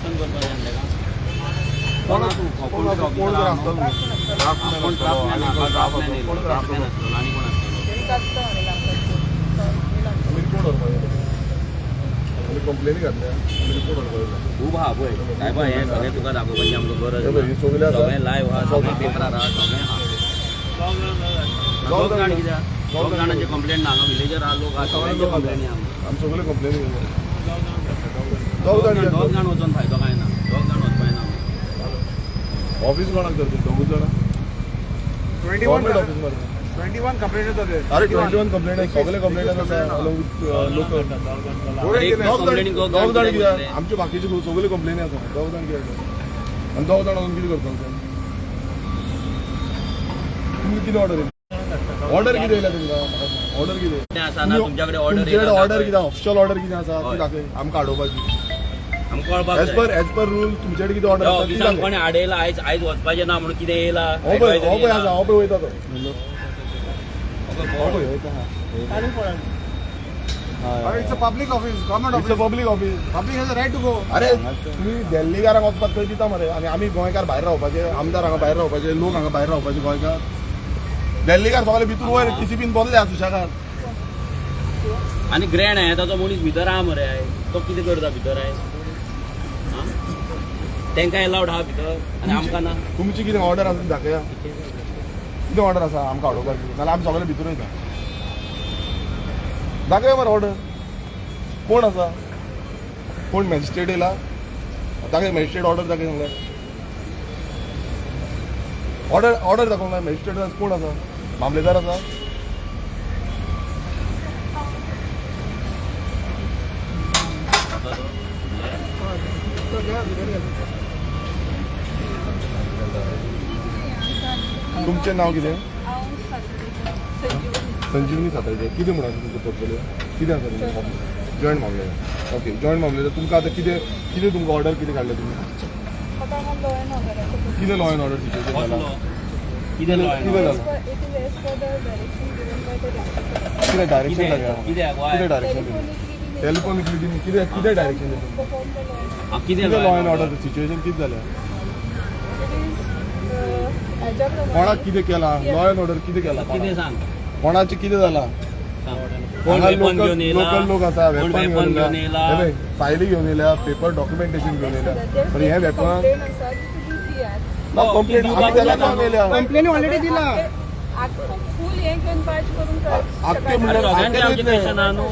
Action करपाचें तेका कोण कोण तूं कोण ऑफिसर कोण आहा आसता कोण ड्राफ्टमॅन आसतलो आनी कोण आसतलो आनी कोण आसतलो कंप्लेनी घातल्या रिपोर्ट करपाक खूब आहा पळय काय पळय हें सगळें तुका दाखोवपाची आमकां गरज ही सगळी आसा. सगळें लायव्ह आहा सगळें पेपरार आहा सगळें आहा दोग जाण कित्याक दोग जाणांचे कंप्लेंट ना हांगा विलेजर आहा लोक आहा सगळ्यांचे कंप्लेनी आहा आमी सगळे कंप्लेनी दोग जाण वचून फायदो काय ना दोग जाण वचपाय ना ऑफिस कोणाक करता दोगूच जाणां 21 ऑफिस मारता 21 कंप्लेंट होते अरे 21 कंप्लेंट आहे सगळे कंप्लेंट आसा लोक एक कंप्लेनी दोग दोग जाण जाण कित्याक कित्याक आमचे बाकीचे सगळे कंप्लेनी आसा दोग जाण कित्याक आनी दोग जाण वचून कितें करता तुमी कितें ऑर्डर कितें येयला तुमकां ऑर्डर कितें आसा ना तुमच्या कडेन ऑर्डर तुमचे ऑर्डर कितें ऑफिशियल ऑर्डर कितें आसा ती दाखय आमकां हाडोवपाची आमकां कळपाक एज पर रूल तुमचे कडेन कितें ऑर्डर आसा ती ऑफिसान दाखय कोणी आडयला आयज आयज वचपाचें ना म्हणून कितें येयला हो पळय आसा हो पळय वयता तो हो पळय वयता It's a public office, government it's a office. Public office Public has a right to go. अरे तुम्ही दिल्लीकारांक वचपाक थंय दिता मरे आनी आमी गोंयकार भायर रावपाचे आमदार हांगा भायर रावपाचे लोक हांगा भायर रावपाचे गोंयकार दिल्लीकार सगळे भितूर वयर टीसीपीन बसले आहा सुशाखार आनी ग्रँड आहे ताचो मनीस भितर आहा मरे आय तो कितें करता भितर आय तांकां एलावड आहा भितर आनी आमकां ना तुमची कितें ऑर्डर आसा ती दाखया कितें ऑर्डर आसा आमकां हाडोवपाची नाल्यार आमी सगळे भितर वयता दाखया मरे ऑर्डर कोण आसा कोण मॅजिस्ट्रेट येयला दाखय मॅजिस्ट्रेट ऑर्डर दाखय सांगल्यार ऑर्डर दाखोवंक जाय मॅजिस्ट्रेट कोण आसा मामलेदार आसा तुमचें नांव कितें संजीवनी सातळचे कितें म्हणून आसा तुमचो पोर्टफोलिओ कितें आसा तुमचो जॉयंट मामलेदार ओके जॉयंट मामलेदार तुमकां आतां कितें तुमकां ऑर्डर कितें काडलें तुमी कितें लॉ एंड ऑर्डर सिच्युएशन जाला कितें लॉ कितें जालां कितें डायरेक्शन कितें डायरेक्शन टेलिफोन कितें डायरेक्शन दिलें कितें लॉ एंड ऑर्डर सिच्युएशन कितें जालें कोणाक कितें केलां लॉ एंड ऑर्डर कितें केलां कितें सांग कोणाचें कितें जालां कोण वेपन घेवन लोकल लोक आसा कोण वेपन वेपन घेवन येयला फायली घेवन येयल्या पेपर डॉक्युमेंटेशन घेवन येयल्या पण हे वेपन कंप्लेंट आमी त्याला घेवन येयल्या कंप्लेन ऑलरेडी दिला फुल हे घेऊन पार्ट करून आख्खे म्हणल्यार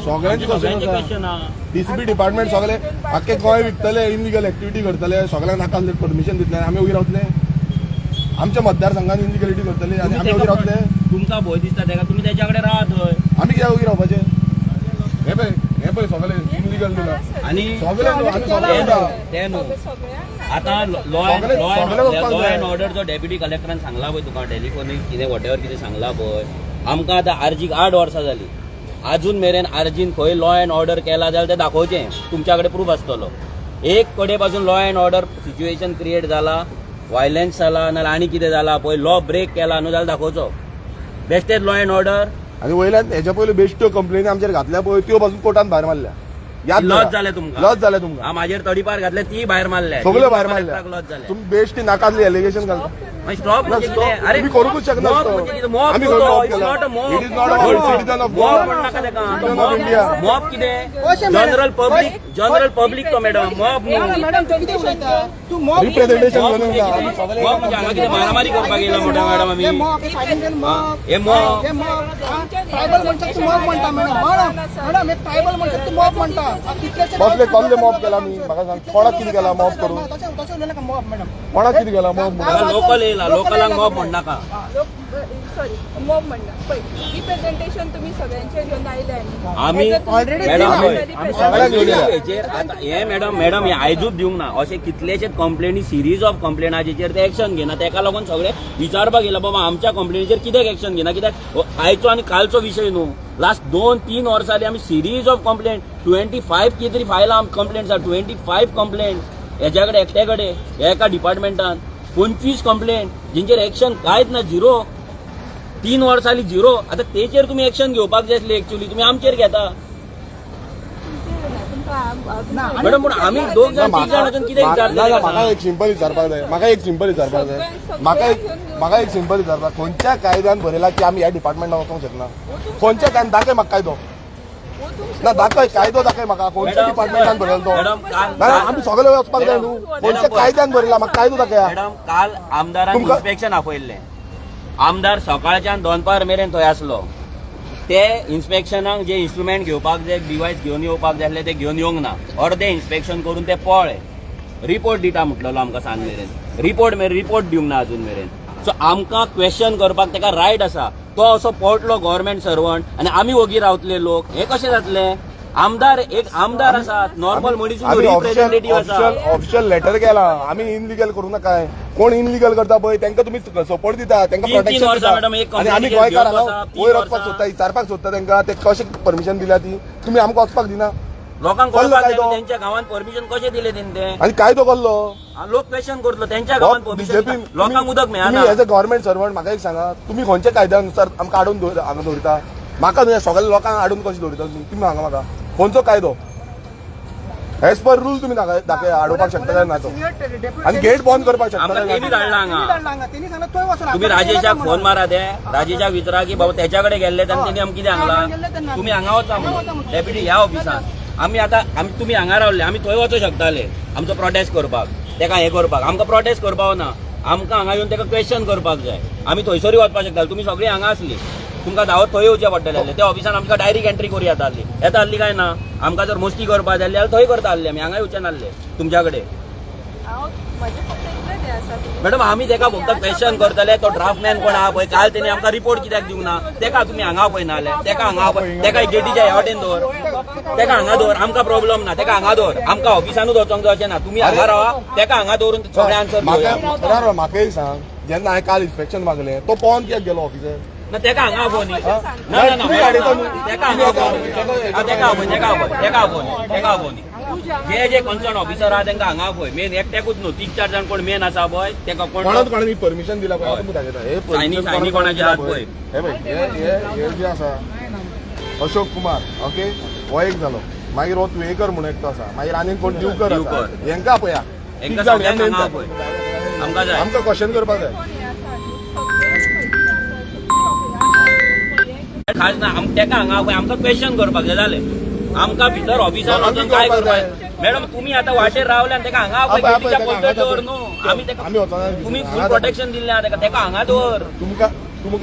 सगळ्यांची क्वेश्चन आसा डीसीपी डिपार्टमेंट सगळे आख्खे गोंय विकतले इनलिगल एक्टिविटी करतले सगळ्यांक नाका परमिशन दितले आमी वयर रावतले आमच्या मतदारसंघात इनलिगलिटी करतले आनी आमी वयर रावतले तुमकां भंय दिसता तेका तुमी तेच्या कडेन रावा थंय आमी कित्याक वयर रावपाचे हे पळय सगळे इनलिगल दिला आनी सगळे आमी सगळे ते न्हू आतां लॉ अँड ऑर्डर जो डेप्युटी कलेक्टरान सांगला पळय तुका टेलिफोनीक कितें वॉटेवर कितें सांगला पळय आमकां आतां आर्जीक 8 वर्सां जालीं अजून मेरेन आर्जीन खंय लॉ अँड ऑर्डर केला जाल्यार तें दाखोवचें तुमच्या कडेन प्रूफ आसतलो एक कडेन पासून law and order situation create जाला वायलन्स जाला नाल्यार आनी कितें जाला पळय लॉ ब्रेक केला न्हू जाल्यार दाखोवचो बेस्टेड लॉ अँड ऑर्डर आनी वयल्यान हेच्या पयलीं बेश्ट्यो कंप्लेनी आमचेर घातल्या पळय त्यो पासून कोर्टान भायर मारल्या याद लॉस जाले तुमकां लॉस जाले तुमकां म्हाजेर तडीपार घातले ती भायर मारल्या सगळे भायर मारल्या लॉस जाले तुम्ही बेश्टी नाकातली एलिगेशन घालता स्टॉप म्हणजे कितें अरे तुम्ही करूंकच शकना मॉब तो. म्हणजे कितें मॉब आम्ही तो मॉब इट्स केला. Not a mob It is not a citizen of mob God. म्हणनाका तेका Citizen of India. मॉब कितें जनरल पब्लिक तो मॅडम मॉब न्हू मॅडम तू किती उलयता तू मॉब रिप्रेझेंटेशन मॉब म्हणून म्हणजे कितें? मॉब म्हणजे हांगा कितें मारामारी करपाक येयला मोठ्या मॅडम आमी हे मॉब हे फायनल मॉब हे मॉब हे मॉब ट्रायबल म्हणतात तू मॉब म्हणता मॅडम मॅडम हे ट्रायबल म्हणतात तू मॉब म्हणता बसले कसले मॉब केला मी म्हाका सांग कोणाक कितें केला मॉब करून तसं उलयला का मॉब मॅडम कोणाक कितें केला मॉब हांगा लोकल येयला लोकलांक मॉब म्हणनाका सॉरी मॉब म्हणणार पळय रिप्रेझेंटेशन तुम्ही सगळ्यांचे घेऊन आयले आमी already मॅडम दिला. पळय, आमी सगळ्यांक घेवन येयला. हेचेर आतां हे मॅडम हे आयजूच दिवंक ना अशे कितलेशेच कंप्लेनी सिरीज ऑफ कंप्लेना जेचेर ते एक्शन घेना तेका लागून सगळे विचारपाक येयला बाबा आमच्या कंप्लेनीचेर कित्याक एक्शन घेना कित्याक आयचो आनी कालचो विशय न्हू लास्ट 2-3 वर्सां जालीं आमी सिरीज ऑफ कंप्लेंट 25 कितें तरी फायलां कंप्लेंट्स आसा 25 कंप्लेंट हेच्या कडेन एकट्या कडेन ह्या एका डिपार्टमेंटान 25 कंप्लेंट जेंचेर एक्शन कांयच ना झिरो 3 वर्सां जालीं झिरो आतां तेचेर तुमी एक्शन घेवपाक जाय आसली एक्चुअली तुमी आमचेर घेता मॅडम पण आम्ही दोन जण तीन जण अजून किती विचारले म्हाका एक सिंपल विचारपाक जाय म्हाका एक सिंपल विचारपाक खंयच्या कायद्यान बरयला की आमी ह्या डिपार्टमेंटान वचूंक शकना खंयच्या कायद्यान दाखय म्हाका कायदो ना दाखय कायदो दाखय म्हाका खंयच्या डिपार्टमेंटान बरयला तो ना आमी सगळे वचपाक जाय न्हू खंयच्या कायद्यान बरयला म्हाका कायदो दाखया मॅडम काल आमदारान इन्स्पेक्शन आपयल्लें आमदार सकाळच्यान दनपार मेरेन थंय आसलो ते इन्स्पेक्शनाक जे इन्स्ट्रुमेंट घेवपाक जे डिवायस घेवन येवपाक जाय आसले ते घेवन येवंक ना अर्धे इन्स्पेक्शन करून ते पळय रिपोर्ट दिता म्हटलेलो आमकां सांग मेरेन रिपोर्ट दिवंक ना अजून मेरेन सो आमकां क्वेश्चन करपाक तेका रायट आसा तो असो पळटलो गव्हर्मेंट सर्वंट आनी आमी वगी रावतले लोक हे कशें जातले आमदार आसा नॉर्मल मनीस रिप्रेझेंटेटिव्ह आसा ऑफिशियल लेटर गेला आमी इनलिगल करू नका कोण इनलिगल करता पळय तांकां तुमी सपोर्ट दिता तांकां तीन वर्सां प्रोटेक्शन मॅडम, एक दिता आनी आमी complaint गोंयकार घेवन हांगा बसा, तीन वयर वचपाक वर्सां. सोदता विचारपाक सोदता तांकां ते कशें परमिशन दिल्या ती तुमी आमकां वचपाक दिना लोकांक कळलं कळपाक कायदो? जाय तेंच्या गांवांत परमिशन कशें दिले तेंचे आनी कायदो कसलो लोक क्वेश्चन करतलो तेंच्या गांवांत परमिशन लोकांक उदक मेळना एज अ गव्हर्मेंट सर्वंट म्हाका एक सांगा तुमी खंयच्या कायद्यानुसार आमकां हाडून हांगा दवरता म्हाका न्हू सगळ्या लोकांक हाडून कशें दवरता तुमी हांगा म्हाका खंयचो कायदो एज पर रूल तुमी दाखय हाडोवपाक शकता काय ना तो आनी गेट बंद करपाक शकता आमकां काय तेमी ना धाडला हांगा त्यांनी सांगलं थंय वचून तुम्ही राजेशाक फोन मारा ते राजेशाक विचारा की बाबा त्याच्याकडे गेल्ले तेन्ना तेणी आमकां कितें सांगला तुम्ही हांगा वचा म्हणून डेप्युटी ह्या ऑफिसान आमी तुम्ही हांगा रावले आमी थंय वचूं शकताले आमचो प्रोटेस्ट करपाक तेका हे करपाक आमकां प्रोटेस्ट करपाक ना आमकां हांगा येवन तेका क्वेश्चन करपाक जाय आमी थंयसरूय वचपाक शकताले तुमी सगळीं हांगा आसली तुमकां धांवत थंय येवचें पडटलें आसलें त्या ऑफिसान आमकां डायरेक्ट एंट्री करूं येता आसली काय ना आमकां जर मस्ती करपाक जाय जाल्यार थंय करता आसले आमी हांगा येवचे नासले तुमच्या कडेन मॅडम आमी तेका फक्त क्वेश्चन करतले तो ड्राफ्टमॅन कोण आहा पळय काल तेणी आमकां रिपोर्ट कित्याक दिवंक ना तेका तुमी हांगा पळयनाले तेका हांगा तेका गेटीच्या ह्या वाटेन दवर तेका हांगा दवर आमकां प्रॉब्लम ना तेका हांगा दवर आमकां ऑफिसानूच वचोंक जावचें ना तुमी हांगा रावा तेका हांगा दवरून सगळे आन्सर म्हाका एक सांग जेन्ना हांवें काल इन्स्पेक्शन मागलें तो पळोवन कित्याक गेलो ऑफिसर ना तेका हांगा फोन ना तुम्ही गाडयता न्हू. तेका हांगा फोन जे कन्सर्न ऑफिसर आहा तांकां हांगा पळय मेन एकट्याकूच न्हू 3-4 जाण कोण मेन आसा पळय तेका कोण कोणाक परमिशन दिला पळय तुमी दाखयता हे सायनी कोणाचे आहात पळय हे पळय हे जे आसा अशोक कुमार ओके हो एक जालो मागीर हो तुयेकर म्हणून एकटो आसा मागीर आनीक कोण दिवकर हेंकां पळया हेंकां सगळ्यांक हांगा पळय आमकां जाय आमकां क्वेश्चन करपाक जाय खास ना तेका हांगा पळय आमकां क्वेश्चन करपाक जाय जालें आमकां भितर ऑफिसान वचून काय करपाक मॅडम तुमी आतां वाटेर रावल्या तेका हांगा पळय गेटीच्या पलतड दवर न्हू आमी तेका तुमी फूल प्रोटेक्शन दिल्लें आहा तेका हांगा दवर तुमकां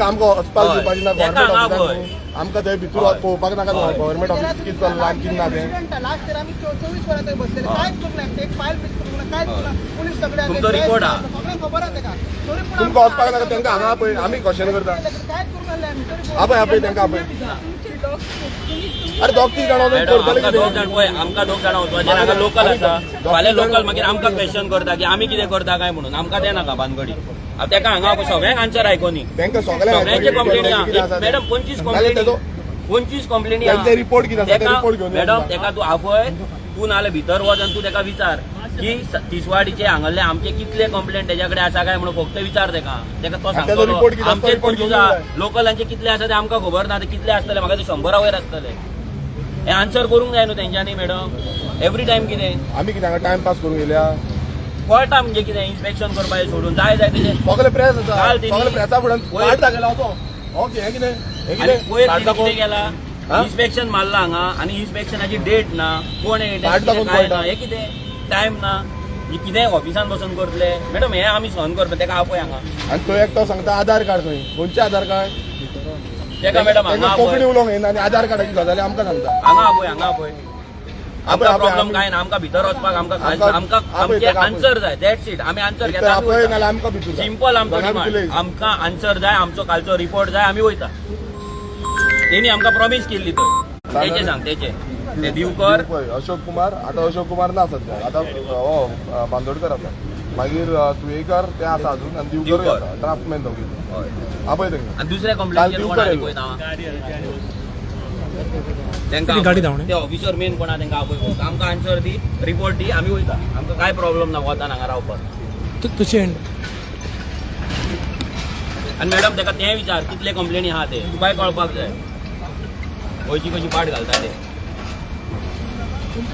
आमकां वचपाक दिवपाची ना गव्हर्मेंट ऑफिसान आमकां थंय भितर पळोवपाक नाका गव्हर्मेंट ऑफिस कितें चल्लां आनी कितें ना तें लास्ट इयर आम्ही 24 वरां थंय बसलेले कांयच करूंक ना एक फायल बीस करूंक ना कांयच करूंक ना पुलीस सगळे तुमचो report हा. सगळ्यांक खबर आहा तेका तरी पूण तुमकां वचपाक नाका तेंकां हांगा पळय आमी क्वेश्चन करता कांयच करूंक नासले आमी तरी आपय आपय तेंकां आपय अरे दोग तीन जाण वचून मॅडम करतले आमकां दोग कितें जाण पळय आमकां दोग जाणां वचपाचें हांगा लोकल आसा फाल्यां लोकल मागीर आमकां क्वेश्चन करता की आमी कितें करता काय म्हणून आमकां तें नाका भानगडी तेका हांगा सगळ्यांक आन्सर आयकोनी तेंकां सगळ्यांक सगळ्यांचे कंप्लेनी आहा मॅडम 25 कंप्लेनी त्यांचे रिपोर्ट कितें आसा ते रिपोर्ट घेवन मॅडम तेका तूं आपय तूं नाल्यार भितर वच आनी तूं तेका विचार की तिसवाडीचे हांगाले आमचे कितले कंप्लेंट तेच्या कडेन आसा काय म्हणून फक्त विचार तेका तो त्याचो report कितें सांगतलो आसा तो आमचे report 25 घेवन आहा येवं लोकलांचे कितले आसा ते आमकां खबर ना ते कितले आसतले म्हाका ते 100 वयर आसतले हे आन्सर करूंक जाय न्हू तेंच्यांनी मॅडम एवरी टायम कितें आमी कितें हांगा टायम पास करूंक येयल्या कळटा म्हणजे कितें इन्स्पेक्शन करपाचें सोडून जाय तेजें सगळे प्रेस आसा काल तेणी- सगळे प्रेसा फुड्यान वयर- वाट दाखयला असो ओके हे कितें हे आणि वयर कार्ड कितें दाखोवन कितें केला हा? इन्स्पेक्शन मारला हांगा आणि इन्स्पेक्शनाची डेट ना कोण कार्ड दाखोवन काय पळयता. ना हे कितें टायम ना ही कितें ऑफिसान बसून करतले मॅडम हे आमी सहन करता तेका आपय हांगा आनी तो एकटो सांगता आधार कार्ड खंय खंयचे आधार कार्ड तेका मॅडम हांगा तेंकां कोंकणी आपय उलोवंक येना आनी आधार कार्डाची गजाली आमकां सांगता हांगा आपय आमकां आपय, प्रॉब्लेम आमी- काय ना आमकां भितर वचपाक आमकां आमकां- आमकां आपय, आमचे तेका आपय. आन्सर जाय दॅट्स इट आमी आन्सर एक तर घेता आपय नाल्यार आमकां भितर जाय. सिंपल आमचो दोगांय डिमांड भितरले. आमकां आन्सर जाय आमचो कालचो रिपोर्ट जाय आमी वयता तेणी आमकां प्रॉमिस केल्ली थंय तेचे सांग तेचे ते दिवकर पळय अशोक कुमार आतां अशोक कुमार ना सध्या आतां हो बांदोडकर आसा मागीर तुयेकर ते आसा अजून आनी दिवकर दिवकर. आसा ड्राफ्टमॅन दोगी हय आपय तेंकां आणि दुसऱ्या काल कंप्लेंट कोण दिवकर आहा येयलो. पळय तांकां ते ऑफिसर मेन कोण आहा तांकां आपय आमकां आन्सर दी रिपोर्ट दी आमी वयता आमकां काय प्रॉब्लेम ना वतान हांगा रावपाक तशें आनी मॅडम ताका तें विचार कितले कंप्लेनी आहा ते तुकाय कळपाक जाय खंयची कशी पाट घालता ते आयज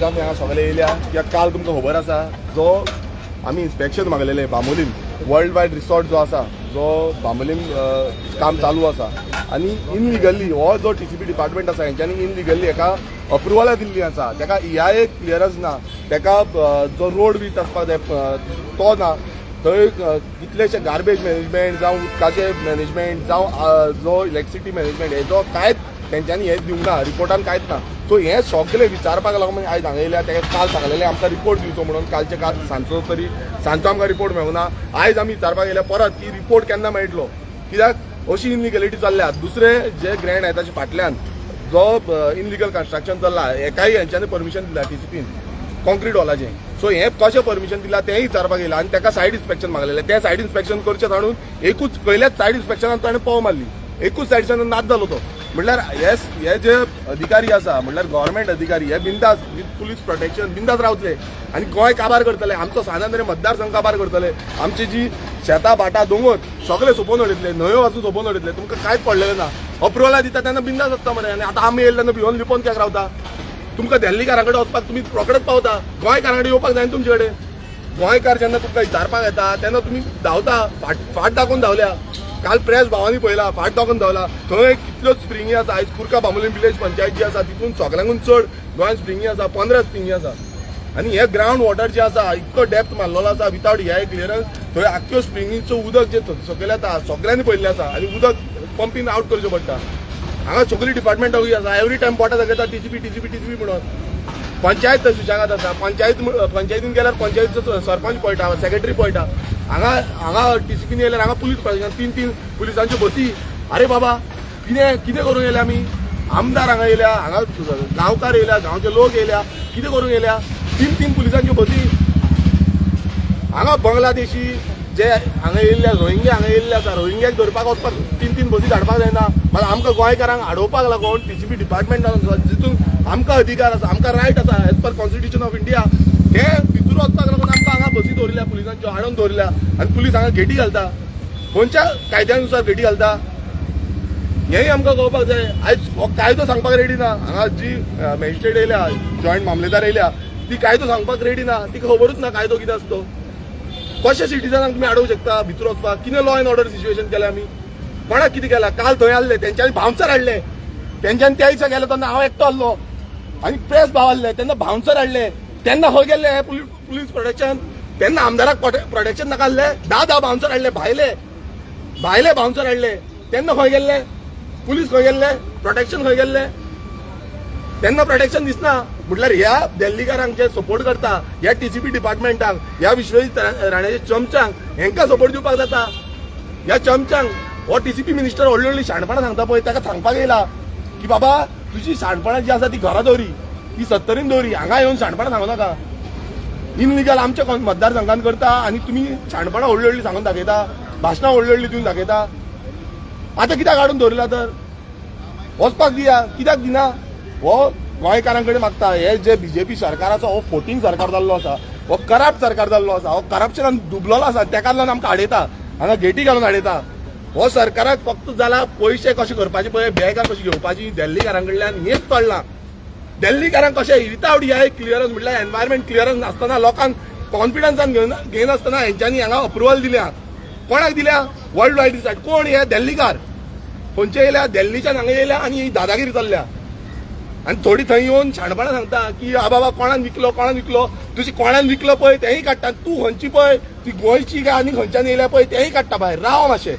आमी हांगा सगळे येयल्या कित्याक काल तुमकां खबर आसा जो आमी इन्स्पेक्शन मागलेलें बांबोलीम वर्ल्ड वायड रिसॉर्ट जो आसा जो बांबोलीम काम चालू आसा आनी इनलिगली हो जो TCP डिपार्टमेंट आसा हेंच्यांनी इनलिगली एका अप्रुवलां दिल्ली आसा तेका EIA क्लियरन्स ना तेका जो रोड वीथ आसपाक जाय तो ना थंय कितलेशे गार्बेज मॅनेजमेंट जावं उदकाचें मॅनेजमेंट जावं जो इलेक्ट्रिसिटी मॅनेजमेंट हेजो कांयच तेंच्यांनी हें दिवंक ना रिपोर्टान कांयच ना सो हें सगळें विचारपाक लागून आयज हांगा येयल्या तेका काल सांगलेलें आमकां रिपोर्ट दिवचो म्हणून कालचे काल सांजचो आमकां रिपोर्ट मेळूंक ना आयज आमी विचारपाक येयल्या परत की रिपोर्ट केन्ना मेळटलो कित्याक अशी इनलिगलिटी चल्ल्या दुसरे जे ग्रँड आहा ताचे फाटल्यान जो इनलिगल कन्स्ट्रक्शन चल्ला हेकाय हेंच्यांनी परमिशन दिला TCPन कॉन्क्रीट वॉलाचें सो हें कशें परमिशन दिला तेंय विचारपाक येयला आनी तेका सायड इन्स्पेक्शन मागलेलें तें सायड इन्स्पेक्शन करचें ताणून एकूच पयल्याच सायड इन्स्पेक्शनान ताणें पव मारली एकूच सायडीच्यान नाच जालो तो म्हणल्यार हे जे अधिकारी आसा म्हणल्यार गव्हर्मेंट अधिकारी हे बिंदास विथ पुलीस प्रोटेक्शन बिंदास रावतले आनी गोंय काबार करतले आमचो सानांद्रे मतदारसंघ काबार करतले आमची जी शेतां भाटां दोंगर सगळे सोंपोवन उडयतले न्हंयो वाचून सोंपोवन उडयतले तुमकां कांयच पडलेलें ना अप्रुवलां दिता तेन्ना बिंदास आसता मरे आनी आतां आमी येयले तेन्ना भिवून लिपोवन कित्याक रावता तुमकां दिल्लीकारां कडेन वचपाक तुमी रोखडेच पावता गोंयकारां कडेन येवपाक जाय तुमचे कडेन गोंयकार जेन्ना तुमकां विचारपाक येता तेन्ना तुमी धांवता फाट दाखोवन धांवल्या काल प्रेस भावांनी पळयला फाट दाखोवन धांवला थंय कितल्योच स्प्रिंगी आसा आयज कुरका बांबोलीम विलेज पंचायत जी आसा तितून सगळ्यांकून चड गोंयांत स्प्रिंगी आसा 15 स्प्रिंगी आसा आनी हे ग्रावंड वॉटर जे आसा इतको डेप्थ मारलेलो आसा विथावट EIA क्लियरन्स थंय आख्ख्यो स्प्रिंगीचो उदक जे सकयल येता सगळ्यांनी पळयल्लें आसा आनी उदक पंपींग आवट करचें पडटा हांगा सगळीं डिपार्टमेंटां आसा एवरी टायम पोटां दाखयता TCP म्हणून पंचायत थंय सुशेगाद आसा पंचायतीन गेल्यार पंचायतीचो सरपंच पळयता सेक्रेटरी पळयता हांगा TCPन येयल्यार हांगा पुलीस प्रोटेक्शन 3 पुलिसांच्यो बसी अरे बाबा कितें करूंक येयल्या आमी आमदार हांगा येयल्या हांगा गांवकार येयल्या गांवचे लोक येयल्या कितें करूंक येयल्या 3 पुलिसांच्यो बसी हांगा बांगलादेशी जे हांगा येयल्ले रोहिंग्या हांगा येयल्ले आसा रोहिंग्याक धरपाक वचपाक 3 बसी धाडपाक जायना मागीर आमकां गोंयकारांक हाडोवपाक लागून TCP डिपार्टमेंटान जितून आमकां अधिकार आसा आमकां रायट आसा as per constitution of India हे भितर वचपाक लागून आमकां हांगा बसी दवरल्या पुलिसांच्यो हाडून दवरल्या आनी पुलीस हांगा गेटी घालता खंयच्या कायद्यानुसार गेटी घालता हेंय आमकां कळपाक जाय आयज हो कायदो सांगपाक रेडी ना हांगा जी मॅजिस्ट्रेट येयल्या जॉयंट मामलेदार येयल्या ती कायदो सांगपाक रेडी ना तिका खबरूच ना कायदो कितें आसा तो कशे सिटीजनांक तुमी हाडूंक शकता भितर वचपाक कितें लॉ एंड ऑर्डर सिच्युएशन केलें आमी कोणाक कितें केलां काल थंय आसले तेंच्यांनी बाउन्सर हाडले तेंच्यांनी त्या दिसा गेलो तेन्ना हांव एकटो आसलो आनी प्रेस भाव आसले तेन्ना बाउन्सर हाडले तेन्ना खंय गेल्ले हे पुलीस प्रोटेक्शन तेन्ना आमदाराक प्रोटेक्शन नाका आसलें 10 बाउन्सर हाडले भायले बाउन्सर हाडले तेन्ना खंय गेल्ले पुलीस खंय गेल्ले प्रोटेक्शन खंय गेल्ले तेन्ना प्रोटेक्शन दिसना म्हटल्यार ह्या दिल्लीकारांक जे सपोर्ट करता ह्या TCP डिपार्टमेंटाक ह्या विश्वजीत राण्याच्या चमच्यांक हेंकां सपोर्ट दिवपाक जाता ह्या चमच्यांक हो TCP मिनिस्टर व्हडली शाणपणां सांगता पळय ताका सांगपाक येयला की बाबा तुजी शाणपणां जी आसा ती घरा दवरी ती 70 दवरी हांगा येवन शाणपणां सांगू नाका इनलिगल आमच्या मतदारसंघान करता आनी तुमी शाणपणां व्हडली सांगून दाखयता भाशणां व्हडली दिवन दाखयता आतां कित्याक हाडून दवरला तर वचपाक दिया कित्याक दिना हो गोंयकारां कडेन मागता हे जे BJP सरकार आसा हो फोटींग सरकार जाल्लो आसा हो करप्ट सरकार जाल्लो आसा हो करप्शनान डुबलेलो आसा तेका लागून आमकां हाडयता हांगा गेटी घालून हाडयता हो सरकाराक फक्त जाला पयशे कशे करपाचे पळय बॅगां कशी घेवपाची दिल्लीकारां कडल्यान हेच चडलां दिल्लीकारांक कशें विथावट EIA क्लियरन्स म्हटल्यार एनवायरमेंट क्लियरन्स नासतना लोकांक कॉन्फिडन्सान घेनासतना हेंच्यांनी हांगा अप्रुवल दिल्या कोणाक दिल्या वर्ल्ड वायड रिसॉर्ट कोण हे दिल्लीकार खंयचे येयल्या दिल्लीच्यान हांगा येयल्या आनी ही दादागिरी चल्ल्या आनी थोडी थंय येवन शाणपणां सांगता की बाबा कोणान विकलो तुजी कोणान विकलो पळय तेंय काडटा तूं खंयची पळय ती गोंयची काय आनी खंयच्यान येयल्या पळय तेंय काडटा भायर राव मातशें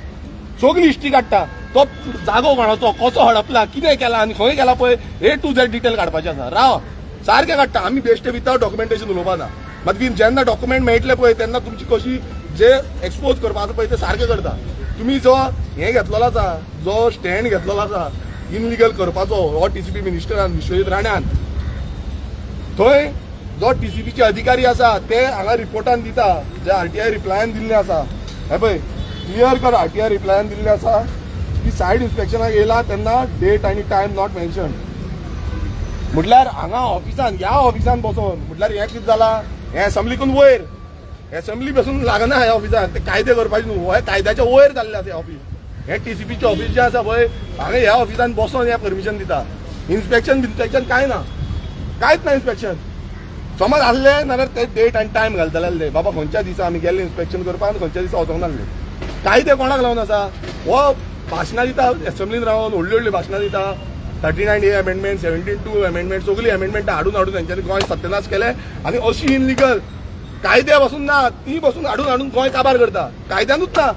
सगळी हिस्ट्री काडटा तो जागो कोणाचो कसो हडपला कितें केला आनी खंय गेला पळय A to Z डिटेल काडपाचें आसा राव सारकें काडटा आमी बेश्टे विथावट डॉक्युमेंटेशन उलोवपा ना मागीर जेन्ना डॉक्युमेंट मेळटले पळय तेन्ना तुमची कशी जे एक्सपोज करपाचो पळय ते सारकें करता तुमी जो हें घेतलेलो आसा जो स्टँड घेतलेलो आसा इनलिगल करपाचो हो TCP मिनिस्टरान विश्वजीत राण्यान थंय जो TCPचे अधिकारी आसा ते हांगा रिपोर्टान दिता जे RTI रिप्लायान दिल्ले आसा हे पळय क्लियर कर RTI रिप्लायान दिल्ले आसा की सायड इन्स्पेक्शनाक येयला तेन्ना डेट आनी टायम नॉट मेन्शन म्हटल्यार हांगा ऑफिसान ह्या ऑफिसान बसोन म्हटल्यार हें कितें जालां हें असेंब्लीकून वयर असेंब्ली बसून लागना ह्या ऑफिसाक ते कायदे करपाचे न्हू हे कायद्याच्या वयर जाल्ले आसा ऑफिस हे टीसीपीचे ऑफिस जे आसा पळय हांगा ह्या ऑफिसान बसून ह्या परमिशन दिता इन्स्पेक्शन काय ना कांयच ना इन्स्पेक्शन समज आसले नाल्यार ते डेट आनी टायम घालतले बाबा खंयच्या दिसा आमी गेल्ले इन्स्पेक्शन करपाक आनी खंयच्या दिसा वचोंक नासले कायदे कोणाक लावन आसा हो भाशणां दिता असेंब्लीन रावन व्हडली भाशणां दिता 39A अमेंडमेंट 72 अमेंडमेंट सगळी अमेंडमेंट हाडून तेंच्यांनी गोंय सत्यानाश केले आनी अशी इनलिगल कायदे बसून ना ती बसून हाडून गोंय काबार करता कायद्यानूच ना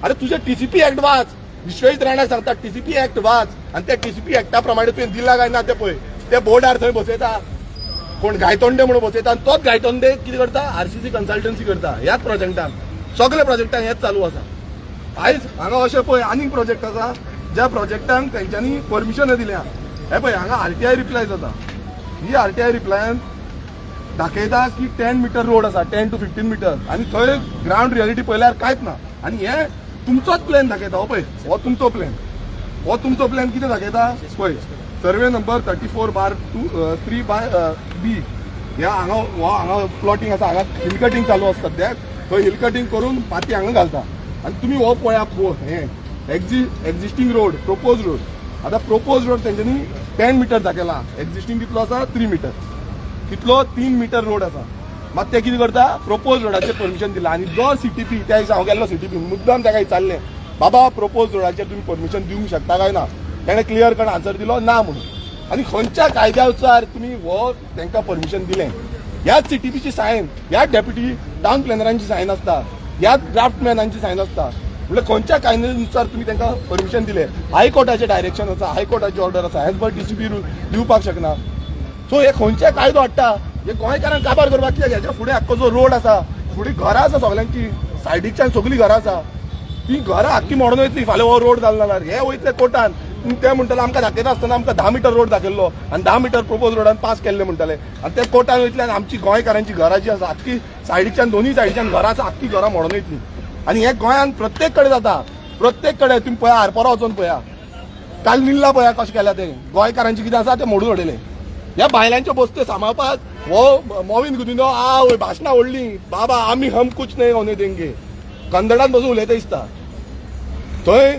अरे तुझे टीसीपी ऍक्ट वाच विश्वेश राणाक सांगता टीसीपी ऍक्ट वाच आणि त्या टीसीपी ऍक्टा प्रमाणे तुवें दिला काय ना ते पळय ते बोर्डार थंय बसयता कोण गायतोंडे म्हणून बसयता आणि तोच गायतोंडे कितें करता आरसीसी कन्सल्टन्सी करता ह्याच प्रोजेक्टान सगळे प्रोजेक्टान हेच चालू आसा आयज हांगा अशें पळय आनीक प्रोजेक्ट आसा ज्या प्रोजेक्टांक तेंच्यांनी परमिशन दिल्या हे पळय हांगा आरटीआय रिप्लाय जाता ही आरटीआय रिप्लायन दाखयता की 10 मीटर रोड आसा 10 to 15 मीटर आणि थंय ग्राउंड रियलिटी पळयल्यार कांयच ना आणि हे तुमचोच प्लॅन दाखयता हो पळय हो तुमचो प्लॅन कितें दाखयता पळय सर्वे नंबर 34/3/B ह्या हांगा प्लॉटिंग आसा हांगा हिल कटिंग चालू आसता सद्याक थंय हिल कटिंग करून माती हांगा घालता आणि तुम्ही हो पळया हे एक्झिस्टिंग रोड प्रोपोज रोड आता प्रोपोज रोड तेंच्यांनी 10 मीटर दाखयला एक्झिस्टिंग कितलो आसा 3 मीटर कितलो 3 मीटर रोड आसा मात ते कितें करता प्रोपोज रोडाचेर परमिशन दिला आणि जो सीटीपी त्या दिसा हांव गेल्लो सीटीपी मुद्दाम ताका विचारलें बाबा प्रोपोज रोडाचेर तुम्ही परमिशन दिवंक शकता काय ना ताणें क्लियर करून आन्सर दिलो ना म्हणून आणि खंयच्या कायद्यानुसार तुम्ही हो तांकां परमिशन दिलें ह्याच सीटीपीची सायन ह्या डेप्युटी टाउन प्लॅनरांची सायन आसता ह्याच ड्राफ्टमॅनांची सायन आसता म्हणजे खंयच्या कायद्यानुसार तुम्ही तांकां परमिशन दिलें हायकोर्टाचें डायरेक्शन आसा हायकोर्टाची ऑर्डर आसा हेच बट टीसीपी दिवपाक शकना सो हे खंयचे कायदो हाडटा हे गोंयकारांक काबार करपाक कित्याक हेच्या फुडें आख्खो जो रोड आसा फुडें घरां आसा सगल्यांची सायडीच्यान सगळीं घरां आसा ती घरां आख्खी मोडून वयतली फाल्यां हो रोड जालो जाल्यार हे वयतले कोर्टान ते म्हणटले आमकां दाखयता आसतना आमकां 10 मीटर रोड दाखयल्लो आनी 10 मीटर प्रोपोज रोडान पास केल्ले म्हणटले आनी ते कोर्टान वयतले आनी आमची गोंयकारांची घरां जी आसा आख्खी सायडीच्यान दोनूय सायडीच्यान घरां आसा आख्खी घरां मोडून वयतली आनी हे गोंयान प्रत्येक कडेन जाता प्रत्येक कडेन तुमी पळया आरपोरा वचून पळया काल निल्ला पळया कशें केल्या ते गोंयकारांची कितें आसा ते मोडून उडयले ह्या बायलांच्यो बसत्यो सांबाळपाक हो मोविन गुदिनो आवय भाशणां व्हडली बाबा आमी हम कुछ नहीं होने देंगे कन्नडान बसून उलयता दिसता थंय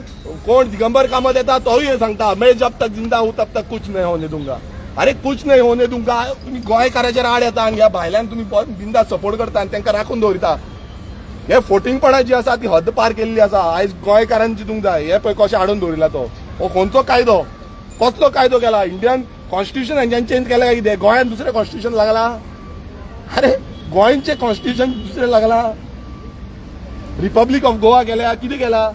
कोण दिगंबर कामत येता तोय हे सांगता मैं जब तक जिंदा हूं तब तक कुछ नहीं होने दूंगा अरे कुछ नहीं होने दूंगा तुम्ही गोंयकाराचेर आड येता आनी ह्या भायल्यान तुमी बिंदास सपोर्ट करता आनी तांकां राखून दवरिता हे फोटिंगपणां जी आसा ती हद्द पार केल्ली आसा आयज गोंयकारांनी चिंतूंक जाय हे पळय कशें हाडून दवरिला तो हो खंयचो कायदो कसलो कायदो केला इंडियन कॉन्स्टिट्यूशन हेंच्यानी चेंज केला काय कितें गोंयान दुसरें कॉन्स्टिट्यूशन लागला अरे गोंयचें कॉन्स्टिट्यूशन दुसरें लागला रिपब्लीक ऑफ गोवा केल्या कितें केला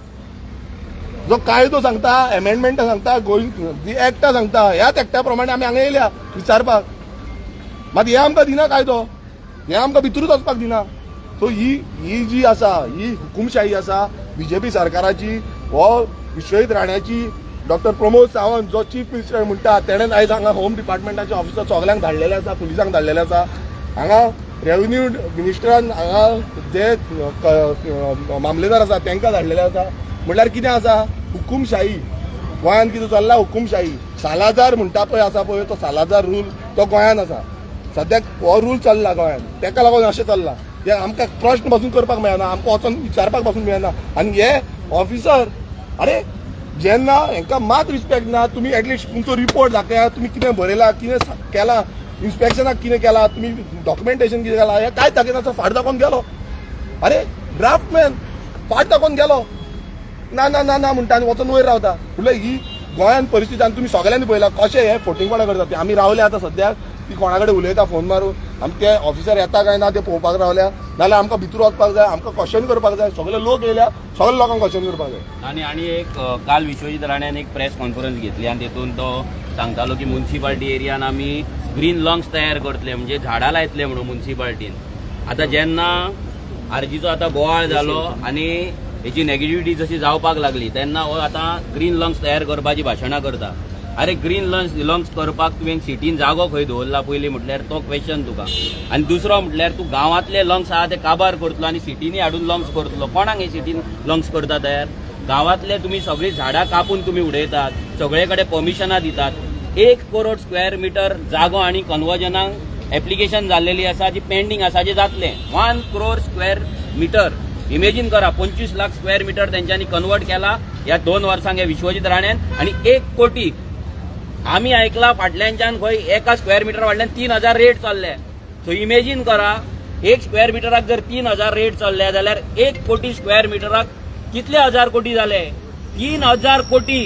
जो कायदो सांगता अमेंडमेंटा सांगता गोंय एक्टा सांगता ह्याच एक्टा प्रमाणे आमी हांगा येयल्या विचारपाक मात हे आमकां दिना कायदो हे आमकां भितरूच वचपाक दिना सो ही जी आसा ही हुकुमशाही आसा बीजेपी सरकाराची हो विश्वजीत राण्याची डॉक्टर प्रमोद सावंत जो चीफ मिनिस्टर म्हणटा तेणें आयज हांगा होम डिपार्टमेंटाचे ऑफिसर सगल्यांक धाडलेले आसा पुलिसांक धाडलेले आसा हांगा रेव्हेन्यू मिनिस्टरान हांगा जे मामलेदार आसा तांकां धाडलेले आसा म्हटल्यार कितें आसा हुकुमशाही गोंयान कितें चल्ला हुकुमशाही सालाजार म्हणटा पळय आसा पळय तो सालाजार रूल तो गोंयान आसा सद्याक हो रूल चल्ला गोंयान तेका लागून अशें चल्ला हे आमकां प्रश्न पासून करपाक मेळना आमकां वचून विचारपाक पासून मेळना आनी हे ऑफिसर अरे जेन्ना हांकां मात रिस्पेक्ट ना तुमी एटलिस्ट तुमचो रिपोर्ट दाखया तुमी कितें बरयला कितें केला इन्स्पेक्शनाक कितें केला तुमी डॉक्युमेंटेशन कितें केला हे कांयच दाखयना फाट दाखोवन गेलो अरे ड्राफ्टमॅन फाट दाखोवन गेलो ना ना ना ना म्हणटा आनी वचून वयर रावता म्हणल्यार ही गोंयान परिस्थिती आनी तुमी सगळ्यांनी पळयला कशें हे फोटिंगपणां करता ते आमी रावले आतां सद्याक ती कोणा कडेन उलयता फोन मारून आमचे ऑफिसर येता काय ना ते पळोवपाक रावल्या नाल्यार आमकां भितर वचपाक जाय आमकां क्वेश्चन करपाक जाय सगळे लोक येयल्या सगळ्या लोकांक क्वेश्चन करपाक जाय आणि एक काल विश्वजीत राण्यान एक प्रेस कॉन्फरन्स घेतली आणि तेतून तो सांगतालो की म्युन्सिपाल्टी एरियान आमी ग्रीन लॉंग्स तयार करतले म्हणजे झाडां लायतले म्हणून म्युन्सिपाल्टीन आतां जेन्ना आरजीचो आतां बोवाळ जालो आनी हेची नेगेटिव्हिटी जशी जावपाक लागली तेन्ना हो आतां ग्रीन लॉंग्स तयार करपाची भाशणां करता अरे ग्रीन लॉंग्स करपाक तुवें सिटीन जागो खंय दवरला पयलीं म्हटल्यार तो क्वेश्चन तुका आनी दुसरो म्हटल्यार तूं गांवांतले लॉंग्स आहा ते काबार करतलो आनी सिटीनी हाडून लॉंग्स करतलो कोणाक हे सिटीन लॉंग्स करता तयार गांवांतले तुमी सगळीं झाडां कापून तुमी उडयतात सगळे कडेन परमिशनां दितात 1 करोड स्क्वेअर मिटर जागो आनी कन्वर्जनाक एप्लिकेशन जाल्लेली आसा जी पेंडिंग आसा जे जातले 1 crore स्क्वेअर मीटर. इमेजिन करा 25 लाख स्क्वेअर मीटर त्यांच्यानी कन्वर्ट केला या 2 वर्सांक विश्वजीत राणेन आणि 1 कोटी. आम्ही ऐकला फाटल्याच्यान खंय 1 स्क्वेअर मीटर वाडल्यान 3000 रेट चल्ले. सो इमेजिन करा 1 स्क्वेअर मीटराक जर 3000 रेट चल्ले जाल्यार 1 कोटी स्क्वेअर मीटराक कितले हजार कोटी जाले. 3000 कोटी.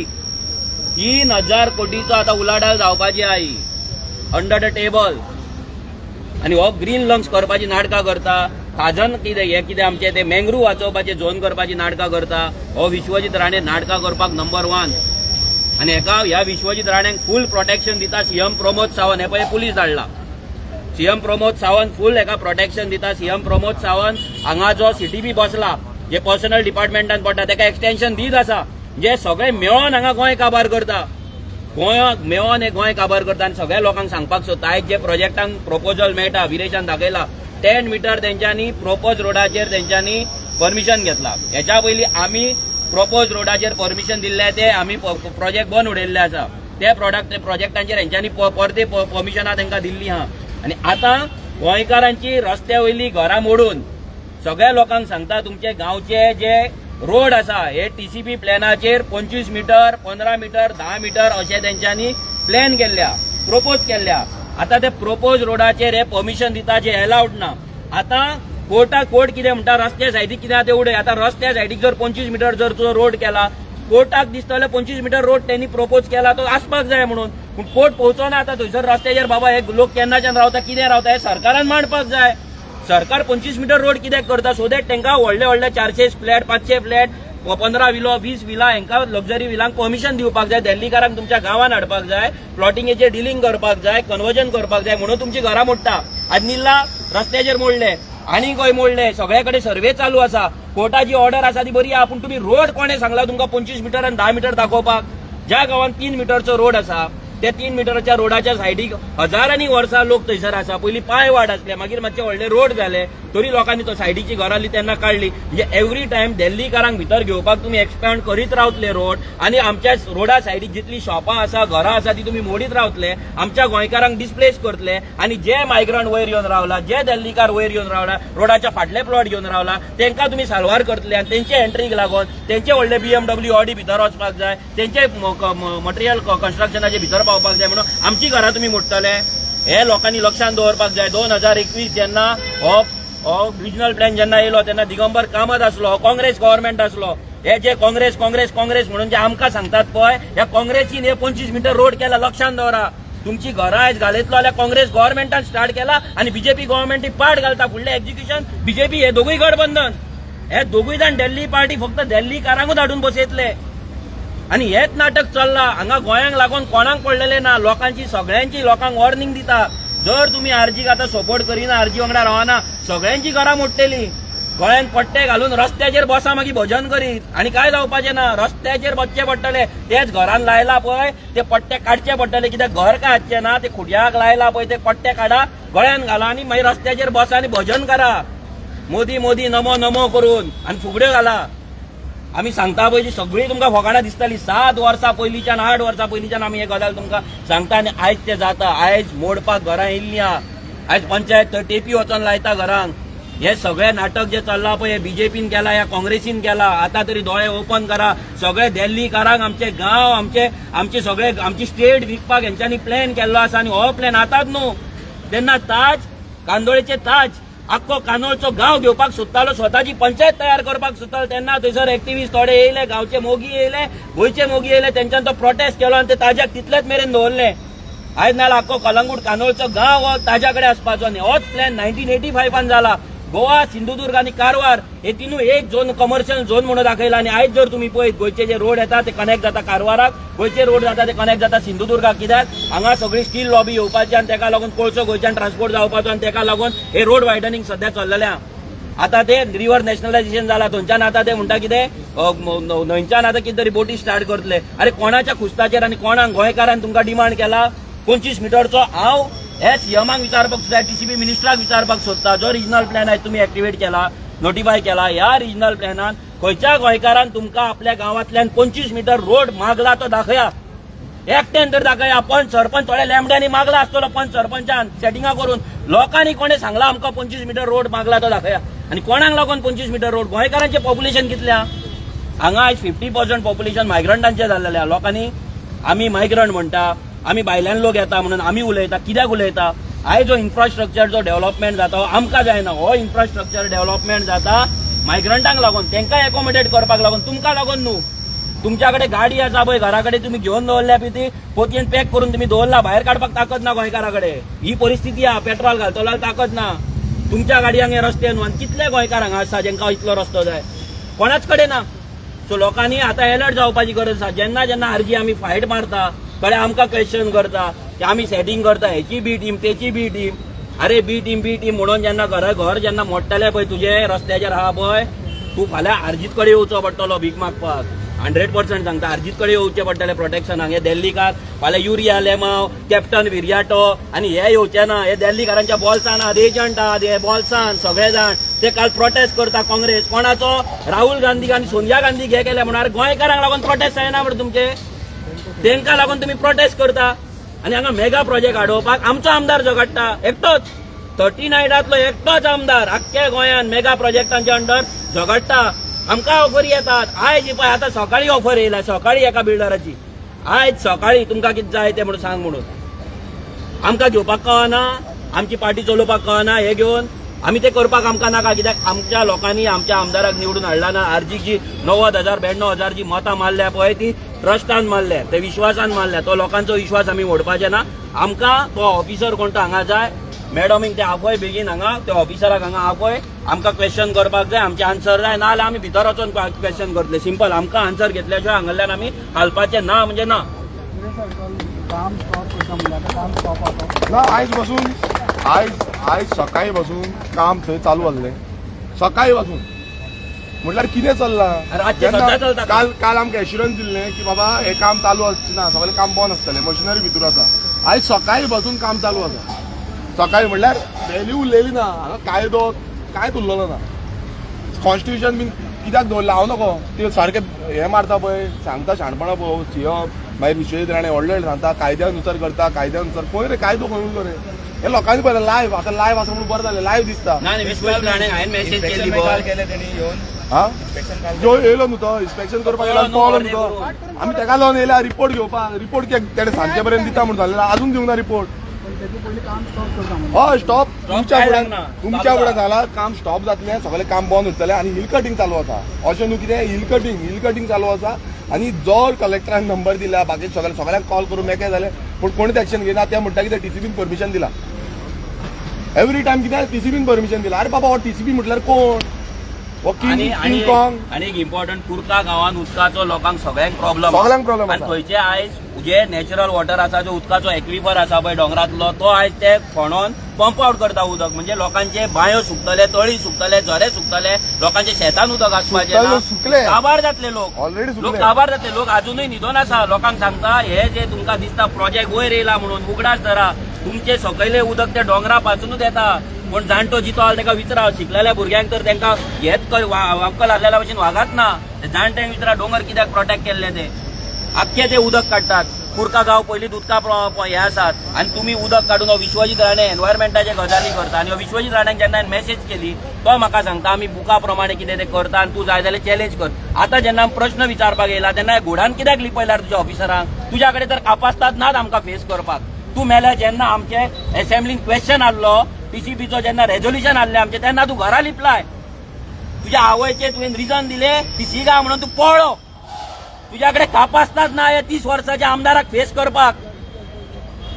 3000 कोटीचो आता उलाढाल जावपाची आई अंडर द टेबल. आणि हो ग्रीन लंग्स करपाची नाटकां करता. खाजन कितें हे कितें आमचे ते मेंग्रू वाचोवपाचे झोन करपाची नाटकां करता. हो विश्वजीत राणे नाटकां करपाक नंबर 1. आणि हेका ह्या विश्वजीत राणेंक फूल प्रोटेक्शन दिता सीएम प्रमोद सावंत. हे पळय पुलीस धाडला. सीएम प्रमोद सावंत फूल हेका प्रोटेक्शन दिता. सीएम प्रमोद सावंत हांगा जो सीटीबी बसला जे पर्सनल डिपार्टमेंटान पडटा तेका एक्सटेन्शन दीत आसा. जे सगळे मेळोन हांगा गोंय काबार करता. गोंयाक मेळोन हे गोंय काबार करता. आनी सगळ्या लोकांक सांगपाक सोदता आयज जे प्रोजेक्टांक प्रपोजल मेळटा विरेशान दाखयला 10 मीटर तेंच्यांनी प्रोपोज रोडाचेर तेंच्यांनी परमिशन घेतला. हेच्या पयलीं आमी प्रोपोज रोडाचेर परमिशन दिल्ले ते आमी प्रोजेक्ट बंद उडयल्ले आसा. ते प्रोजेक्टांचेर हेंच्यांनी परते परमिशनां तांकां दिल्ली आहा. आनी आतां गोंयकारांची रस्त्या वयली घरां मोडून सगळ्या लोकांक सांगता तुमचे गांवचे जे रोड आसा हे टीसीपी प्लॅनाचेर 25 मीटर 15 मीटर 10 मीटर अशें तेंच्यांनी प्लॅन केल्ल्या प्रोपोज केल्ल्या. आता ते प्रोपोज रोडाचेर हे परमिशन दिता जे अलाउड ना. आता कोर्ट कितें म्हणटा रस्त्या सायडीक कितें ते उडय. आता रस्त्या सायडीक जर 25 मीटर जर तुजो रोड केला कोर्टाक दिसतले 25 मीटर रोड त्यांनी प्रोपोज केला तो आसपाक जाय म्हणून. पूण कोर्ट पोवचोना. आता थंयसर रस्त्याचेर बाबा हे लोक केन्नाच्यान रावता कितें रावता हे सरकारान मांडपाक जाय. सरकार 25 मीटर रोड कित्याक करता सो दॅट तांकां व्हडले व्हडले 400 फ्लॅट 500 फ्लॅट 15 विलो 20 विला हांकां लक्झरी विलांक परमिशन दिवपाक जाय. दिल्लीकारांक तुमच्या गांवांत हाडपाक जाय. प्लॉटिंगेचेर डिलिंग करपाक जाय. कन्वर्जन करपाक जाय म्हणून तुमची घरां मोडटा. आज निल्ला रस्त्याचेर मोडले आनी खंय मोडले. सगळे कडेन सर्वे चालू आसा. कोर्टाची ऑर्डर आसा ती बरी आहा. पूण तुमी रोड कोणें सांगला तुमकां 25 मीटर आनी 10 मीटर दाखोवपाक. ज्या गांवांत 3 मीटरचो रोड आसा त्या 3 मीटरच्या रोडाच्या सायडीक हजारांनी वर्सां लोक थंयसर आसा. पयलीं पांय वाड आसले मागीर मातशे व्हडले रोड जाले तरी लोकांनी तो सायडीची घरां तेन्ना काडली. म्हणजे एवरी टायम दिल्लीकारांक भितर घेवपाक तुमी एक्सपॅन्ड करीत रावतले रोड. आनी आमच्या रोडा सायडीक जितली शॉपां आसा घरां आसा ती तुमी मोडीत रावतले. आमच्या गोंयकारांक डिस्प्लेस करतले. आनी जे मायग्रंट वयर येवन रावला जे दिल्लीकार वयर येवन रावला रोडाच्या फाटले प्लॉट घेवन रावला तांकां तुमी साल्वार करतले. आनी तेंचे एंट्रीक लागून तेंचे व्हडले BMW ऑडी भितर वचपाक जाय. तेंचे मटेरियल कन्स्ट्रक्शनाचे भितर पावपाक जाय म्हणून आमची घरां तुमी मोडटले. हे लोकांनी लक्षांत दवरपाक जाय. 2021 जेन्ना हो रिजनल प्लॅन जेन्ना येयलो तेन्ना दिगंबर कामत आसलो. हो काँग्रेस गव्हर्नमेंट आसलो. हे जे काँग्रेस म्हणून जे आमकां सांगतात पळय ह्या काँग्रेसीन हे 25 मीटर रोड केला. लक्षांत दवरा. तुमची घरां आयज घालयतलो जाल्यार काँग्रेस गव्हर्नमेंटान स्टार्ट केला आनी बीजेपी गव्हर्नमेंट पाड घालता. फुडलें एक्झिक्युशन बीजेपी हे दोगूय गठबंधन. हे दोगूय जाण दिल्ली पार्टी फक्त दिल्लीकारांकूच हाडून बसयतले. आनी हेच नाटक चल्ला. हांगा गोंयांक लागून कोणाक पडलेले ना. लोकांची सगळ्यांची लोकांक वॉर्निंग दिता. जर तुमी आरजीक आतां सपोर्ट करिना आरजी वांगडा रावना सगळ्यांची घरां मोडटली. गोंयांत पट्टे घालून रस्त्याचेर बसा मागीर भजन करीत आनी काय जावपाचें ना. रस्त्याचेर बसचें पडटलें. तेच घरान लायला पळय ते पट्टे काडचे पडटले. कित्याक घर काय हाडचें ना. ते खुडयाक लायला पळय ते पट्टे काडा गळ्यान घाला आनी मागीर रस्त्याचेर बसा आनी भजन करा. मोदी मोदी नमो नमो करून आनी फुगड्यो घाला. आमी सांगता पळय ती सगळी तुमकां फकाणां दिसतली. 7 वर्सां पयलींच्यान 8 वर्सां पयलींच्यान आमी हे गजाल तुमकां सांगता आनी आयज ते जाता. आयज मोडपाक घरां येयल्लीं आहा. आयज पंचायत टेपी वचोन लायता घरांक. हे सगळे नाटक जे चल्ला पळय हे बीजेपीन केला ह्या काँग्रेसीन केला. आतां तरी दोळे ओपन करा. सगळे दिल्लीकारांक आमचे गांव आमचे सगळे आमची स्टेट विकपाक हेंच्यांनी प्लॅन केल्लो आसा. आनी हो प्लॅन आतांच न्हू. तेन्ना ताज कांदोळेचे ताज आख्खो कांदोळचो गांव घेवपाक सोदतालो. स्वताची पंचायत तयार करपाक सोदतालो. तेन्ना थंयसर एक्टिव्हिस्ट थोडे येयले. गांवचे मोगी येयले गोंयचे मोगी येयले. तेंच्यान तो प्रोटेस्ट केलो आनी ते ताज्याक तितलेच मेरेन दवरले. आयज नाल्यार आख्खो कलंगूट कांदोळचो गांव हो ताज्या कडेन आसपाचो. आनी होच प्लॅन 1985 जाला. गोवा सिंधुदुर्ग आनी कारवार हे तिनूय एक झोन कमर्शियल झोन म्हणून दाखयला. आनी आयज जर तुमी पळयत गोंयचे जे रोड येता ते कनेक्ट जाता कारवाराक. गोंयचे रोड जाता ते कनेक्ट जाता सिंधुदुर्गाक. कित्याक हांगा सगळी स्टील लॉबी येवपाची आनी तेका लागून कोळसो गोंयच्यान ट्रान्सपोर्ट जावपाचो आनी तेका लागून हे रोड वायडनिंग सध्या चल्लेलें आहा. आतां ते रिव्हर नॅशनलायझेशन जाला. थंयच्यान आतां ते म्हणटा कितें न्हंयच्यान आतां कितें तरी बोटी स्टार्ट करतले. अरे कोणाच्या खुस्ताचेर आनी कोणाक गोंयकारान तुमकां डिमांड केला 25 मीटरचो. हांव हे सीएमाक विचारपाक सोदता टीसीपी मिनिस्टराक विचारपाक सोदता. जो रिजनल प्लॅन आयज तुमी एक्टिवेट केला नोटिफाय केला ह्या रिजनल प्लॅनान खंयच्या गोंयकारान तुमकां आपल्या गांवांतल्यान 25 मीटर रोड मागला तो दाखया. एकट्यान तर दाखया पंच सरपंच थोड्या लॅमड्यांनी मागला असतो पंच सरपंचान सेटिंगा करून लोकांनी कोणी सांगला आमकां 25 मीटर रोड मागला तो दाखया आणि कोणाक लागून 25 मीटर रोड गोंयकारांचे पॉप्युलेशन कितल्या हांगा आयज 50% पॉप्युलेशन मायग्रंटांचे जाल्लेले लोकांनी आमी मायग्रंट म्हणटा आमी भायल्यान लोक येता म्हणून आमी उलयता कित्याक उलयता आयज जो इन्फ्रास्ट्रक्चर जो डेव्हलपमेंट जाता हो आमकां जायना हो इन्फ्रास्ट्रक्चर डेव्हलपमेंट जाता मायग्रंटांक लागून तांकां एकोमोडेट करपाक लागून तुमकां लागून न्हू तुमच्याकडे गाडी आसा पळय घराकडे तुम्ही घेवन दवरल्या पळय पोतयेन पॅक करून तुम्ही दवरला भायर काडपाक ताकद ना गोंयकाराकडे ही परिस्थिती आहा पेट्रोल घालतलो ताकद ना तुमच्या गाडयांक हे रस्ते न्हू आनी कितले गोंयकार हांगा आसा जांकां इतलो रस्तो जाय कोणाच कडेन ना सो लोकांनी आतां अलर्ट जावपाची गरज आसा जेन्ना जेन्ना आरजी आमी फायट मारता कळे आमकां क्वेश्चन करता की आमी सेटिंग करता हेची बी टीम तेची बी टीम अरे बी टीम म्हणून जेन्ना घर जेन्ना मोडटले पळय तुजे रस्त्याचेर आहा पळय तूं फाल्यां आरजीत कडेन येवचो पडटलो भीक मागपाक 100% सांगता आरजीत कडेन येवचे पडटले प्रोटेक्शनाक हे दिल्लीकार फाल्यां युरिया लेमाव कॅप्टन विरियाटो आनी हे येवचे ना हे दिल्लीकारांच्या बॉल्सान आहात एजंट आहात हे बॉल्सान सगळे जाण ते काल प्रोटेस्ट करता काँग्रेस कोणाचो राहुल गांधी आनी सोनिया गांधी हे केले म्हणून गोंयकारांक लागून प्रोटेस्ट जायना म्हणून तुमचे तांकां लागून तुम्ही प्रोटेस्ट करता आनी हांगा मेगा प्रोजेक्ट हाडोवपाक आमचो आमदार झगडटा एकटोच 39 एकटोच आमदार आख्ख्या गोंयान मेगा प्रोजेक्टांच्या अंडर झगडटा आमकां ऑफर येतात आयज पळय आतां सकाळी ऑफर येयला सकाळी एका बिल्डराची आयज सकाळी तुमकां कितें जाय तें म्हणून सांग म्हणून आमकां घेवपाक कळना आमची पार्टी चलोवपाक कळना हे घेवन आमी ते करपाक आमकां नाका कित्याक आमच्या लोकांनी आमच्या आमदाराक निवडून हाडला ना आरजीक जी 90,000-92,000 जी मतां मारल्या पळय ती ट्रस्टान मारल्या ते विश्वासान मारल्या तो लोकांचो विश्वास आमी मोडपाचे ना आमकां तो ऑफिसर कोण तो हांगा जाय मॅडमीक ते आपय बेगीन हांगा त्या ऑफिसराक हांगा आपय आमकां क्वेश्चन करपाक जाय आमचे आन्सर जाय नाल्यार आमी भितर वचून क्वेश्चन करतले सिंपल आमकां आन्सर घेतल्या शिवाय हांगाल्यान आमी हालपाचे ना म्हणजे ना ना आयज सकाळी बसून काम थंय चालू आसलें सकाळी बसून म्हटल्यार कितें चल्लां चलता काल आमकां एश्युरन्स दिल्लें की बाबा हे काम चालू आसचें ना सगळें काम बंद आसतलें मशिनरी भितर आसा आयज सकाळी बसून काम चालू आसा सकाळी म्हटल्यार व्हॅल्यू उरलेली ना हांगा कायदो कांयच उरलेलो ना कॉन्स्टिट्युशन बीन कित्याक दवरला हांव नको ते सारकें हें मारता पळय सांगता शाणपणां पळय सीएम मागीर विश्वेश राणे व्हडले सांगता कायद्यानुसार करता कायद्यानुसार पळय रे कायदो खंय उरलो रे हे लोकांनी पळयलें लायव्ह आतां लायव्ह आसा म्हणून बरें जालें लायव्ह दिसता विश्वास राणे हांवें मेसेज केली हा जो येयलो न्हू तो इन्स्पेक्शन करपाक गेलो पावलो न्हू तो आमी ताका लागून येयला रिपोर्ट घेवपाक रिपोर्ट कित्याक तेणें सांजचे पर्यंत दिता म्हणून सांगलें अजून दिवंक ना रिपोर्ट हय स्टॉप तुमच्या फुड्यान जाला काम स्टॉप जातलें सगळें काम बंद उरतलें आनी हिल कटींग चालू आसा अशें न्हू कितें हिल कटींग चालू आसा आनी जो कलेक्टरान नंबर दिला बाकी सगळ्यांक कॉल करून मेकळे जालें पूण कोणीच एक्शन घेना ते म्हणटा कितें टीसीबीन परमिशन दिला एवरी टायम कितें टीसीबीन परमिशन दिला अरे बाबा हो टीसीबी म्हटल्यार कोण आणि एक इम्पॉर्टंट कुर्ता गांवांत उदकाचो लोकांक सगळ्यांक प्रॉब्लेम आनी थंयचे आयज जे नॅचरल वॉटर आसा जो उदकाचो एक्विफर आसा पळय डोंगरांतलो तो आयज ते खणोन पंप आउट करता उदक म्हणजे लोकांचे बांयो सुकतले तळी सुकतले झरे सुकतले लोकांच्या शेतान उदक आसपाचें काबार जातले लोक काबार जातले लोक अजूनय न्हिदोन आसा लोकांक सांगता हे जे तुमकां दिसता प्रोजेक्ट वयर येयला म्हणून उगडास धरा तुमचे सकयले उदक ते डोंगरा पासूनच येता पण जाणटो जितो आला ताका विचारा शिकलेल्या भुरग्यांक तर तांकां हेच वाक्कल आसलेल्या भशेन वागत ना जाणट्यांक विचारा डोंगर कित्याक प्रोटेक्ट केल्ले ते आख्खे ते उदक काडटात कुर्का गांव पयलींच उदका हे आसात आनी तुमी उदक काडून हो विश्वजीत राणे एनवायरमेंटाचे गजाली करता आनी हो विश्वजीत राण्याक जेन्ना हांवें मेसेज केली तो म्हाका सांगता आमी बुका प्रमाणे कितें ते करता आनी तूं जाय जाल्यार चॅलेंज कर आतां जेन्ना प्रश्न विचारपाक येयला तेन्ना घोडान कित्याक लिपयल्यार तुज्या ऑफिसरांक तुज्या कडेन तर कापासतात नात आमकां फेस करपाक तूं मेल्या जेन्ना आमचे असेंब्लीन क्वेश्चन आसलो टीसीपीचो जेन्ना रेझोल्युशन आसलें आमचें तेन्ना तूं घरा लिपलाय तुज्या आवयचे तुवें रिजन दिलें ती सिगा म्हणून तूं पळो तुझ्या कडेन कापासतात ना हे 30 वर्साच्या आमदाराक फेस करपाक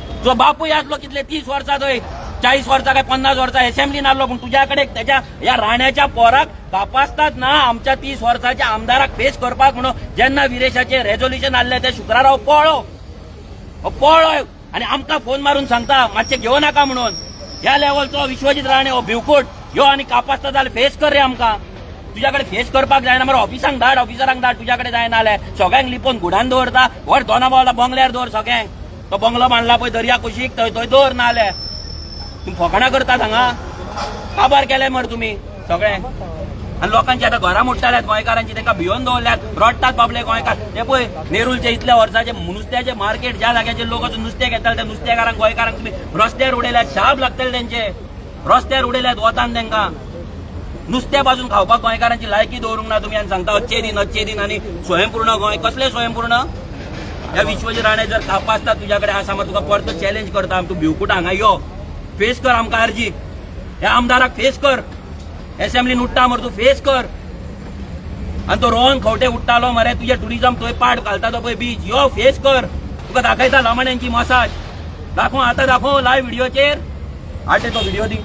तुजो बापूय आसलो कितले 30 वर्सां थंय 40 वर्सां काय 50 वर्सां असेंब्लीन आसलो पूण तुज्या कडेन त्याच्या ह्या राण्याच्या पोराक कापासतात ना आमच्या 30 वर्साच्या आमदाराक फेस करपाक म्हणून जेन्ना विरेशाचे रेझोल्युशन आसलें ते शुक्राराव पळो आनी आमकां फोन मारून सांगता मातशें घेवं नाका म्हणून ह्या लेवलचो विश्वजीत राणे हो भिवकूट ह्यो आनी कापासता जाल्यार फेस कर रे आमकां तुझ्या कडेन फेस करपाक जायना मरे ऑफिसांक धाड ऑफिसरांक धाड तुझ्या कडेन जायना जाल्यार सगळ्यांक लिपोवन घुडान दवरता व्हर दोनापावला बंगल्यार दवर सगळ्यांक तो बंगलो बांदला पळय दर्या कुशीक थंय दवर ना जाल्यार तुम्ही फकाणां करतात हांगा काबार केले मरे तुमी सगळ्यांक आणि लोकांची आता घरा मोडटाल्यात गोंयकारांची, तांकां भिवन दवरल्यात, रडटात बाबले गोंयकार. ते पळय नेरूलचे इतल्या वर्साचे नुस्त्याचे मार्केट, ज्या जाग्याचेर लोक वचून नुस्तें घेताले त्या नुस्तेकारांक गोंयकारांक तुम्ही रस्त्यार उडयल्यात, शाप लागतले तेंचे, रस्त्यार उडयल्यात वतान तांकां. नुस्त्या पासून खावपाक गोंयकारांची लायकी दवरूंक ना तुम्ही, आनी सांगता अच्छे दिन आनी स्वयंपूर्ण गोंय. कसले स्वयंपूर्ण? ह्या विश्वजी राणे जर कापासता तुझ्या कडेन आसा मग तुका परत चॅलेंज करता, तू भिवकुट हांगा यो, फेस कर आमकां अर्जीक, ह्या आमदाराक फेस कर, असेंब्लीन उठ्ठा मरे तू फेस कर. आणि तो रोहन खंवटे उठ्ठालो मरे, तुझे टुरिझम थंय पाड घालता तो पळय बीच, यो फेस कर. तुका दाखयता लमाण्यांची मसाज, दाखव आतां, दाखव लायव्ह व्हिडिओचेर, आटे तो व्हिडिओ दी,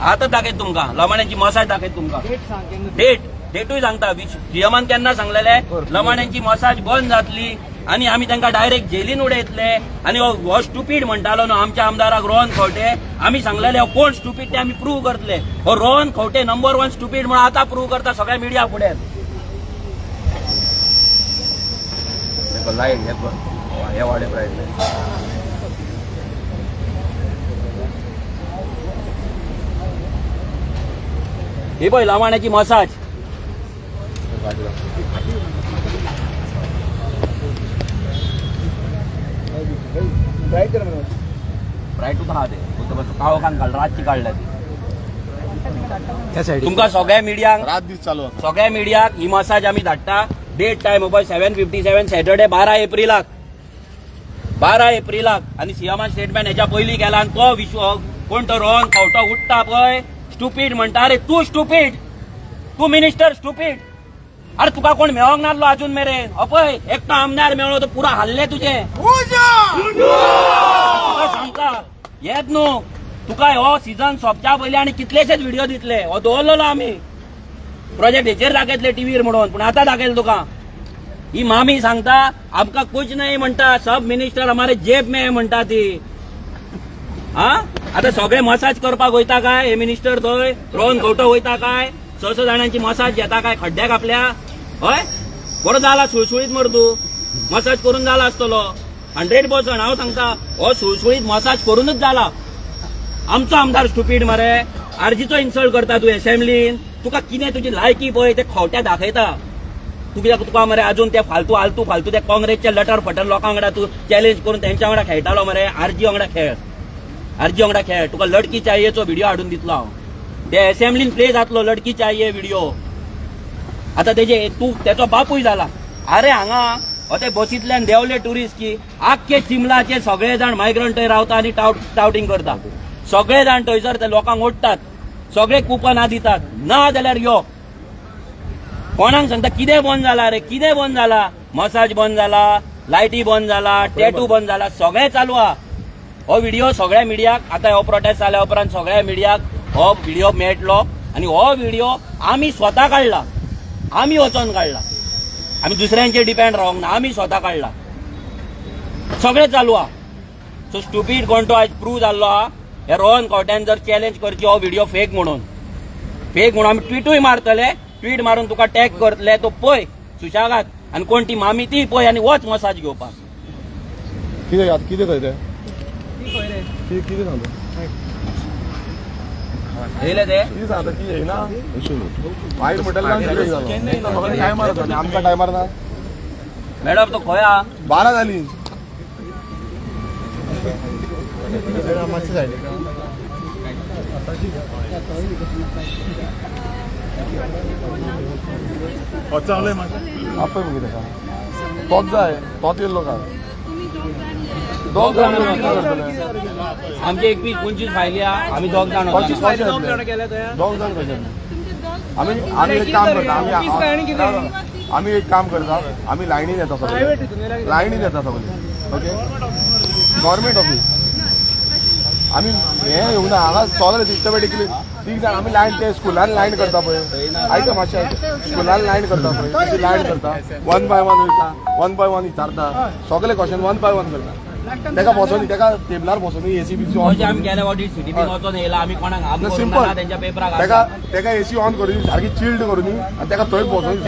आतां दाखयत तुमकां लमाण्यांची मसाज, दाखयत तुमकां डेटूय सांगता. सीएमान केन्ना सांगलेले लमाण्यांची मसाज बंद जातली आणि आम्ही तांकां डायरेक्ट जेलीन उडयतले. आणि हो स्टुपीड म्हणटालो न्हू आमच्या आमदाराक रोहन खंवटे, आमी सांगलेले हो कोण स्टुपीड ते आमी प्रूव्ह करतले. हो रोहन खंवटे नंबर 1 स्टुपीड म्हणून आतां प्रूव्ह करता सगळ्या मिडिया फुडें. लाईट हे वाडे प्रायस हे पळय लमाण्याची मसाज. ब्राईट उतर दे काळो कान काढ, रातची काढल्या ती. तुमकां सगळ्या मिडियाक रात दीस चालू आसा. सगळ्या मिडियाक ही मसाज आमी धाडटा. डेट टायम 7:57 सॅटर्डे 12 एप्रिलाक, 12 एप्रिलाक. आणि सीएमान स्टेटमेंट ह्याच्या पयलीं केला. आणि तो विश्व कोण तो रोहन खंवटो उठता पळय स्टुपीड म्हणटा. अरे तू स्टुपीड, तू मिनिस्टर स्टुपीड. अरे तुका कोण मेळोंक नासलो अजून मेरेन. अपय एकटो आमदार मेळ्ळो तो पुरा हल्ले तुझे. तुका सांगता येत न्हू, तुका हो सीझन सोंपच्या पयलीं आनी कितलेशेच व्हिडिओ दितले. हो दवरलेलो आमी प्रोजेक्ट हेचेर दाखयतले टीव्हीर म्हणून, पूण आतां दाखयले तुका. ही मामी सांगता आमकां कुछ नाही म्हणटा, सब मिनिस्टर हमारे जेब में म्हणटा ती. हा आता सगळे मसाज करपाक वयता काय हे मिनिस्टर थंय? रोहन खंवटो वयता काय? 6 जाणांची मसाज घेता काय खड्ड्याक आपल्या? हय बरो जाला सुळसुळीत मर तू मसाज करून जाला आसतलो 100%. हांव सांगता हो सुळसुळीत मसाज करूनच जाला. आमचो आमदार स्टुपीड मरे, आरजीचो इन्सल्ट करता तू असेंब्लीन. तुका कितें तुजी लायकी पळय ते खोट्या दाखयता. तुका मरे अजून ते फालतू ते काँग्रेसचे लटर फटर लोकां वांगडा तू चॅलेंज करून तेंच्या वांगडा खेळटालो मरे. आरजी वांगडा खेळ. तुका लडकी चाहियेचो व्हिडिओ हाडून दितलो हांव. ते असेंब्लीन प्ले जातलो लडकी चाहिये व्हिडिओ. आता तेजे तू त्याचो बापूय झाला. अरे हांगा ते बसींतल्यान देवले टुरिस्ट की आख्खे चिमलाचे सगळे जाण मायग्रंट थंय रावता आणि टाउटिंग करता. सगळे जाण थंयसर ते लोकांक ओडटात, सगळे कुपनां दितात. ना जाल्यार यो कोणाक सांगता कितें बंद जाला रे, कितें बंद जाला? मसाज बंद जाला, लायटी बंद जाला, टॅटू बंद जाला, सगळें चालू आहा. हो व्हिडिओ सगळ्या मिडियाक आता हो प्रोटेस्ट जाल्या उपरांत सगळ्या मिडियाक हो व्हिडिओ मेळटलो. आणि हो व्हिडिओ आमी स्वता काडला, आमी वचोन काडला. आमी दुसऱ्यांचेर डिपेंड रावंक ना, आमी स्वता काडला. सगळें चालू आहा. सो स्टुपीड कोण तो आज प्रूव्ह जाल्लो आहा. हे रोहन खंवट्यान जर चॅलेंज करची हो व्हिडिओ फेक म्हणून आमी ट्विटूय मारतले. ट्वीट मारून तुका टॅग करतले. तो पळय सुशागात. आणि कोण ती मामी ती पळय आणि वच मसाज घेवपाक. कितें खंय ते कितें सांगता येयले ते कितें सांगता की येयना वायट म्हणटलें टायमार आमकां टायमार ना. मॅडम तो खंय आहा? 12 जाली. चालू आपय मग तेका तोच जाय, तोच येयल्लो काय? दोग जाण आमचे 21-25 फायली आहा. आमी दोग जाण 25 फायली दोग जाण कशे? आमी एक काम करता, आमी एक काम करता, आमी लायनीन येता सगळे, लायनीन येता सगळे. ओके गव्हर्मेंट ऑफिस आमी हे येवंक ना हांगा सगळे सिस्टमॅटिकली 3 जाण आमी लायन ते स्कुलान लायन करता पळय. आयता मातशें स्कुलान लायन करता पळय, कशी लायन करता 1 by 1 वयता, 1 by 1 विचारता, सगळे क्वेश्चन 1 by 1 करता. तेका बसोनी तेका टेबलार बसोनी एसी ऑन आमी केले ऑडिट सिटीन वचोन येयला. आमी कोणाक हाम करूंक सिंपल ना तेंच्या पेपराक. तेका एसी ऑन करून सारकी चिल्ड करून आणि तेका थंय बसोन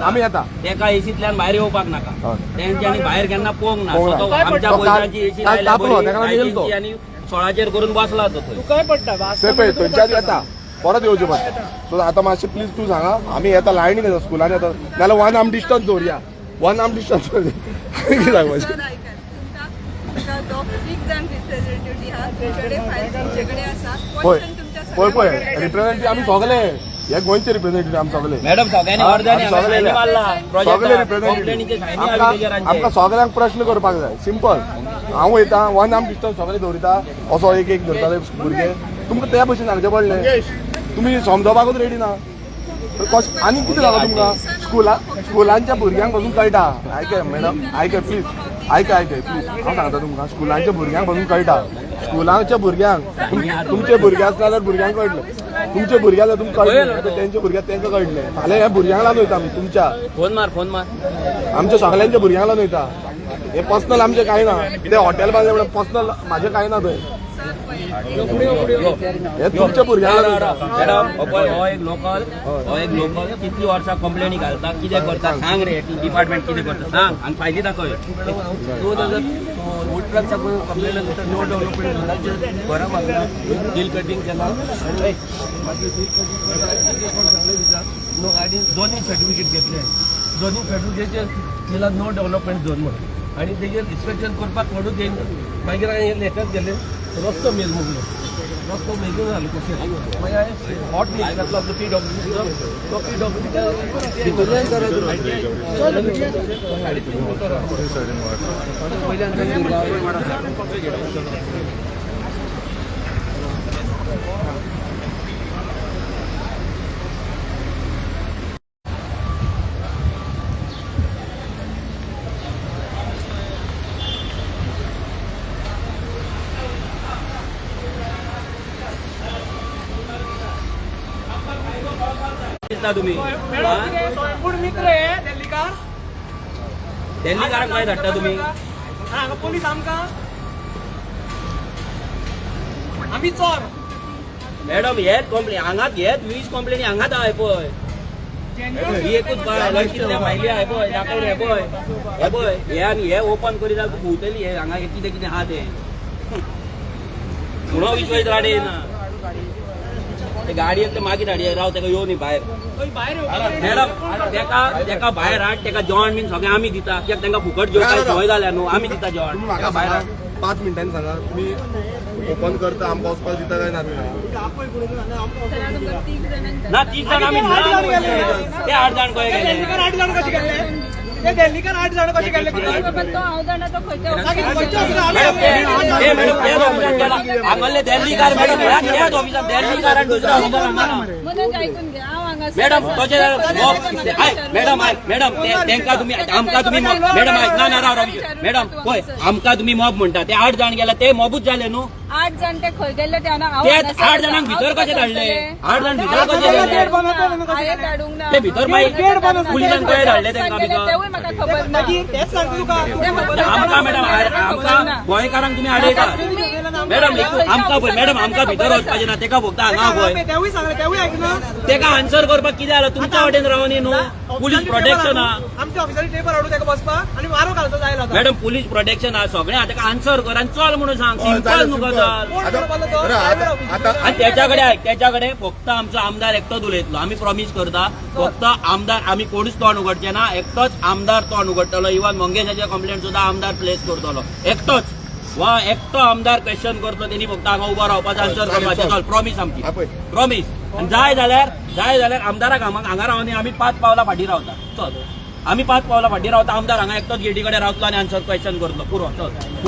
आमी येता. तेका एसींतल्यान भायर येवपाक नाका. तेंच्यांनी भायर केन्ना पळोवंक ना. पळोवंक तो ना. आमच्या तो गोंयची एसी लायल्या तापलो, तेका लागून येयलो तो. आणि 16चेर करून बसला तो थंय. काय पडटा ते पळय थंयच्यान येता परत येवचे पडटा सो आता मातशें प्लीज तूं सांगा आमी येता लायनीन येता स्कुलान येता नाल्यार 1 आर्म डिस्टन्स दवरया 1 आर्म डिस्टन्स दवरया कितें सांगपाचें सर, ऐका. तुमका तो एक जण रिप्रेझेंटेटिव्ह हा तेच्याकडे फायल तुमच्याकडे आसा पळय क्वेश्चन तुमच्या पळय पळय सगळ्यांकडे रिप्रेझेंटेटिव्ह आमी सगळे हे गोंयचे रिप्रेझेंटेटिव्ह आमी सगळे मॅडम सगळ्यांनी हा, अर्ध्यानी आम्ही हांगा सगळे sign मारला सगळे प्रोजेक्ट कंप्लेनीचे सायनी हाडली रिप्रेझेंटेटिव्ह तेजेर आमकां सगळ्यांक प्रश्न करपाक जाय सिंपल हांव वयता 1 आर्म डिस्टन्स सगळे दवरिता असो एक एक धरता भुरगे तुमकां त्या भशेन सांगचें पडलें तुमी समजोपाकूच रेडी ना आनी कितें जालां तुमकां स्कुलांच्या भुरग्यांक पासून कळटा आयकय मॅडम आयकय प्लीज आयकय प्लीज हांव सांगता तुमकां स्कुलांच्या भुरग्यांक पासून कळटा स्कुलांच्या भुरग्यांक तुमचे भुरगे आसता जाल्यार भुरग्यांक कळटलें तुमचे भुरगे आसल्यार तुमकां कळटलें तेंचे भुरग्यांक तांकां कळटलें फाल्यां ह्या भुरग्यांक लागून वयता आमी तुमच्या फोन मार आमच्या सगळ्यांच्या भुरग्यांक लागून वयता हे पर्सनल आमचें कांय ना ते हॉटेल बांदलें म्हणून पर्सनल म्हाजें कांय ना थंय हे तुमच्या भुरग्यांक लागून वयता. मॅडम हो एक लोकल कितली वर्सां कंप्लेनी घालता कितें करता सांग रे डिपार्टमेंट कितें करता सांग आनी फायली दाखय 2000 वोटरांचा कंप्लेंट नंतर नो डेव्हलपमेंट बरं मागला डील कटिंग केला नो आणि दोन्ही सर्टिफिकेट घेतले दोन्ही सर्टिफिकेट तिला नो डेव्हलपमेंट झोन म्हणून आणि तेजेर इन्स्पेक्शन करपाक म्हणून ते मागीर हांवें लेटर गेले रस्तो मेल मुगलो रस्तो मेजून जालो कशें मागीर हांवें हॉट लिस्ट घातलो आपलो PWC तो PWC भितरल्यान तुम्ही स्वयंपूर्ण मित्र आहे दिल्लीकार दिल्लीकारांक काय धाडटा तुम्ही हांगा पोलीस आमकां आमी चोर मॅडम हेच कंप्लेन हांगाच हेच 20 कंप्लेनी हांगाच आहाय पळय ही एकूच बाय कितल्या फायली आहाय पळय दाखय हे पळय हे आनी हे ओपन करी जाल्यार भोंवतली हे हांगा कितें कितें आहा तें म्हणून विश्वास राडे ना ते गाडयेक ते मागीर हाडये राव तेका येवं न्ही भायर मॅडम तेका भायर हाड तेका जेवण बीन सगळें आमी दिता कित्याक तांकां फुकट जेवपाक सवय जाल्या न्हू आमी दिता जेवण तुम्ही म्हाका भायर हाड. 5 मिनटांनी सांगा तुम्ही ओपन करता आमकां वचपाक दिता काय ना सर, तुमका 3 जणांचा ना 3 जाण आमी ते 8 जाण खंय गेले दिल्लीकार 8 जाण कशे गेले ते दिल्लीकार 8 जाण कशे गेले बाबा तो हांव जाणा तो खंयच्या मॅडम तेच ऑफिसात गेला हांगले दिल्लीकार मॅडम तेच ऑफिसात दिल्लीकार दुसरा म्हणून ऐकून घ्या हांव हांगा मॅडम तशें मॅडम तेंका तुम्ही आमकां तुम्ही मॅडम ना राव मॅडम पळय आमकां तुम्ही मॉब म्हणटा ते 8 जाण गेले ते मॉबूच जाले न्हू 8 जण ते खंय गेले ते हांव ते 8 जाणांक भितर कशे धाडले 8 जाण भितर कशे गेले धाडूंक ना ते भितर मागीर पुलिसांक कशे धाडले तेंका भितर तेवूय म्हाका खबर ना तेच सांगता तुका आमकां मॅडम आमकां गोंयकारांक तुम्ही आडयता मॅडम आमकां पळय मॅडम आमकां भितर वचपाचें ना तेका फक्त हांगा पळय तेवूय सांगले तेवूय ऐकना तेका आन्सर करपाक कितें जालें तुमच्या वाटेन रावन न्हू पुलीस प्रोटेक्शन आहा आमच्या ऑफिसाची टेबल हाडून तेका बसपाक आणि मारो घालतो जायला आता मॅडम पुलीस प्रोटेक्शन आहा सगळें आहा तेका आन्सर कर आनी चल म्हणून सांग सिंपल न्हू गजाल कोण बोललो तो आता आणि त्याच्याकडे फक्त आमचो आमदार एकटोच उलयतलो आमी प्रॉमिस करता फक्त आमदार आमी कोणूच तोंड उगडचे ना एकटोच आमदार तोंड उगडटलो इवन मंगेशाचे कंप्लेंट सुद्धा आमदार प्लेस करतलो एकटोच वा एकटो आमदार क्वेश्चन करतलो तेणी फक्त हांगा उबो रावपाचो आन्सर करपाचें चल प्रॉमिस आमची प्रॉमिस आनी जाय जाल्यार आमदाराक हांगा रावनी आमी 5 पावलां फाटीं रावता चल आमी 5 पावलां फाटीं रावता आमदार हांगा एकटोच गेटी कडेन रावतलो आनी आन्सर क्वेश्चन करतलो पुरो